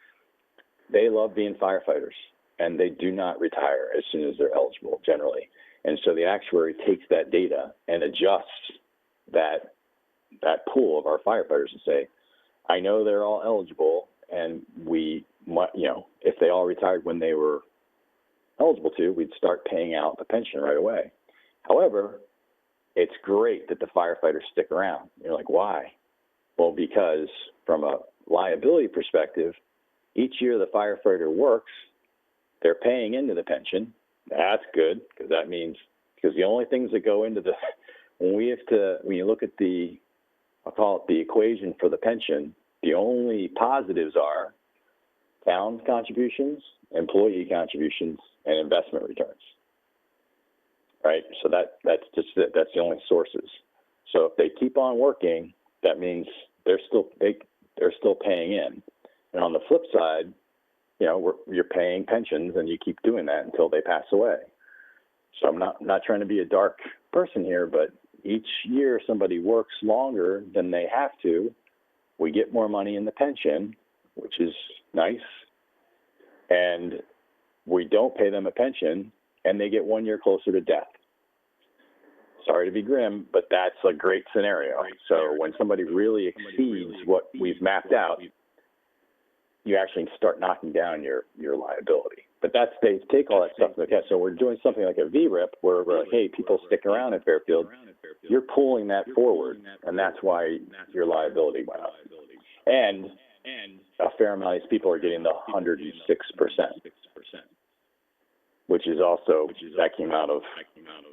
They love being firefighters, and they do not retire as soon as they're eligible generally. And so the actuary takes that data and adjusts that pool of our firefighters and say, I know they're all eligible, and we might, if they all retired when they were eligible to, we'd start paying out the pension right away. However, it's great that the firefighters stick around. You're like, why? Well, because from a liability perspective, each year the firefighter works, they're paying into the pension. That's good, because that means, because the only things that go into when you look at I'll call it the equation for the pension, the only positives are town contributions, employee contributions, and investment returns. Right? So that's just it. That's the only sources. So if they keep on working, that means they're still paying in. And on the flip side, you're paying pensions, and you keep doing that until they pass away. So I'm not trying to be a dark person here, but each year somebody works longer than they have to, we get more money in the pension, which is nice, and we don't pay them a pension, and they get 1 year closer to death. Sorry to be grim, but that's a great scenario. So when somebody really exceeds what we've mapped out, you actually start knocking down your liability. But they take all that stuff into account. So we're doing something like a VERIP where we're like, hey, people stick around at Fairfield. You're pulling that forward, and that's why your liability went up. And a fair amount of these people are getting the 106%, which is also,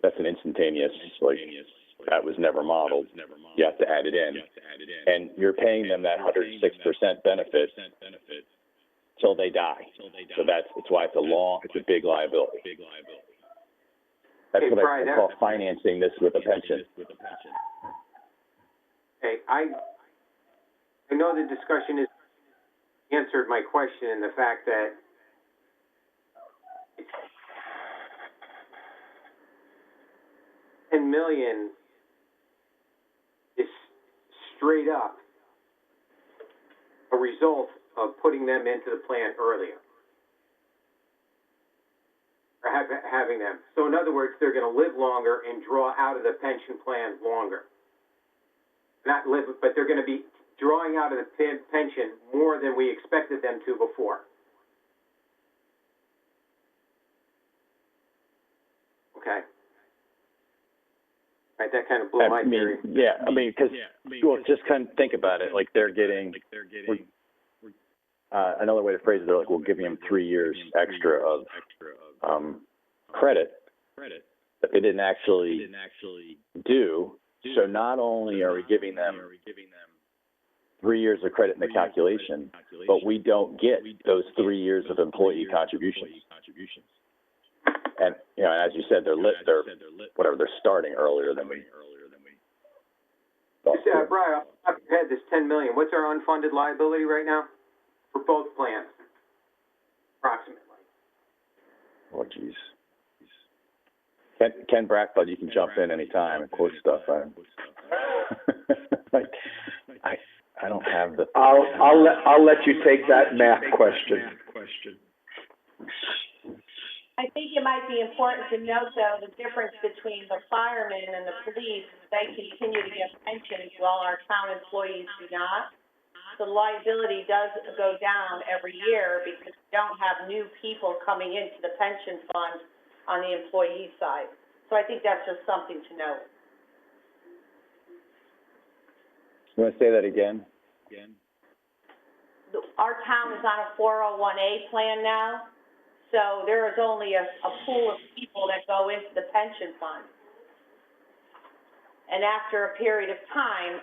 that's an instantaneous, that was never modeled. You have to add it in. And you're paying them that 106% benefit till they die. So that's why it's a big liability. That's what I call financing this with a pension. Okay, I know the discussion has answered my question in the fact that $10 million is straight up a result of putting them into the plan earlier, or having them. So in other words, they're going to live longer and draw out of the pension plan longer. Not live, but they're going to be drawing out of the pension more than we expected them to before. Okay. Right, that kind of blew my theory. Yeah, because just kind of think about it. Like they're getting another way to phrase it, they're like, we're giving them 3 years extra of credit that they didn't actually do. So not only are we giving them 3 years of credit in the calculation, but we don't get those 3 years of employee contributions. And as you said, they're starting earlier than we. Brian, off the top of your head, this $10 million. What's our unfunded liability right now for both plans, approximately? Oh, geez. Ken Brackbud, you can jump in anytime and quote stuff. Like, I don't have the. I'll let you take that math question. I think it might be important to note, though, the difference between the firemen and the police, they continue to get pensions while our town employees do not. So the liability does go down every year because we don't have new people coming into the pension fund on the employee side. So I think that's just something to note. You want to say that again? Our town is on a 401A plan now, so there is only a pool of people that go into the pension fund. And after a period of time,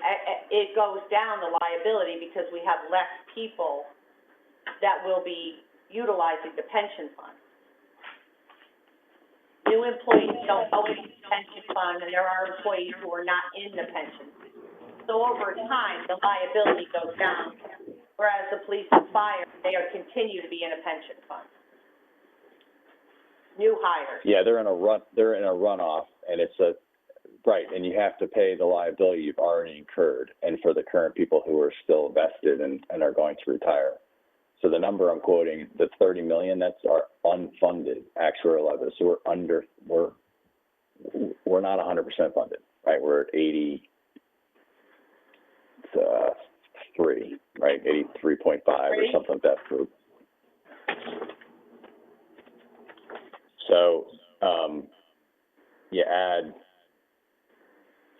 it goes down the liability because we have less people that will be utilizing the pension fund. New employees don't go into the pension fund, and there are employees who are not in the pension fund. So over time, the liability goes down, whereas the police and fire, they continue to be in a pension fund. New hires. Yeah, they're in a runoff, and it's right, and you have to pay the liability you've already incurred, and for the current people who are still vested and are going to retire. So the number I'm quoting, the 30 million, that's our unfunded actuarial liability. So we're not 100% funded, right? We're at 83, right? 83.5 or something like that. So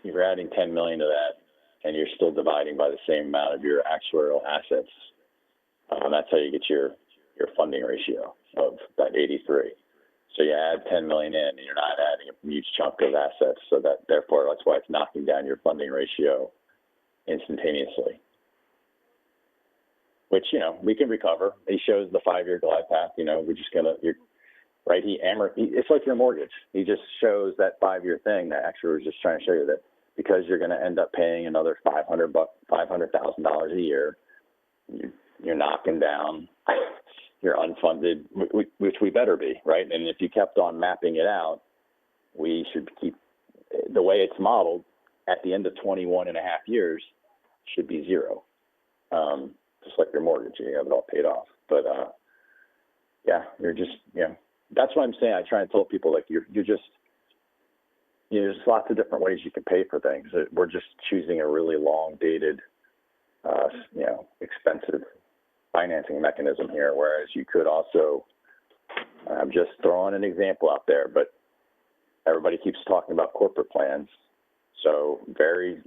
you're adding 10 million to that, and you're still dividing by the same amount of your actuarial assets. That's how you get your funding ratio of that 83. So you add 10 million in, and you're not adding a huge chunk of assets. So that therefore that's why it's knocking down your funding ratio instantaneously. Which, we can recover. He shows the 5-year glide path. We're just right? It's like your mortgage. He just shows that 5-year thing. That actually was just trying to show you that because you're going to end up paying another $500,000 a year, you're knocking down your unfunded, which we better be, right? And if you kept on mapping it out, we should keep the way it's modeled at the end of 21 and a half years should be zero. Just like your mortgage, you have it all paid off. But you're just, that's what I'm saying. I try and tell people, like, you're just, there's lots of different ways you can pay for things. We're just choosing a really long dated, expensive financing mechanism here, whereas you could also, I'm just throwing an example out there, but everybody keeps talking about corporate plans. So very,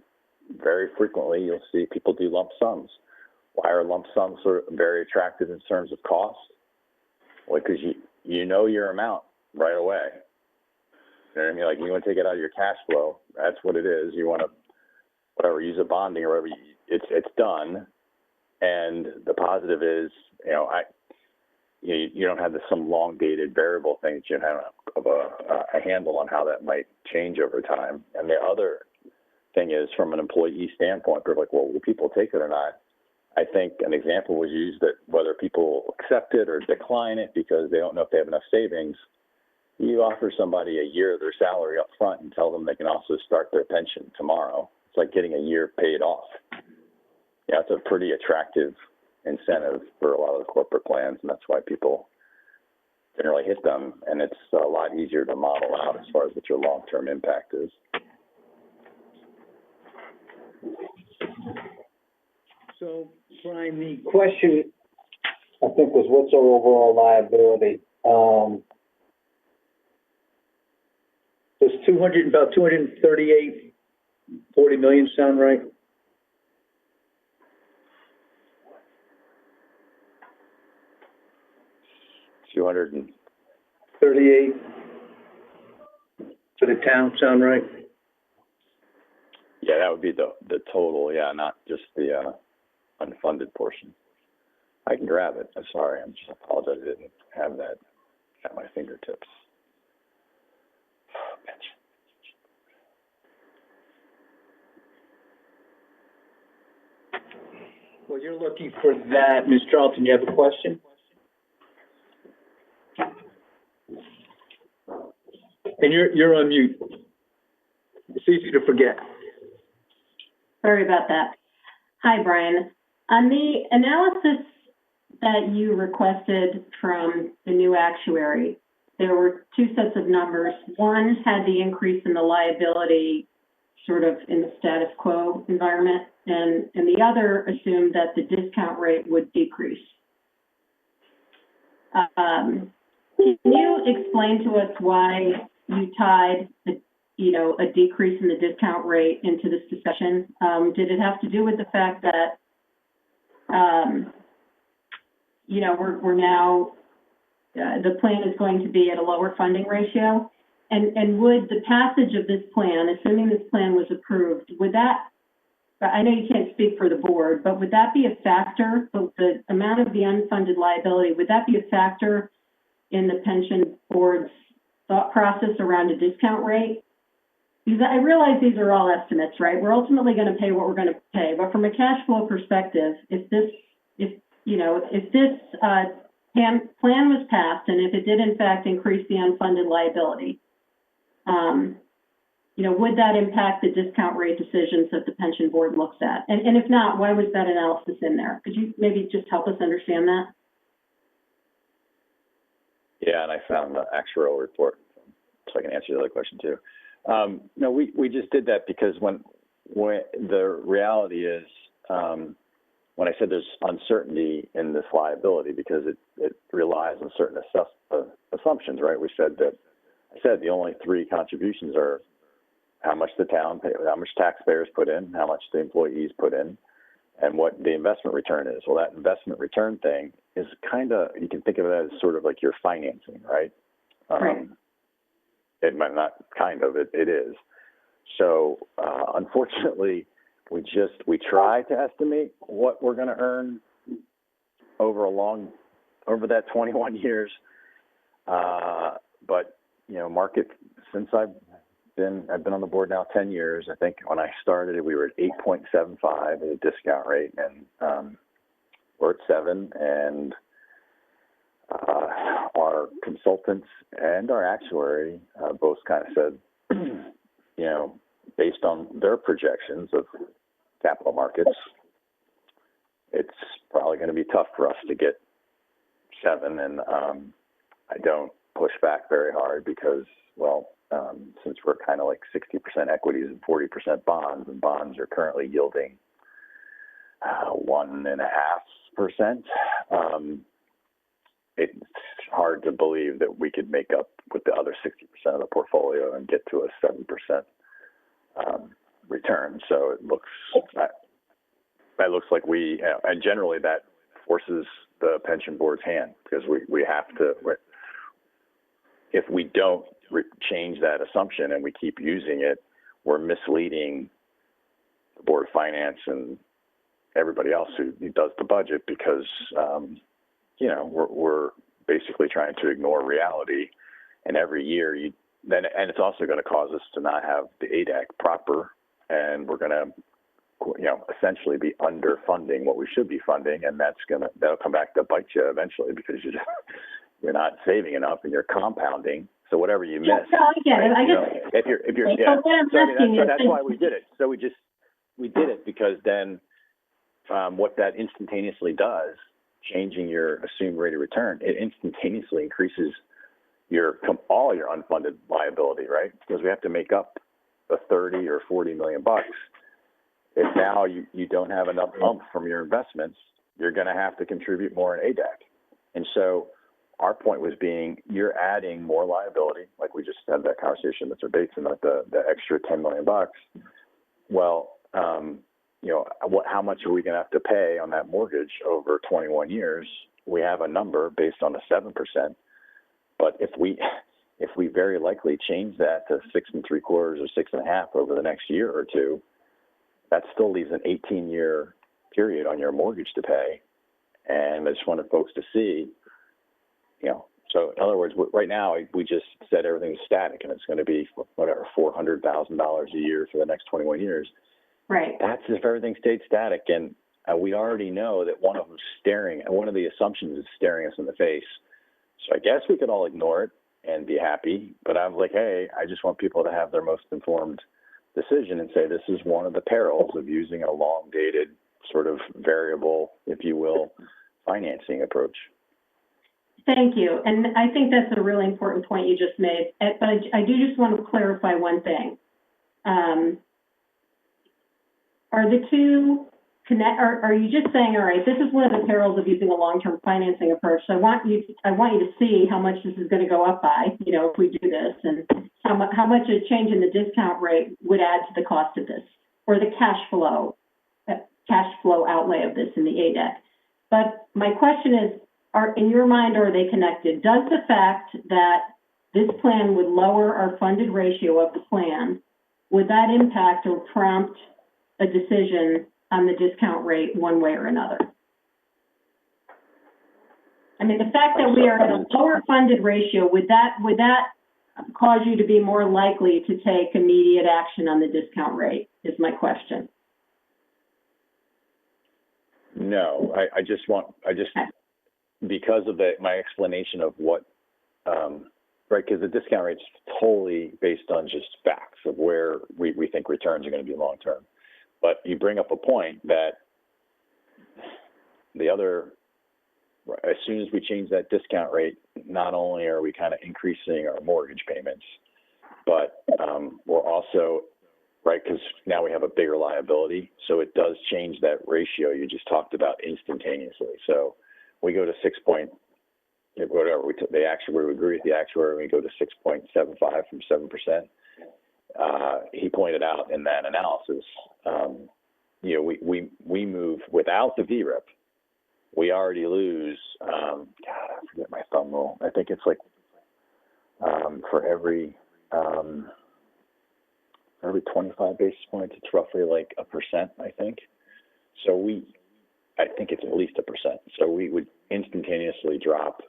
very frequently you'll see people do lump sums. Why are lump sums very attractive in terms of cost? Well, because you know your amount right away. You know what I mean? Like, you want to take it out of your cash flow. That's what it is. You want to, use a bonding or whatever. It's done. And the positive is, you don't have some long dated variable thing that you have a handle on how that might change over time. And the other thing is, from an employee standpoint, they're like, well, will people take it or not? I think an example was used that whether people accept it or decline it because they don't know if they have enough savings, you offer somebody a year of their salary up front and tell them they can also start their pension tomorrow. It's like getting a year paid off. Yeah, it's a pretty attractive incentive for a lot of the corporate plans, and that's why people generally hit them, and it's a lot easier to model out as far as what your long-term impact is. So, Brian, the question, I think, was what's our overall liability? Does about 238, 40 million sound right? $238 for the town sound right? Yeah, that would be the total, not just the unfunded portion. I can grab it. I'm sorry. I'm just apologize. I didn't have that at my fingertips. Well, you're looking for that. Ms. Charlton, you have a question? And you're on mute. It's easy to forget. Sorry about that. Hi, Brian. On the analysis that you requested from the new actuary, there were two sets of numbers. One had the increase in the liability sort of in the status quo environment, and the other assumed that the discount rate would decrease. Can you explain to us why you tied a decrease in the discount rate into this discussion? Did it have to do with the fact that, we're now, the plan is going to be at a lower funding ratio? And would the passage of this plan, assuming this plan was approved, would that, I know you can't speak for the board, but would that be a factor, the amount of the unfunded liability, would that be a factor in the pension board's thought process around a discount rate? Because I realize these are all estimates, right? We're ultimately going to pay what we're going to pay, but from a cash flow perspective, if this plan was passed, and if it did in fact increase the unfunded liability, would that impact the discount rate decisions that the pension board looks at? And if not, why was that analysis in there? Could you maybe just help us understand that? Yeah, and I found the actuarial report, so I can answer the other question too. No, we just did that because when the reality is, when I said there's uncertainty in this liability because it relies on certain assumptions, right? I said the only three contributions are how much the town pays, how much taxpayers put in, how much the employees put in, and what the investment return is. Well, that investment return thing is kind of, you can think of it as sort of like your financing, right? Right. It might not kind of, it is. So, unfortunately, we try to estimate what we're going to earn over that 21 years. But, market, since I've been on the board now 10 years, I think when I started, we were at 8.75 as a discount rate, and we're at 7, and our consultants and our actuary both kind of said, based on their projections of capital markets, it's probably going to be tough for us to get 7, and I don't push back very hard because, since we're kind of like 60% equities and 40% bonds, and bonds are currently yielding 1.5%, it's hard to believe that we could make up with the other 60% of the portfolio and get to a 7% return. So it looks like and generally that forces the pension board's hand because we have to. If we don't change that assumption and we keep using it, we're misleading the Board of Finance and everybody else who does the budget because, we're basically trying to ignore reality. And every year and it's also going to cause us to not have the ADAC proper, and we're going to, essentially be underfunding what we should be funding, and that'll come back to bite you eventually because you're not saving enough and you're compounding. So whatever you miss, I get it. I guess if you're that's why we did it. So we did it because then what that instantaneously does, changing your assumed rate of return, it instantaneously increases all your unfunded liability, right? Because we have to make up the 30 or 40 million bucks. If now you don't have enough oomph from your investments, you're going to have to contribute more in ADAC. And so our point was you're adding more liability, like we just had that conversation with Mr. Bates about the extra 10 million bucks. Well, how much are we going to have to pay on that mortgage over 21 years? We have a number based on the 7%, but if we very likely change that to 6.75 or 6.5 over the next year or two, that still leaves an 18-year period on your mortgage to pay. And I just wanted folks to see, so in other words, right now we just said everything's static and it's going to be whatever, $400,000 a year for the next 21 years. Right. That's if everything stayed static. And we already know that one of the assumptions is staring us in the face. So I guess we could all ignore it and be happy. But I was like, hey, I just want people to have their most informed decision and say this is one of the perils of using a long-dated sort of variable, if you will, financing approach. Thank you, and I think that's a really important point you just made, but I do just want to clarify one thing. Are the two are you just saying, all right, this is one of the perils of using a long-term financing approach, so I want you to see how much this is going to go up by, you know, if we do this, and how much a change in the discount rate would add to the cost of this, or the cash flow outlay of this in the ADEC. But my question is, in your mind, are they connected? Does the fact that this plan would lower our funded ratio of the plan, would that impact or prompt a decision on the discount rate one way or another? I mean, the fact that we are at a lower funded ratio, would that cause you to be more likely to take immediate action on the discount rate, is my question. No, because of my explanation of what, right, because the discount rate's totally based on just facts of where we think returns are going to be long term. But you bring up a point that as soon as we change that discount rate, not only are we kind of increasing our mortgage payments, but we're also, right, because now we have a bigger liability, so it does change that ratio you just talked about instantaneously. So we go to the actuary, we agree with the actuary, we go to 6.75 from 7%. He pointed out in that analysis, you know, we move without the VERIP, we already lose, God, I forget my thumb rule. I think it's like, for every 25 basis points, it's roughly like 1%, I think. So I think it's at least 1%. So we would instantaneously drop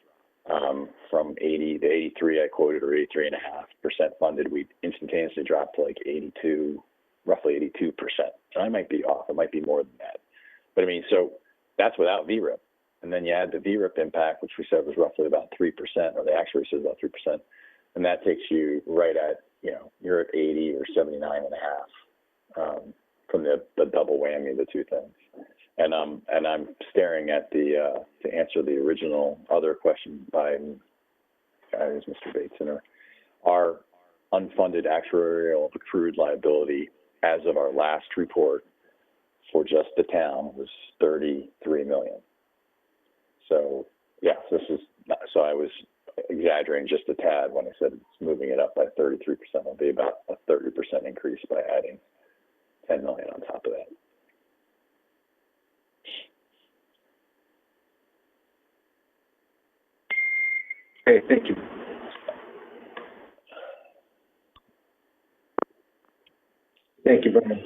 from 80 to 83, I quoted, or 83.5% funded. We'd instantaneously drop to like 82, roughly 82%. And I might be off. It might be more than that. But I mean, so that's without VERIP. And then you add the VERIP impact, which we said was roughly about 3%, or the actuary says about 3%. And that takes you right at, you know, you're at 80 or 79.5 from the double whammy of the two things. And I'm staring at to answer the original other question by Mr. Bateson. Our unfunded actuarial accrued liability as of our last report for just the town was $33 million. So yeah, so I was exaggerating just a tad when I said it's moving it up by 33%. It'll be about a 30% increase by adding $10 million on top of that. Okay, thank you. Thank you, Brian.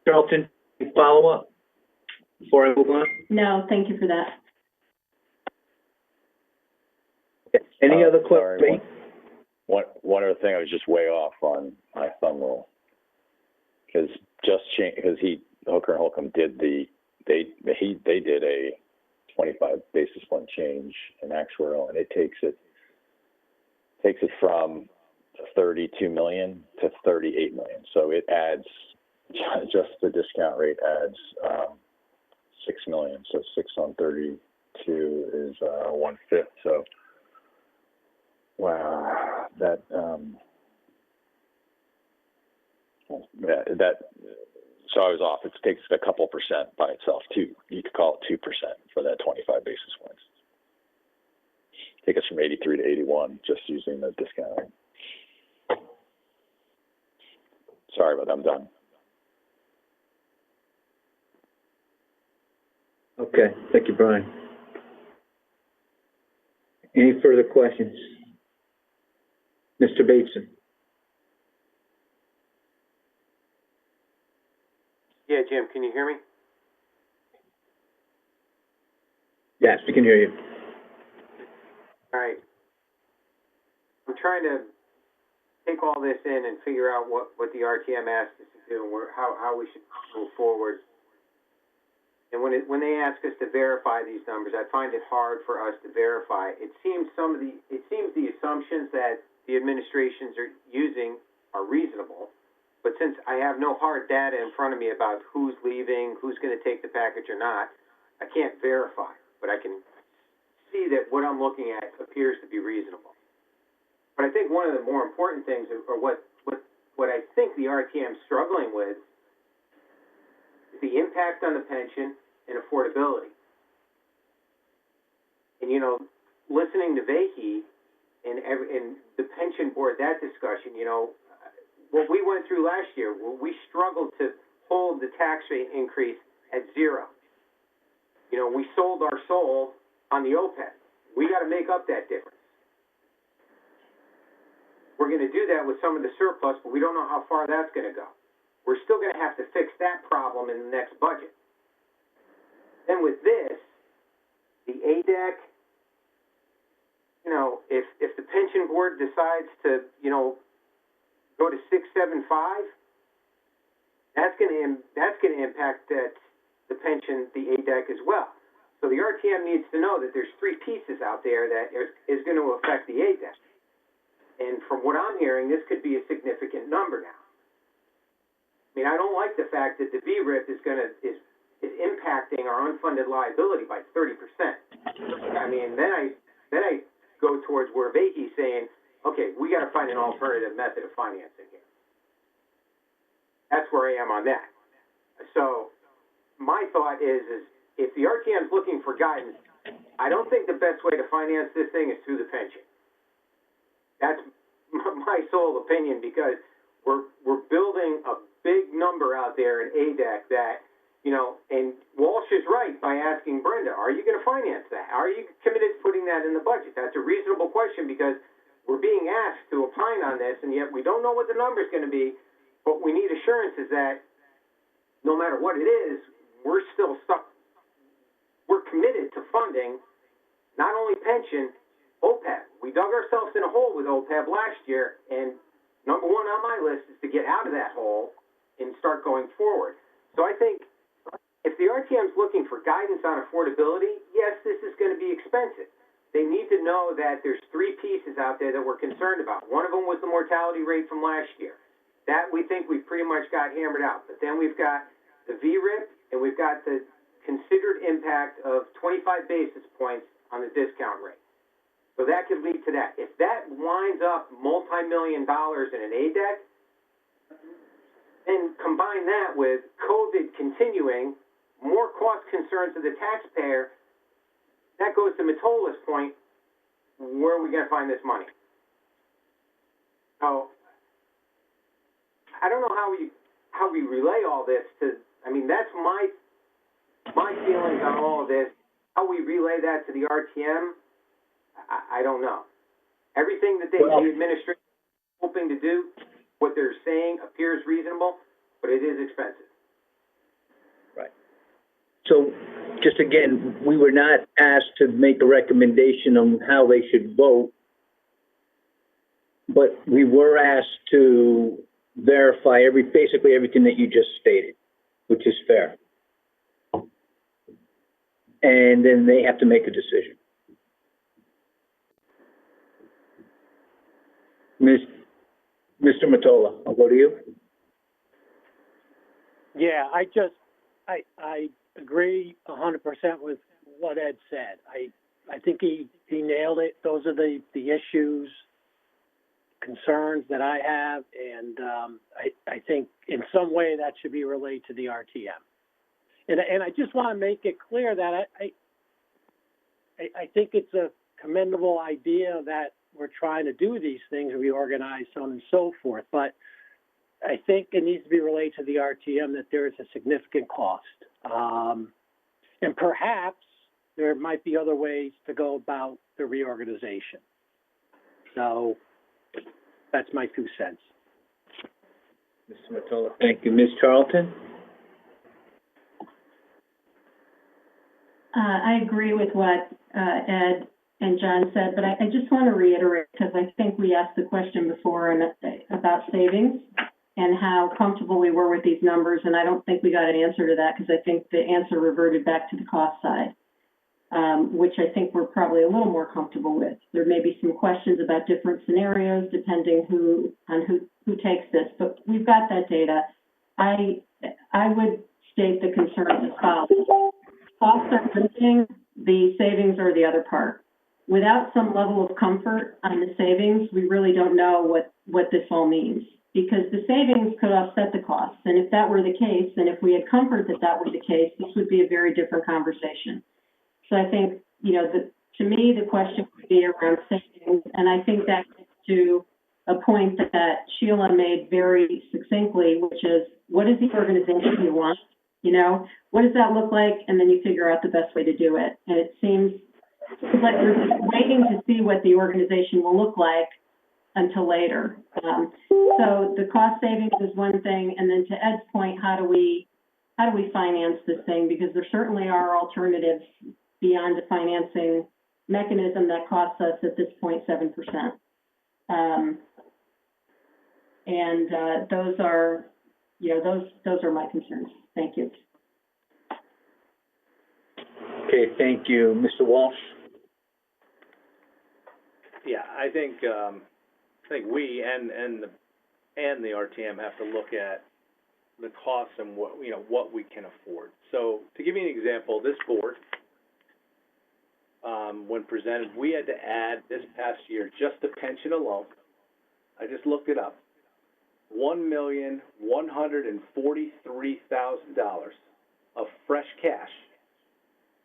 Charlton, follow up before I move on? No, thank you for that. Any other Sorry, questions? one other thing, I was just way off on my thumb rule. Because Hooker and Holcomb did they did a 25 basis point change in actuarial, and it takes it from 32 million to 38 million. So it adds, just the discount rate adds 6 million. So 6 on 32 is 1/5. So wow, that so I was off. It takes a couple percent by itself too. You could call it 2% for that 25 basis points. Take us from 83 to 81 just using the discount rate. Sorry, but I'm done. Okay, thank you, Brian. Any further questions? Mr. Bateson? Yeah, Jim, can you hear me? Yes, we can hear you. All right. I'm trying to take all this in and figure out what the RTM asked us to do and how we should move forward. And when they ask us to verify these numbers, I find it hard for us to verify. It seems the assumptions that the administrations are using are reasonable. But since I have no hard data in front of me about who's leaving, who's going to take the package or not, I can't verify. But I can see that what I'm looking at appears to be reasonable. But I think one of the more important things, or what I think the RTM is struggling with, is the impact on the pension and affordability. And, you know, listening to Vahey and the pension board, that discussion, you know, what we went through last year, we struggled to hold the tax rate increase at 0. You know, we sold our soul on the OPEB. We got to make up that difference. We're going to do that with some of the surplus, but we don't know how far that's going to go. We're still going to have to fix that problem in the next budget. Then with this, the ADEC, you know, if the pension board decides to, you know, go to 675, that's going to impact the pension, the ADEC as well. So the RTM needs to know that there's 3 pieces out there that is going to affect the ADEC. And from what I'm hearing, this could be a significant number now. I mean, I don't like the fact that the VERIP is impacting our unfunded liability by 30%. I mean, then I go towards where Vahey's saying, okay, we got to find an alternative method of financing here. That's where I am on that. So my thought is if the RTM is looking for guidance, I don't think the best way to finance this thing is through the pension. That's my sole opinion, because we're building a big number out there in ADEC that, you know, and Walsh is right by asking Brenda, are you going to finance that? Are you committed to putting that in the budget? That's a reasonable question, because we're being asked to opine on this, and yet we don't know what the number is going to be, but we need assurances that no matter what it is, we're still stuck. We're committed to funding not only pension, OPEB. We dug ourselves in a hole with OPEB last year, and number 1 on my list is to get out of that hole and start going forward. So I think if the RTM is looking for guidance on affordability, yes, this is going to be expensive. They need to know that there's 3 pieces out there that we're concerned about. One of them was the mortality rate from last year. That we think we've pretty much got hammered out. But then we've got the VERIP, and we've got the considered impact of 25 basis points on the discount rate. So that could lead to that. If that winds up multi-million dollars in an ADEC, and combine that with COVID continuing, more cost concerns to the taxpayer, that goes to Matola's point, where are we going to find this money? So, I don't know how we relay all this to, I mean, that's my feelings on all of this. How we relay that to the RTM, I don't know. Everything that the administration is hoping to do, what they're saying appears reasonable, but it is expensive. Right. So, just again, we were not asked to make a recommendation on how they should vote, but we were asked to verify basically everything that you just stated, which is fair. And then they have to make a decision. Mr. Matola, I'll go to you. Yeah, I agree 100% with what Ed said. I think he nailed it. Those are the issues, concerns that I have, and I think in some way that should be relayed to the RTM. And I just want to make it clear that I think it's a commendable idea that we're trying to do these things, reorganize, so on and so forth, but I think it needs to be relayed to the RTM that there is a significant cost. And perhaps there might be other ways to go about the reorganization. So that's my 2 cents. Mr. Matola, thank you. Ms. Charlton? I agree with what Ed and John said, but I just want to reiterate, because I think we asked the question before about savings and how comfortable we were with these numbers, and I don't think we got an answer to that, because I think the answer reverted back to the cost side. which I think we're probably a little more comfortable with. There may be some questions about different scenarios depending who takes this, but we've got that data. I would state the concerns as follows. Costs are one thing, the savings are the other part. Without some level of comfort on the savings, we really don't know what this all means, because the savings could offset the costs. And if that were the case, and if we had comfort that that were the case, this would be a very different conversation. So I think, to me, the question would be around savings, and I think that gets to a point that Sheila made very succinctly, which is, what is the organization you want? What does that look like? And then you figure out the best way to do it. And it seems like we're just waiting to see what the organization will look like until later. So the cost savings is one thing, and then to Ed's point, how do we finance this thing? Because there certainly are alternatives beyond the financing mechanism that costs us at this point 7%. Those are, those are my concerns. Thank you. Okay, thank you. Mr. Walsh? Yeah, I think we and the RTM have to look at the costs and what we can afford. So to give you an example, this board, when presented, we had to add this past year, just the pension alone, I just looked it up, $1,143,000 of fresh cash.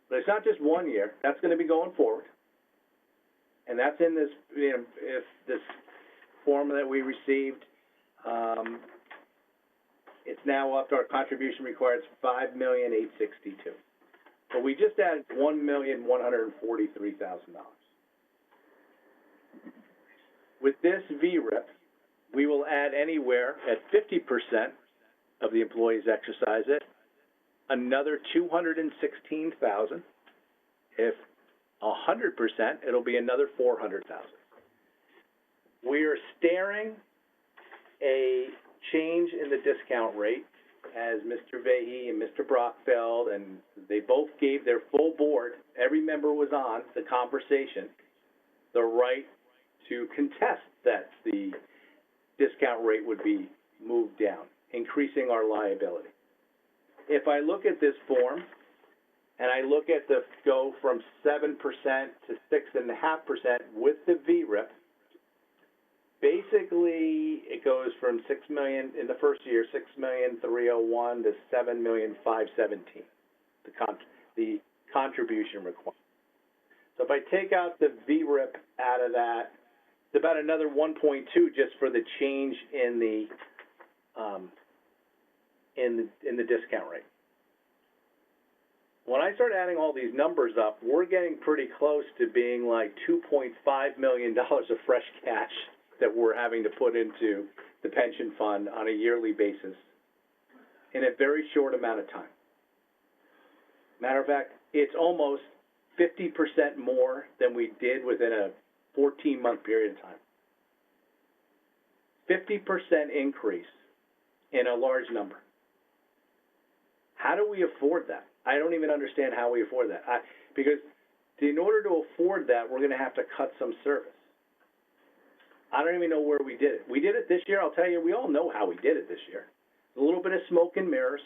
But it's not just 1 year, that's gonna be going forward. And that's in this, if this form that we received, it's now up to our contribution required $5,862,000. But we just added $1,143,000. With this VERIP, we will add anywhere at 50% of the employees exercise it, another $216,000. If 100%, it'll be another $400,000. We are staring a change in the discount rate, as Mr. Vahey and Mr. Brockfeld, and they both gave their full board, every member was on the conversation, the right to contest that the discount rate would be moved down, increasing our liability. If I look at this form, and I look at the go from 7% to 6.5% with the VERIP, basically it goes from $6 million in the first year, $6,301,000 to $7,517,000, the contribution required. So if I take out the VERIP out of that, it's about another 1.2 just for the change in the discount rate. When I start adding all these numbers up, we're getting pretty close to being like $2.5 million of fresh cash that we're having to put into the pension fund on a yearly basis in a very short amount of time. Matter of fact, it's almost 50% more than we did within a 14-month period of time. 50% increase in a large number. How do we afford that? I don't even understand how we afford that. Because in order to afford that, we're going to have to cut some service. I don't even know where we did it. We did it this year. I'll tell you, we all know how we did it this year. A little bit of smoke and mirrors.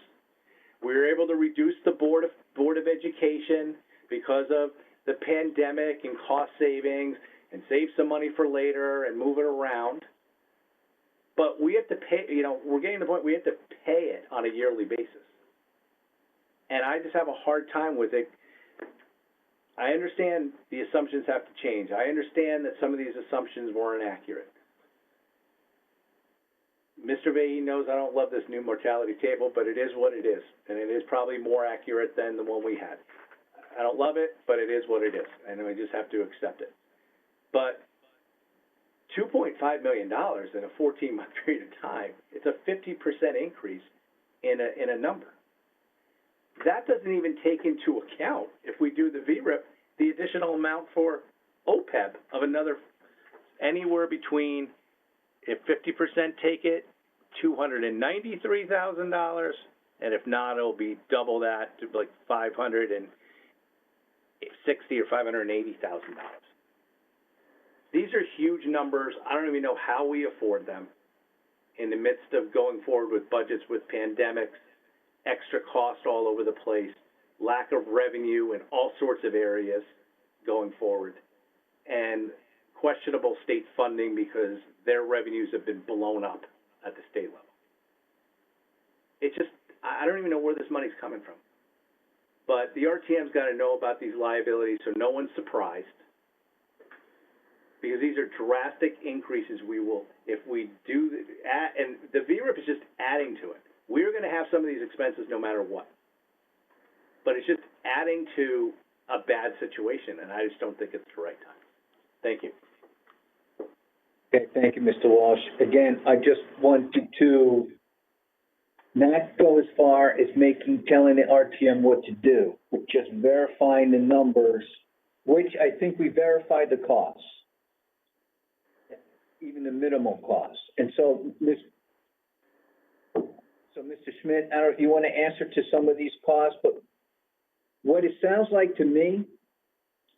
We were able to reduce the Board of Education because of the pandemic and cost savings and save some money for later and move it around. But we have to pay, we're getting to the point we have to pay it on a yearly basis. And I just have a hard time with it. I understand the assumptions have to change. I understand that some of these assumptions weren't accurate. Mr. Vahey knows I don't love this new mortality table, but it is what it is. And it is probably more accurate than the one we had. I don't love it, but it is what it is. And we just have to accept it. But $2.5 million in a 14-month period of time, it's a 50% increase in a number. That doesn't even take into account, if we do the VERIP, the additional amount for OPEB of another, anywhere between, if 50% take it, $293,000, and if not, it'll be double that to like $500,000. And $560,000 or $580,000. These are huge numbers. I don't even know how we afford them in the midst of going forward with budgets with pandemics, extra cost all over the place, lack of revenue in all sorts of areas going forward, and questionable state funding because their revenues have been blown up at the state level. It just, I don't even know where this money's coming from. But the RTM's got to know about these liabilities so no one's surprised, because these are drastic increases we will, if we do, and the VERIP is just adding to it. We're going to have some of these expenses no matter what. But it's just adding to a bad situation, and I just don't think it's the right time. Thank you. Okay, thank you, Mr. Walsh. Again, I just wanted to not go as far as telling the RTM what to do, but just verifying the numbers, which I think we verified the costs, even the minimal costs. And so, Mr. Schmidt, I don't know if you want to answer to some of these costs, but what it sounds like to me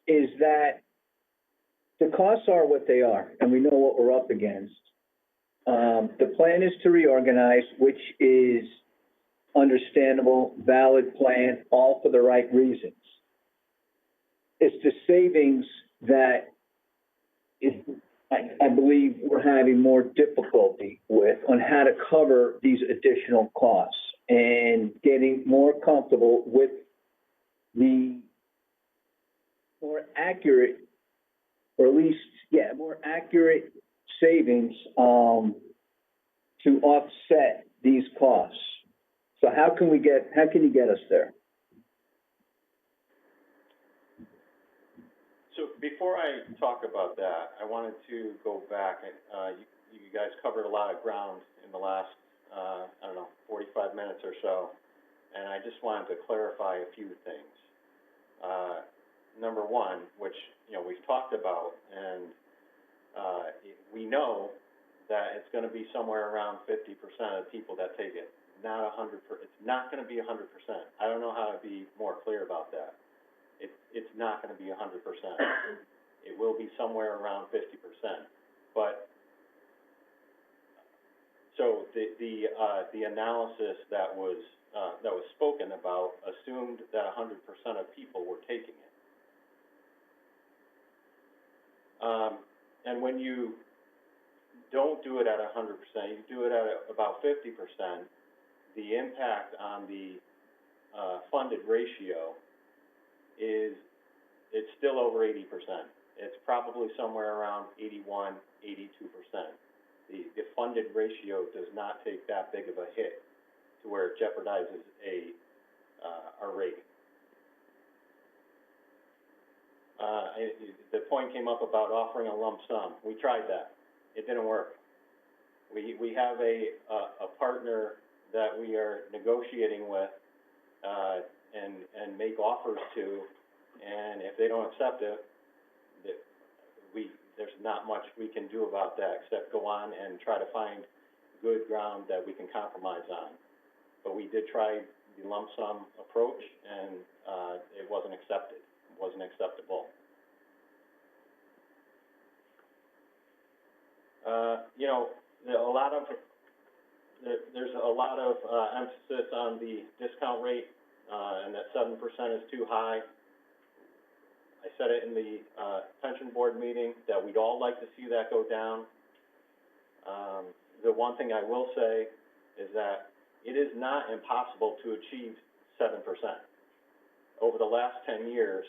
is that the costs are what they are, and we know what we're up against. The plan is to reorganize, which is understandable, valid plan, all for the right reasons. It's the savings that I believe we're having more difficulty with on how to cover these additional costs and getting more comfortable with the more accurate, or at least, more accurate savings to offset these costs. So how can you get us there? So before I talk about that, I wanted to go back. You guys covered a lot of ground in the last, 45 minutes or so, and I just wanted to clarify a few things. Number one, which, we've talked about, and we know that it's going to be somewhere around 50% of people that take it, not 100%. It's not going to be 100%. I don't know how to be more clear about that. It's not going to be 100%. It will be somewhere around 50%. But so the analysis that was spoken about assumed that 100% of people were taking it. And when you don't do it at 100%, you do it at about 50%, the impact on the funded ratio it's still over 80%. It's probably somewhere around 81, 82%. The funded ratio does not take that big of a hit to where it jeopardizes our rating. The point came up about offering a lump sum. We tried that. It didn't work. We have a partner that we are negotiating with and make offers to, and if they don't accept it, there's not much we can do about that except go on and try to find good ground that we can compromise on. But we did try the lump sum approach, and it wasn't accepted. It wasn't acceptable. There's a lot of emphasis on the discount rate, and that 7% is too high. I said it in the pension board meeting that we'd all like to see that go down. The one thing I will say is that it is not impossible to achieve 7%. Over the last 10 years,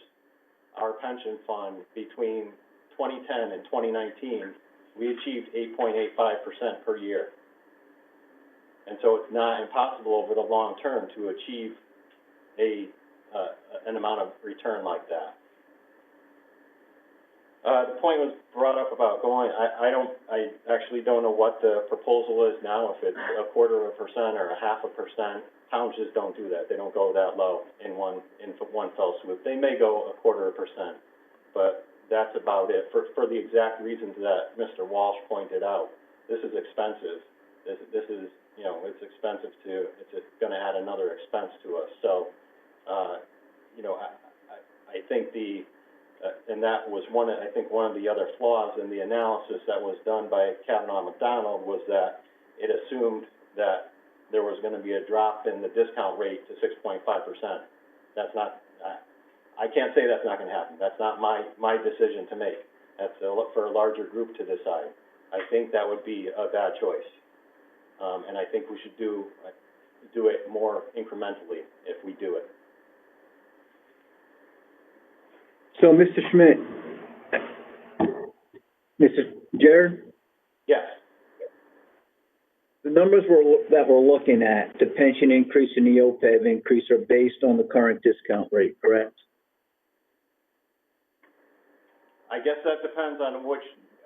our pension fund, between 2010 and 2019, we achieved 8.85% per year. And so it's not impossible over the long term to achieve an amount of return like that. The point was brought up about going, I actually don't know what the proposal is now, if it's 0.25% or 0.5%. Towns just don't do that. They don't go that low in one fell swoop. They may go 0.25%, but that's about it, for the exact reasons that Mr. Walsh pointed out. This is expensive. This is, it's expensive it's going to add another expense to us. So, I think and that was one of the other flaws in the analysis that was done by Kavanaugh McDonald was that it assumed that there was gonna be a drop in the discount rate to 6.5%. That's not, I can't say that's not gonna happen. That's not my decision to make. That's for a larger group to decide. I think that would be a bad choice. And I think we should do it more incrementally if we do it. So, Mr. Schmidt, Mr. Jared, Yes, the numbers that we're looking at, the pension increase and the OPEB increase are based on the current discount rate, correct? I guess that depends on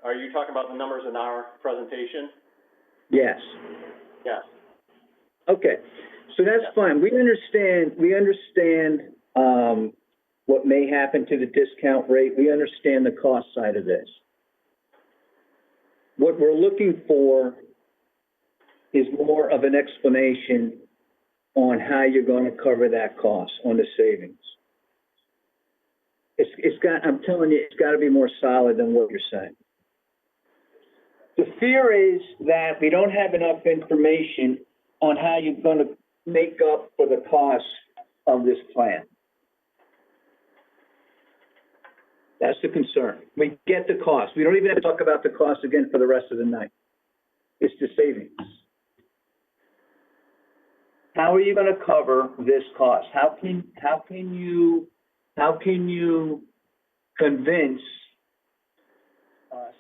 are you talking about the numbers in our presentation? Yes. Yes. Okay, so that's fine. We understand, what may happen to the discount rate. We understand the cost side of this. What we're looking for is more of an explanation on how you're going to cover that cost on the savings. I'm telling you, it's got to be more solid than what you're saying. The fear is that we don't have enough information on how you're going to make up for the cost of this plan. That's the concern. We get the cost. We don't even have to talk about the cost again for the rest of the night. It's the savings. How are you going to cover this cost? How can you convince us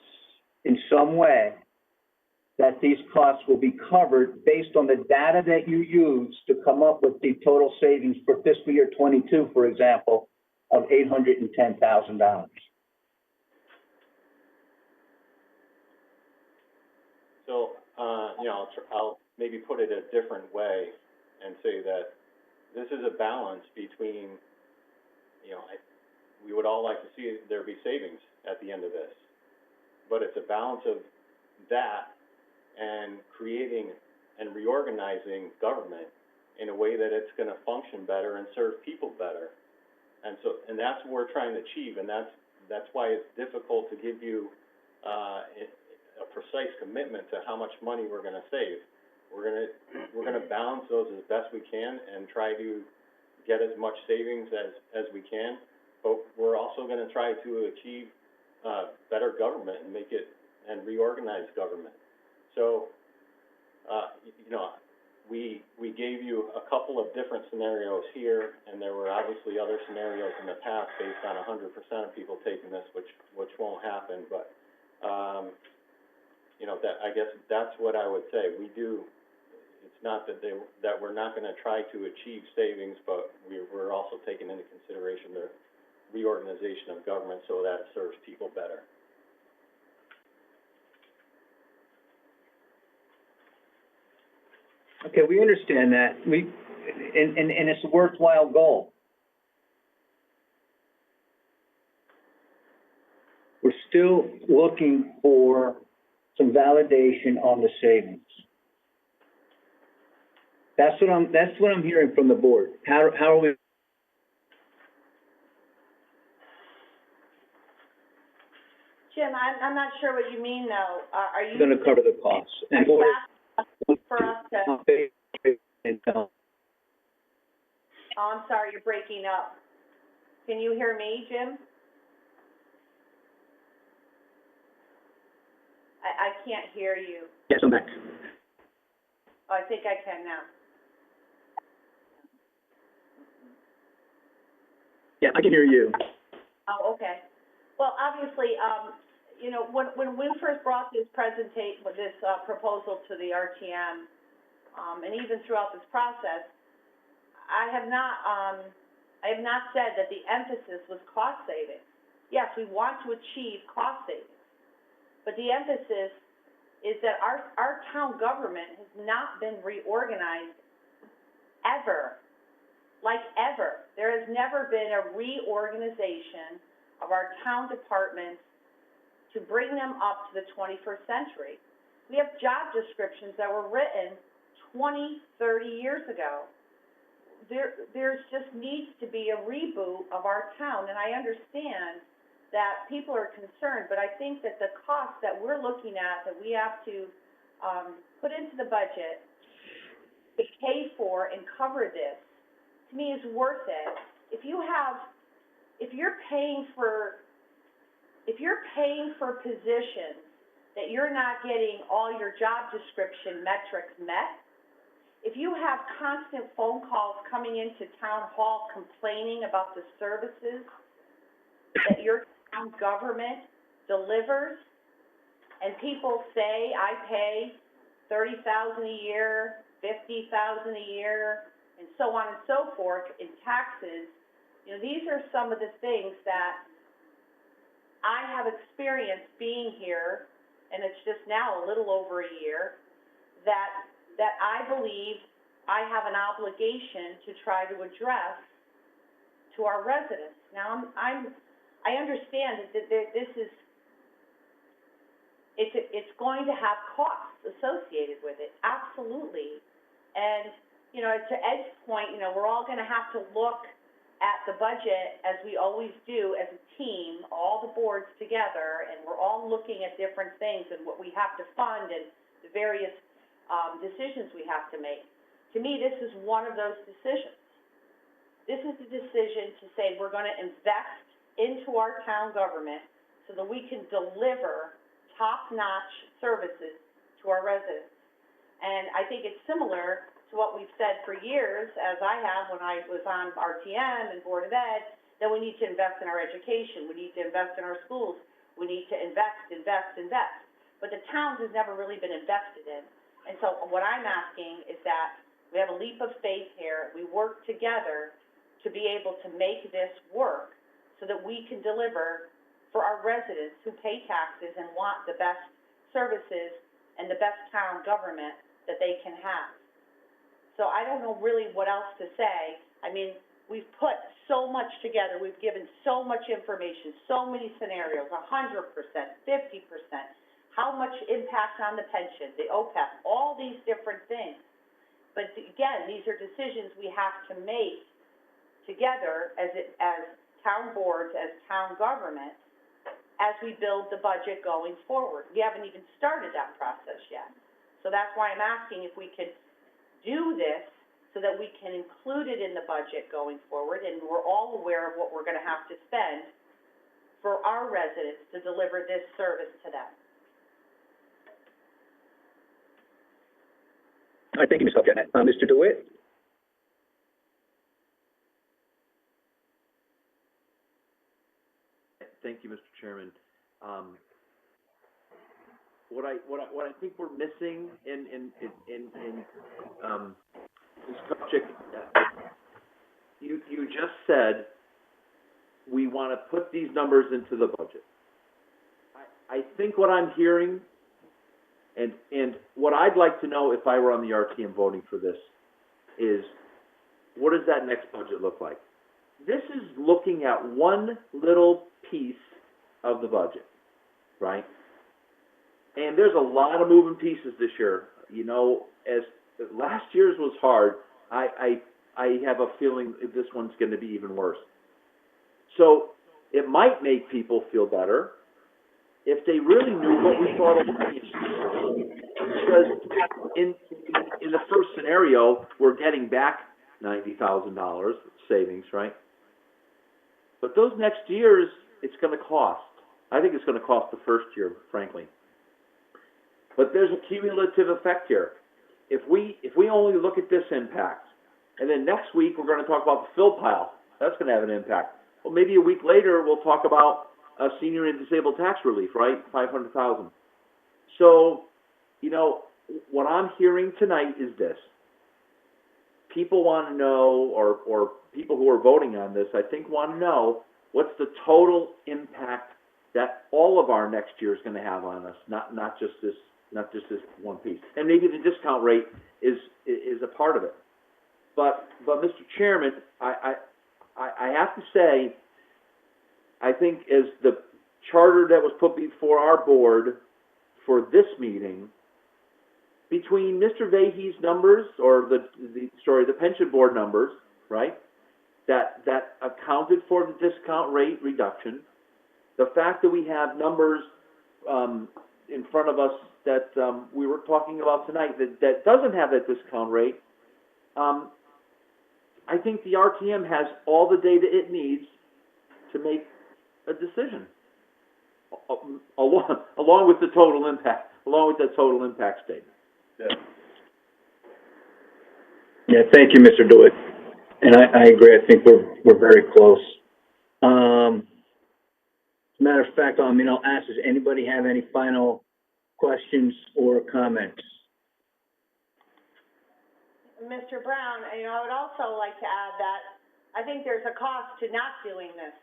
in some way that these costs will be covered based on the data that you use to come up with the total savings for fiscal year 22, for example, of $810,000? So, I'll maybe put it a different way and say that this is a balance between, we would all like to see there be savings at the end of this, but it's a balance of that and creating and reorganizing government in a way that it's going to function better and serve people better. And that's what we're trying to achieve, and that's why it's difficult to give you a precise commitment to how much money we're going to save. We're going to balance those as best we can and try to get as much savings as we can, but we're also going to try to achieve better government and make it and reorganize government. So, we gave you a couple of different scenarios here, and there were obviously other scenarios in the past based on 100% of people taking this, which won't happen. But that I guess that's what I would say. We do. It's not that we're not going to try to achieve savings, but we're also taking into consideration the reorganization of government so that it serves people better. Okay, we understand that. And it's a worthwhile goal. We're still looking for some validation on the savings. That's what I'm hearing from the board. How are we? Jim, I'm not sure what you mean, though. Are you Going to cover the costs? And for us to? Oh, I'm sorry, you're breaking up. Can you hear me, Jim? I can't hear you. Yes, I'm back. Oh, I think I can now. Yeah, I can hear you. Oh, okay. Well, obviously, when we first brought this proposal to the RTM, and even throughout this process, I have not said that the emphasis was cost savings. Yes, we want to achieve cost savings, but the emphasis is that our town government has not been reorganized ever. Like ever. There has never been a reorganization of our town departments to bring them up to the 21st century. We have job descriptions that were written 20, 30 years ago. there's just needs to be a reboot of our town, and I understand that people are concerned, but I think that the cost that we're looking at, that we have to, put into the budget to pay for and cover this, to me is worth it. If you're paying for positions that you're not getting all your job description metrics met, if you have constant phone calls coming into town hall complaining about the services that your town government delivers, and people say, I pay $30,000 a year, $50,000 a year, and so on and so forth in taxes, you know, these are some of the things that I have experienced being here, and it's just now a little over a year, that I believe I have an obligation to try to address to our residents. Now, I understand that this is, it's going to have costs associated with it, absolutely. And, you know, to Ed's point, you know, we're all gonna have to look at the budget as we always do as a team, all the boards together, and we're all looking at different things and what we have to fund and the various decisions we have to make. To me, this is one of those decisions. This is the decision to say we're going to invest into our town government so that we can deliver top-notch services to our residents. And I think it's similar to what we've said for years, as I have when I was on RTM and Board of Ed, that we need to invest in our education, we need to invest in our schools, we need to invest. But the towns has never really been invested in. And so what I'm asking is that we have a leap of faith here, we work together to be able to make this work so that we can deliver for our residents who pay taxes and want the best services and the best town government that they can have. So I don't know really what else to say. I mean, we've put so much together, we've given so much information, so many scenarios, 100%, 50%. How much impact on the pension, the OPEB, all these different things. But again, these are decisions we have to make together as town boards, as town government, as we build the budget going forward. We haven't even started that process yet. So that's why I'm asking if we could do this so that we can include it in the budget going forward, and we're all aware of what we're gonna have to spend for our residents to deliver this service to them. I thank you, Ms. Janet. Mr. Dewitt? Thank you, Mr. Chairman. What I think we're missing in this subject, you just said we want to put these numbers into the budget. I think what I'm hearing, and what I'd like to know if I were on the RTM voting for this, is what does that next budget look like? This is looking at one little piece of the budget, right? And there's a lot of moving pieces this year. You know, as last year's was hard, I have a feeling this one's going to be even worse. So it might make people feel better if they really knew what we thought it would be. Because in the first scenario, we're getting back $90,000 savings, right? But those next years, it's going to cost. I think it's going to cost the first year, frankly. But there's a cumulative effect here. If we only look at this impact, and then next week we're going to talk about the fill pile, that's going to have an impact. Well, maybe a week later we'll talk about senior and disabled tax relief, right? $500,000. So, you know, what I'm hearing tonight is this. People want to know, or people who are voting on this, I think want to know, what's the total impact that all of our next year is going to have on us, not just this one piece. And maybe the discount rate is a part of it. But Mr. Chairman, I have to say, I think as the charter that was put before our board for this meeting, between Mr. Vahey's numbers, or the pension board numbers, right? That accounted for the discount rate reduction. The fact that we have numbers, in front of us that, we were talking about tonight that doesn't have that discount rate, I think the RTM has all the data it needs to make a decision, along with the total impact, statement. Yeah, thank you, Mr. Dewitt. And I agree. I think we're very close. As a matter of fact, I'll ask, does anybody have any final questions or comments? Mr. Brown, I would also like to add that I think there's a cost to not doing this.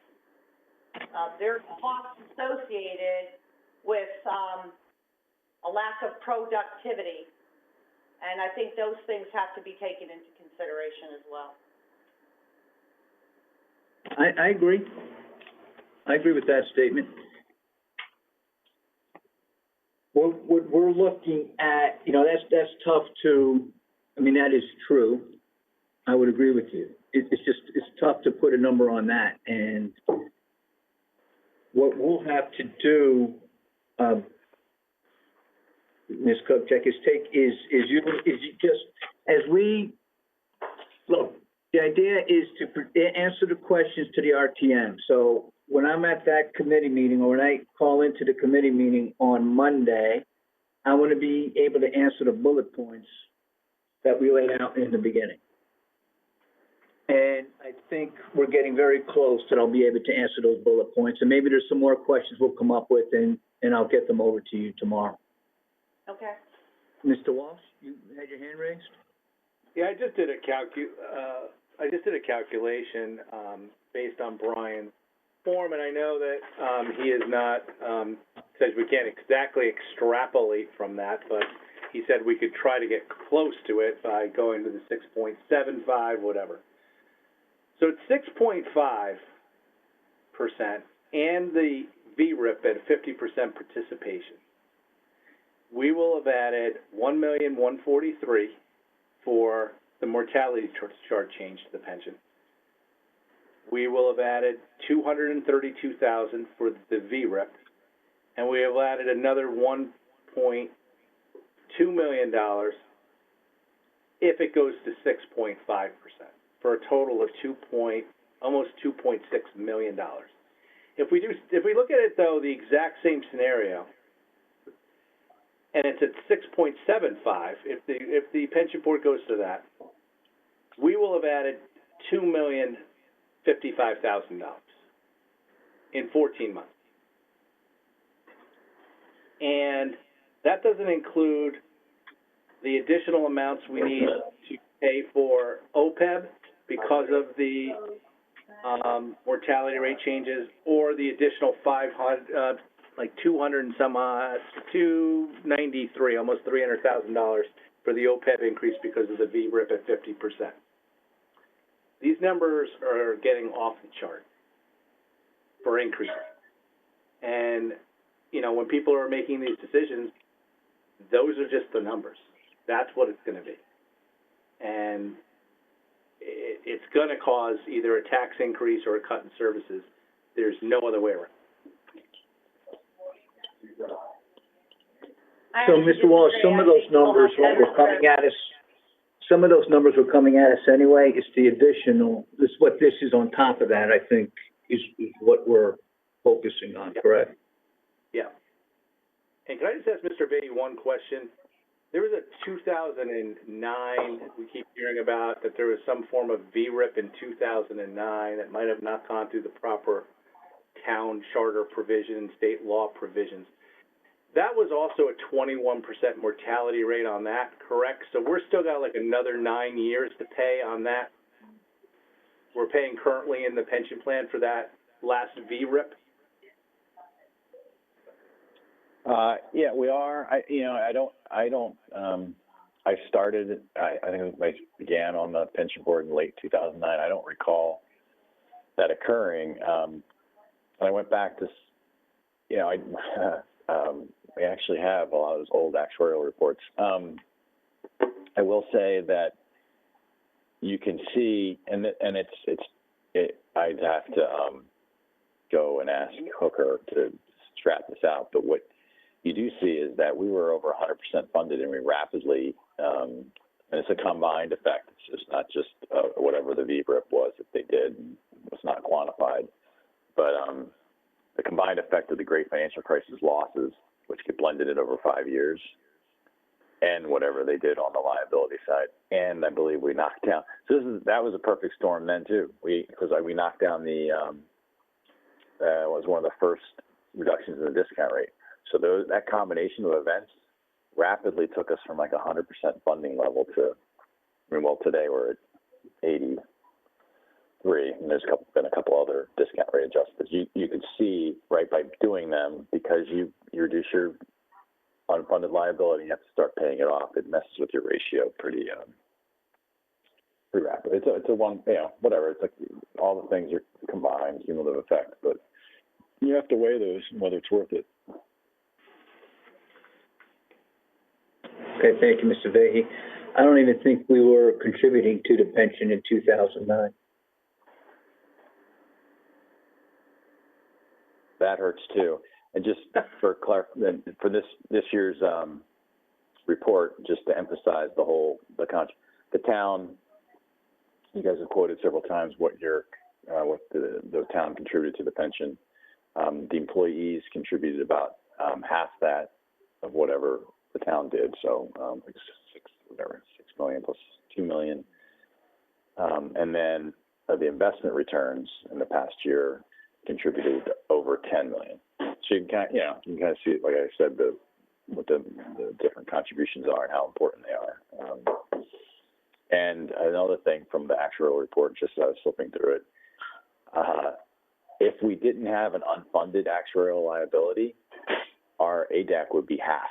There's costs associated with, a lack of productivity. And I think those things have to be taken into consideration as well. I agree. I agree with that statement. What we're looking at, that's tough to, that is true. I would agree with you. It's tough to put a number on that. And what we'll have to do, Ms. Kupchak, is just, as we, look, the idea is to answer the questions to the RTM. So when I'm at that committee meeting, or when I call into the committee meeting on Monday, I want to be able to answer the bullet points that we laid out in the beginning. And I think we're getting very close that I'll be able to answer those bullet points. And maybe there's some more questions we'll come up with, and I'll get them over to you tomorrow. Okay. Mr. Walsh, you had your hand raised? Yeah, I just did a calculation, based on Brian's form, and I know that, he is not, says we can't exactly extrapolate from that, but he said we could try to get close to it by going to the 6.75, whatever. So it's 6.5%, and the VERIP at 50% participation. We will have added $1,143,000 for the mortality chart change to the pension. We will have added $232,000 for the VERIP, and we have added another $1.2 million if it goes to 6.5%, for a total of almost $2.6 million. If we look at it though, the exact same scenario, and it's at 6.75, if the pension board goes to that, we will have added $2,055,000 in 14 months. And that doesn't include the additional amounts we need to pay for OPEB because of the mortality rate changes, or the additional 200 and some odd, 293, almost $300,000 for the OPEB increase because of the VERIP at 50%. These numbers are getting off the chart for increases. And, when people are making these decisions, those are just the numbers. That's what it's going to be. And it's going to cause either a tax increase or a cut in services. There's no other way around. So, Mr. Wallace, some of those numbers were coming at us. Some of those numbers were coming at us anyway. It's the additional. What this is on top of that, I think, is what we're focusing on. Correct? Yeah. And can I just ask Mr. Beatty one question? There was a 2009, we keep hearing about, that there was some form of VERIP in 2009 that might have not gone through the proper town charter provision, state law provisions. That was also a 21% mortality rate on that, correct? So we're still got like another 9 years to pay on that. We're paying currently in the pension plan for that last VERIP. Yeah, we are. I think I began on the pension board in late 2009. I don't recall that occurring. I went back to, we actually have a lot of those old actuarial reports. I will say that you can see, and I'd have to, go and ask Hooker to strap this out, but what you do see is that we were over 100% funded, and we rapidly, and it's a combined effect. It's just not just whatever the VERIP was that they did was not quantified, but the combined effect of the Great Financial Crisis losses, which get blended in over 5 years, and whatever they did on the liability side, and I believe we knocked down. So that was a perfect storm then too. Because we knocked down the was one of the first reductions in the discount rate. So that combination of events rapidly took us from like 100% funding level to, today we're at 83, and there's been a couple other discount rate adjustments. You can see, right, by doing them, because you reduce your unfunded liability, you have to start paying it off. It messes with your ratio pretty rapid. It's a one, whatever. It's like all the things are combined, cumulative effect, but you have to weigh those and whether it's worth it. Okay, thank you, Mr. Vahey. I don't even think we were contributing to the pension in 2009. That hurts too. And just for for this year's report, just to emphasize the town, you guys have quoted several times what the town contributed to the pension. The employees contributed about half that of whatever the town did. So like 6 million plus 2 million. And then the investment returns in the past year contributed over 10 million. So you can kind of see, like I said, what the different contributions are and how important they are. And another thing from the actuarial report, just as I was flipping through it, if we didn't have an unfunded actuarial liability, our ADAC would be half.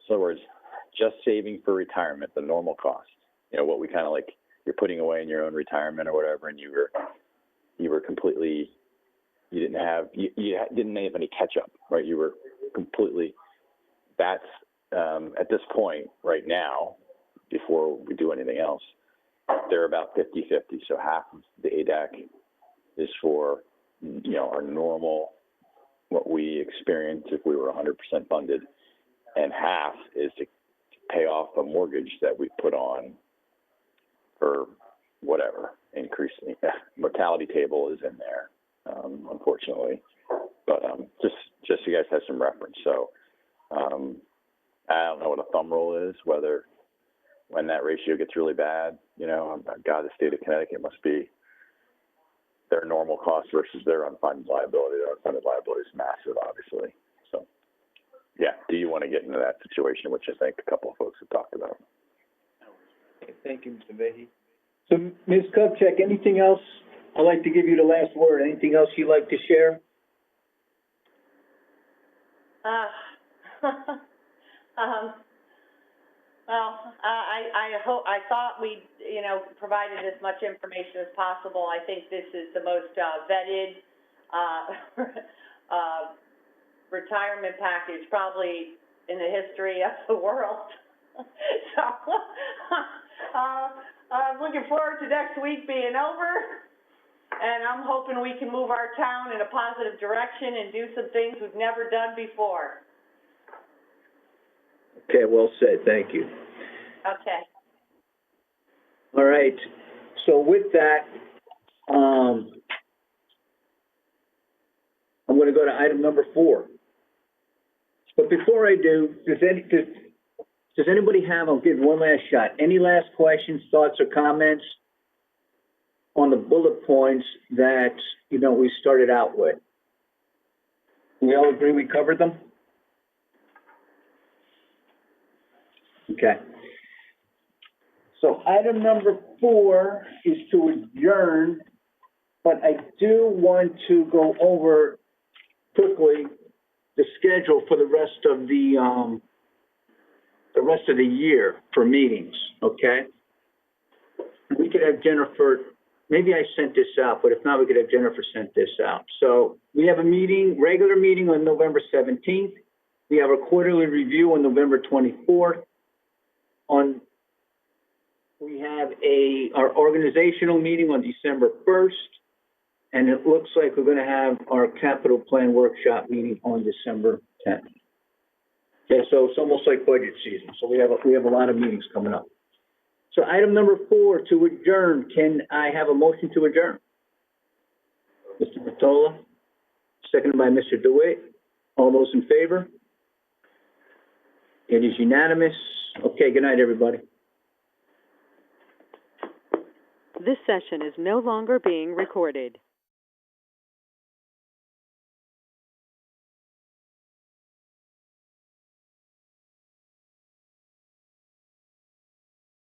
So in other words, just saving for retirement, the normal cost, what we kind of like, you're putting away in your own retirement or whatever, and you were completely, you didn't have any catch up, right? You were completely, that's, at this point right now, before we do anything else, they're about 50-50. So half of the ADAC is for, our normal, what we experienced if we were 100% funded, and half is to pay off a mortgage that we put on for whatever, increasing. Mortality table is in there, unfortunately, but just so you guys have some reference. So I don't know what a thumb rule is, whether when that ratio gets really bad, God, the state of Connecticut must be their normal cost versus their unfunded liability. Their unfunded liability is massive, obviously. So, yeah, do you want to get into that situation, which I think a couple of folks have talked about? Okay, thank you, Mr. Vahey. So, Ms. Kupchak, anything else? I'd like to give you the last word. Anything else you'd like to share? Well, I thought we, provided as much information as possible. I think this is the most vetted retirement package probably in the history of the world. So I'm looking forward to next week being over, and I'm hoping we can move our town in a positive direction and do some things we've never done before. Okay, well said. Thank you. Okay. All right. So with that, I'm going to go to item number 4. But before I do, does anybody have, I'll give one last shot, any last questions, thoughts, or comments on the bullet points that, we started out with? We all agree we covered them? Okay. So item number 4 is to adjourn, but I do want to go over quickly the schedule for the rest of the year for meetings, okay? We could have Jennifer, maybe I sent this out, but if not, we could have Jennifer sent this out. So we have a regular meeting on November 17th. We have a quarterly review on November 24th. On we have our organizational meeting on December 1st, and it looks like we're gonna have our capital plan workshop meeting on December 10th. Okay, so it's almost like budget season, so we have a lot of meetings coming up. So item number 4, to adjourn, can I have a motion to adjourn? Mr. Mottola, seconded by Mr. Dewitt. All those in favor? It is unanimous. Okay, good night, everybody. This session is no longer being recorded.